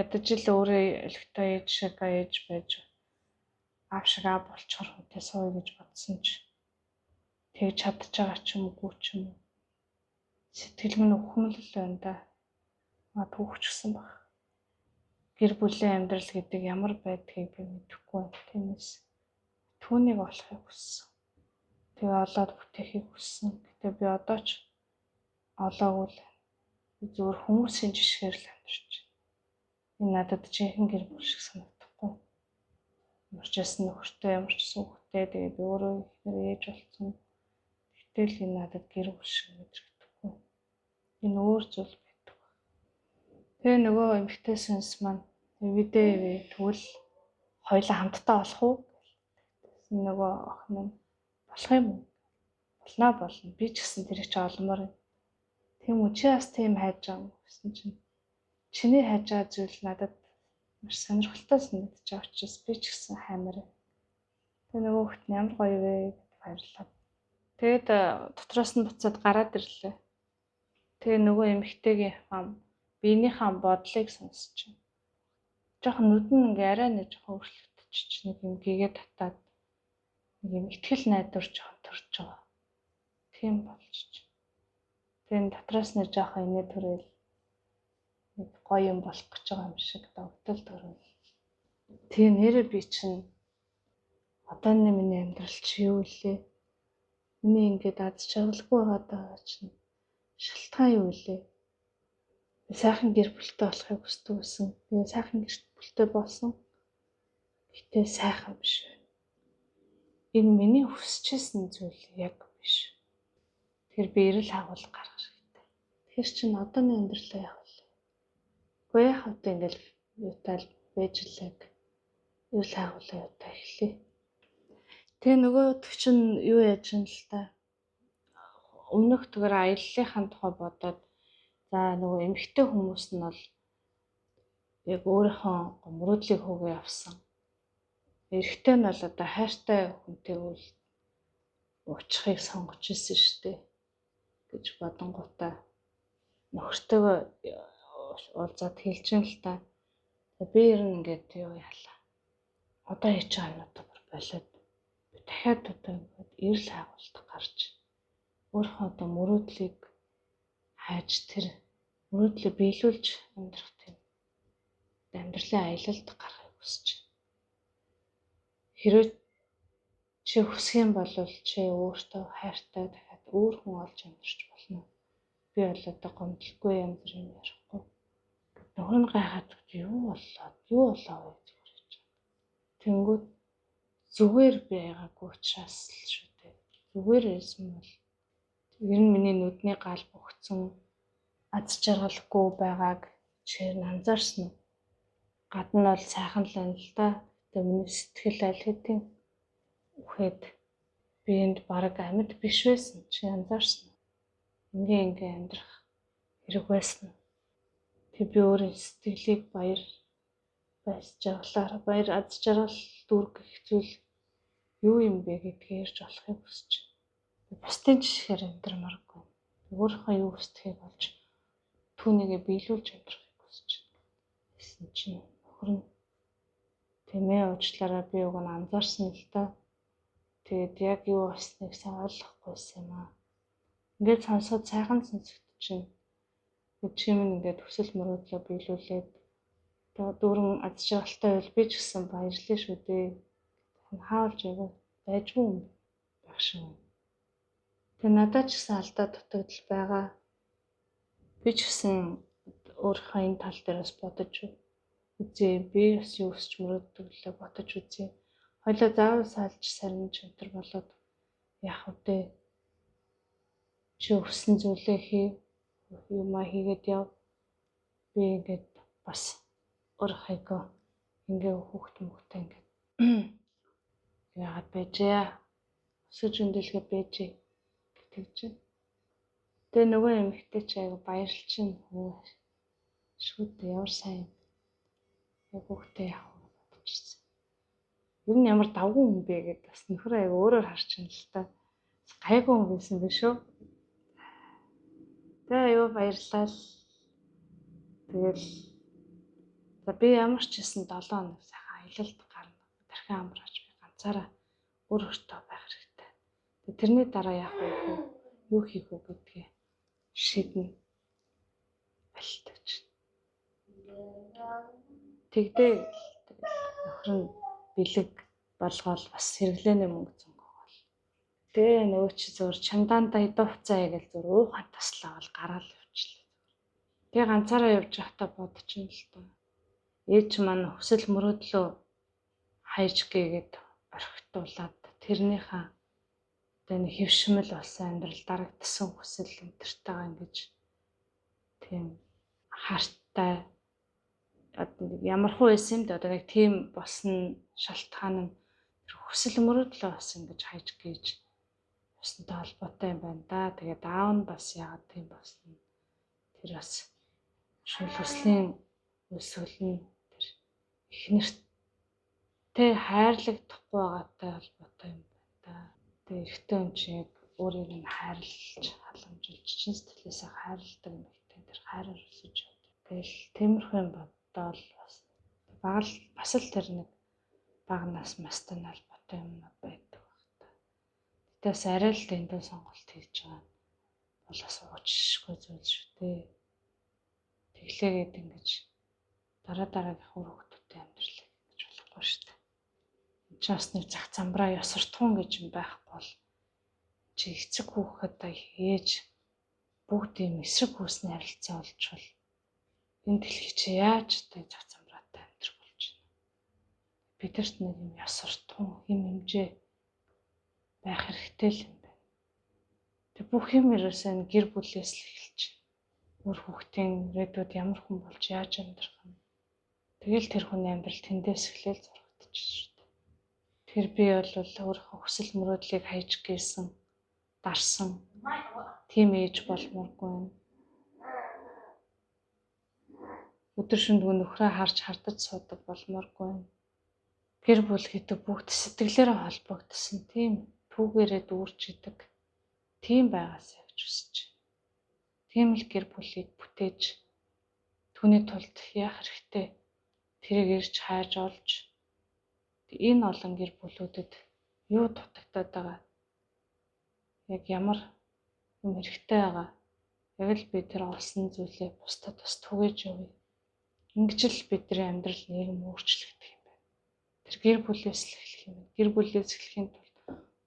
Ядаж л өөрөө элхтэй ээж шиг ээж байж аав шиг аав болчихор хүнтэй сууя гэж бодсон ч тэгж чадчих байгаа ч юм уу ч юм уу. Сэтгэл минь өхмөл л байна да. Түүхчихсэн баг. Гэр бүлийн амьдрал гэдэг ямар байдгийг би мэдэхгүй байна. Тиймээс түүнийг олохыг хүссэн. Тэгээ олоод бүтээхийг хүссэн. Гэтэ би одоо ч олоогүй л зүгээр хүмүүсийн жишгээр л амьдарч байна. Энэ надад жинхэнэ гэр бүл шиг санагдахгүй. Ямар ч ясна нөхөртэй ямар ч сүхтэй тэгээ би өөрөө ихнэр ээж болсон. Гэтэл энэ надад гэр бүл шиг мэдрэгдэхгүй. Энэ өөр зүйл байдаг. Тэгээ нөгөө эмэгтэй сүнс маань видео тэгвэл хоёулаа хамтдаа болох уу? Гэсэн нөгөө охин нь болох юм уу? Болно. Би ч гэсэн тэр их ч олмоор. Тийм үү чи бас тийм хайж байгаа юм гэсэн чинь чи чиний хайж байгаа зүйл надад маш сонирхолтой санагдаж байгаа учраас би ч гэсэн хаймар. Тэгээ нөгөө хот нь ямар гоё вэ гэж баярлаад. Тэгээд дотроос нь буцаад гараад ирлээ. Тэгээ нөгөө эмэгтэйгийн биенийхээ бодлыг сонсож байна. Жохон нүд нь ингээ арай нэг жохон өөрчлөгдөж нэг юм гээгээ татаад нэг юм ихтгэл найдвар жохон төрж байгаа. Тийм болчих. Тэгээ дотроос нь жохон инээ төрөл нэг гоё юм болох гэж байгаа юм шиг догдол төрөл. Тэгээ нэрээ би чинь одооны миний амьдрал чи юу вэ? Миний ингээд аз жаргалгүй байгаа чинь шалтгаан юу вэ? Би сайхан гэр бүлтэй болохыг хүсдэг байсан. Би сайхан гэр бүлтэй болсон. Гэтэ сайхан биш байна. Энэ миний хүсэжсэн зүйл яг биш. Тэр би эрэл хагуул гаргах хэрэгтэй. Тэр чинь одооны амьдралаа яг л. Гэхдээ яг хавтаа ингээл юутаал байж лэг. Эрэл хагуулаа юутаа эхлэе. Тэгээ нөгөөд чинь юу яаж юм л та. Өмнөх түгээр аяллахын тухай бодоод за нөгөө эмэгтэй хүмүүс нь бол яг өөрийнхөө мөрөөдлийг хөөгөө явсан. Эрэгтэй нь бол одоо хайртай хүнтэй үйл уучлахыг сонгож ирсэн шүү дээ гэж бодонгуудаа нөхөртөөгөө уулзаад хэлж юм л та. Би ер нь ингээд юу яалаа. Одоо хийж байгаа юм одоо бүр болоод би дахиад одоо ингээд эрэл хаагуулт гарч өөрийнхөө одоо мөрөөдлийг хайж тэр мөрөөдлөө биелүүлж амьдрах тийм амьдралын аялалд гарахыг хүсэж байна. Хэрвээ чи хүсэх юм бол чи өөртөө хайртай дахиад өөр хүн олж амьдарч болно. Би бол одоо гомдлгүй янз бүр юм ярихгүй. Нөхөр нь гайхаад юу болоо вэ гэж хэлж байна. Тэнгүүд зүгээр байгаагүй учраас л шүү дээ. Зүгээр байсан бол ер нь миний нүдний гал богцсон аз жаргалгүй байгааг чи анзаарсан уу? Гадна бол сайхан л байна л да. Тэгээ миний сэтгэл аль хэдийн үхэд би энд бараг амьд биш байсан чи анзаарсан уу? Ингээ амьдрах хэрэг байсан. Тэг би өөрийн сэтгэлийг баяр аз жаргал дүрг гэх зүйл юу юм бэ гэдгийг ярьж болохыг хүсэж байна. Бусдын жишгээр амьдрмааргүй. Өөрийнхөө юу хүсдэгийг олж түүнийгээ биелүүлж амьдрахыг хүсэж байна. Гэсэн чинь нөхөр нь тэмээ уучлаарай би уг нь анзаарсан л та. Тэгээд яг юу болсныг сайн ойлгохгүйсэн юм аа. Ингээд сонсоод сайхан сонсогдож байна. Чим ингээд хүсэл мөрөөдлөө биелүүлээд дүүрэн аз жаргалтай байл би ч гэсэн баярлалаа шүү дээ. Хаалж байжгүй юм байх шиг. Тэгээ надад ч гэсэн алдаа дутагдал байгаа. Би ч гэсэн өөрийнхөө энэ тал дээр бас бодож үзье. Би бас юу өсч мөрөөддөг лээ бодож үзье. Хойлоо заавал салж сарнж өнтер болоод яах вэ? Чи өссөн зүйлээ хий. Юмаа хийгээд яв. Би ингээд бас өөрийнхөө ингээ хүүхд мөхтэй ингээд яагаад байжээ? Өсөж өндөлгөө байжээ гэдэг чинь. Тэгээ нөгөө эмэгтэй чи аяга баярлж чинь шүү дээ ямар сайн юм. Яг хүүхдээ яах вэ бодчихсон. Ер нь ямар давгүй юм бэ гэдээ бас нөхөр аяга өөрөөр харж байна л та. Гайгүй юм байсан биш үү? Тэгээ аюу баярлалаа. Тэгэл за би ямар ч гэсэн 7 хоног сайхан аялалд гарна. Тархин амраач би ганцаараа өөртөө байх хэрэгтэй. Тэрний дараа яах вэ? Юу хийх вэ гэдгийг шийднэ. Бэлтэж. Тэгдээ нөхөр нь бэлэг болгоол бас хэрэглээний мөнгө зөнгөөл. Тэгээ нөгөө чи зөөр чамдаандаа идэ хуцаа ягэл зөөр уухан таслаа бол гараал явчихлаа. Тэгээ ганцаараа явж байхдаа бодчихно л тоо. Ээж маань хүсэл мөрөөдлөө хайж гээгээд орхитуулаад тэрнийхээ тэгээ хэвшмэл болсон амьдрал дарагдсан хүсэл энтертэйгаа ингэж тийм хартай ямар хуу байсан юм да одоо нэг тийм болсон шалтгаан нь хүсэл мөрөөдлөө бас ингэж хайж гээж өснөд холбоотой юм байна да. Тэгээд аав нь бас яагаад тийм болсон. Тэр бас шүл хүслийн өсвөл нь тэр их нэртэй хайрлагдахгүй байгаатай холбоотой юм байна да. Тэгээ эрэгтэй хүн чинь яг өөрийг нь хайрлаж халамжилж чин сэтгэлээсээ хайрладаг юм ихтэй тэр хайраар өсөж явдаг. Тэгэл тиймэрхүү юм бодвол бас л тэр нэг багнаас мастай холбоотой юм байдаг баг та. Гэтэ бас арай л дэндүү сонголт хийж байгаа нь бол бас уучшгүй зүйл шүү дээ. Тэглээгээд ингэж дараагийнх үр хүүхдүүдтэй амьдралыг гэж болохгүй шүү дээ. Энд чинь бас нэг зах замбраа ёсортхон гэж юм байхгүй бол чи эцэг хүүхэд ээж бүгд ийм эсрэг хүүсний харилцаа олжвол энэ дэлхий чи яаж тэ зах замбраатай амьдрах болж байна. Бидэрт нэг юм ёсортхон хэм хэмжээ байх хэрэгтэй л юм байна. Тэг бүх юм ерөөсөө гэр бүлээс л эхэлж үр хүүхдийн ирээдүйд ямар хүн болж яаж амьдрах юм. Тэгэл тэр хүний амьдрал тэндээс эхлээл зурагдчих шүү дээ. Тэр би бол өөрийнхөө хүсэл мөрөөдлийг хайж гээсэн, дарсан тийм ээж болмооргүй юм. Өдөр шөнөгүй нөхрөө харж хардаж суудаг болмооргүй юм. Гэр бүл гэдэг бүгд сэтгэлээрээ холбогдсон тийм түүгээрээ дүүрч идэг тийм байгаасаа гэж хүсэж байна. Тийм л гэр бүлийг бүтээж түүний тулд яах хэрэгтэй тэрийг ирж хайж олж энэ олон гэр бүлүүдэд юу дутагдаад байгаа яг ямар юм хэрэгтэй байгаа яг л би тэр олсон зүйлээ бусдад бас түгээж явъя. Ингэж л бидний амьдрал нийгэм өөрчлөгдөх юм байна. Тэр гэр бүлээс л эхлэх юм байна. Гэр бүлээс эхлэхийн тулд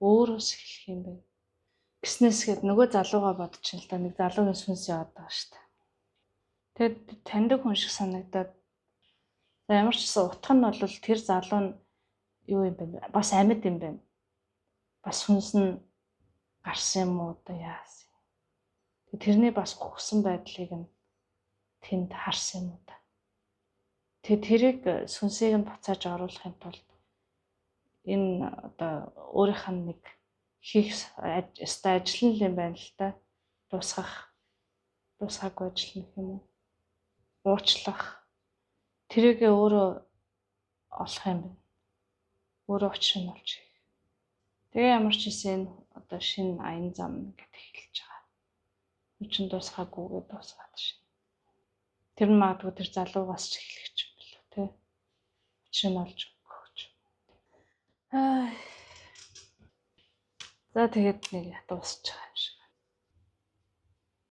өөрөөс эхлэх юм байна. Гиснээс гээд нөгөө залууга бодчихно л да нэг залуугийн сүнс яваад байгаа шүү дээ. Тэгэд таньдаг хүн шиг санагдаад ямар ч гэсэн утга нь бол тэр залуу нь юу юм бэ? Бас амьд юм байна. Бас хүнс нь гарсан юм уу да яасан. Тэрний бас ухсан байдлыг нь тэнд харсан юм уу да. Тэрийг сүнсийг нь буцааж оруулахын тулд энэ одоо өөрийнх нь нэг хийх ажил юм байна л да. Дуусгаагүй ажил нэг юм уу? Уучлах. Тэрийгээ өөрөө олох юм байна. Өөрөө учрыг нь олж хийх. Тэгээ ямар ч гэсэн одоо шинэ аян зам гэдэг эхэлж байгаа. Хүчин дуусгаагүйгээ дуусгаад шин. Тэр нь магадгүй тэр залуугаас ч эхлэх юм болов тий. Учрыг нь олж өгөх. За тэгээд нэг дуусч байгаа юм шиг.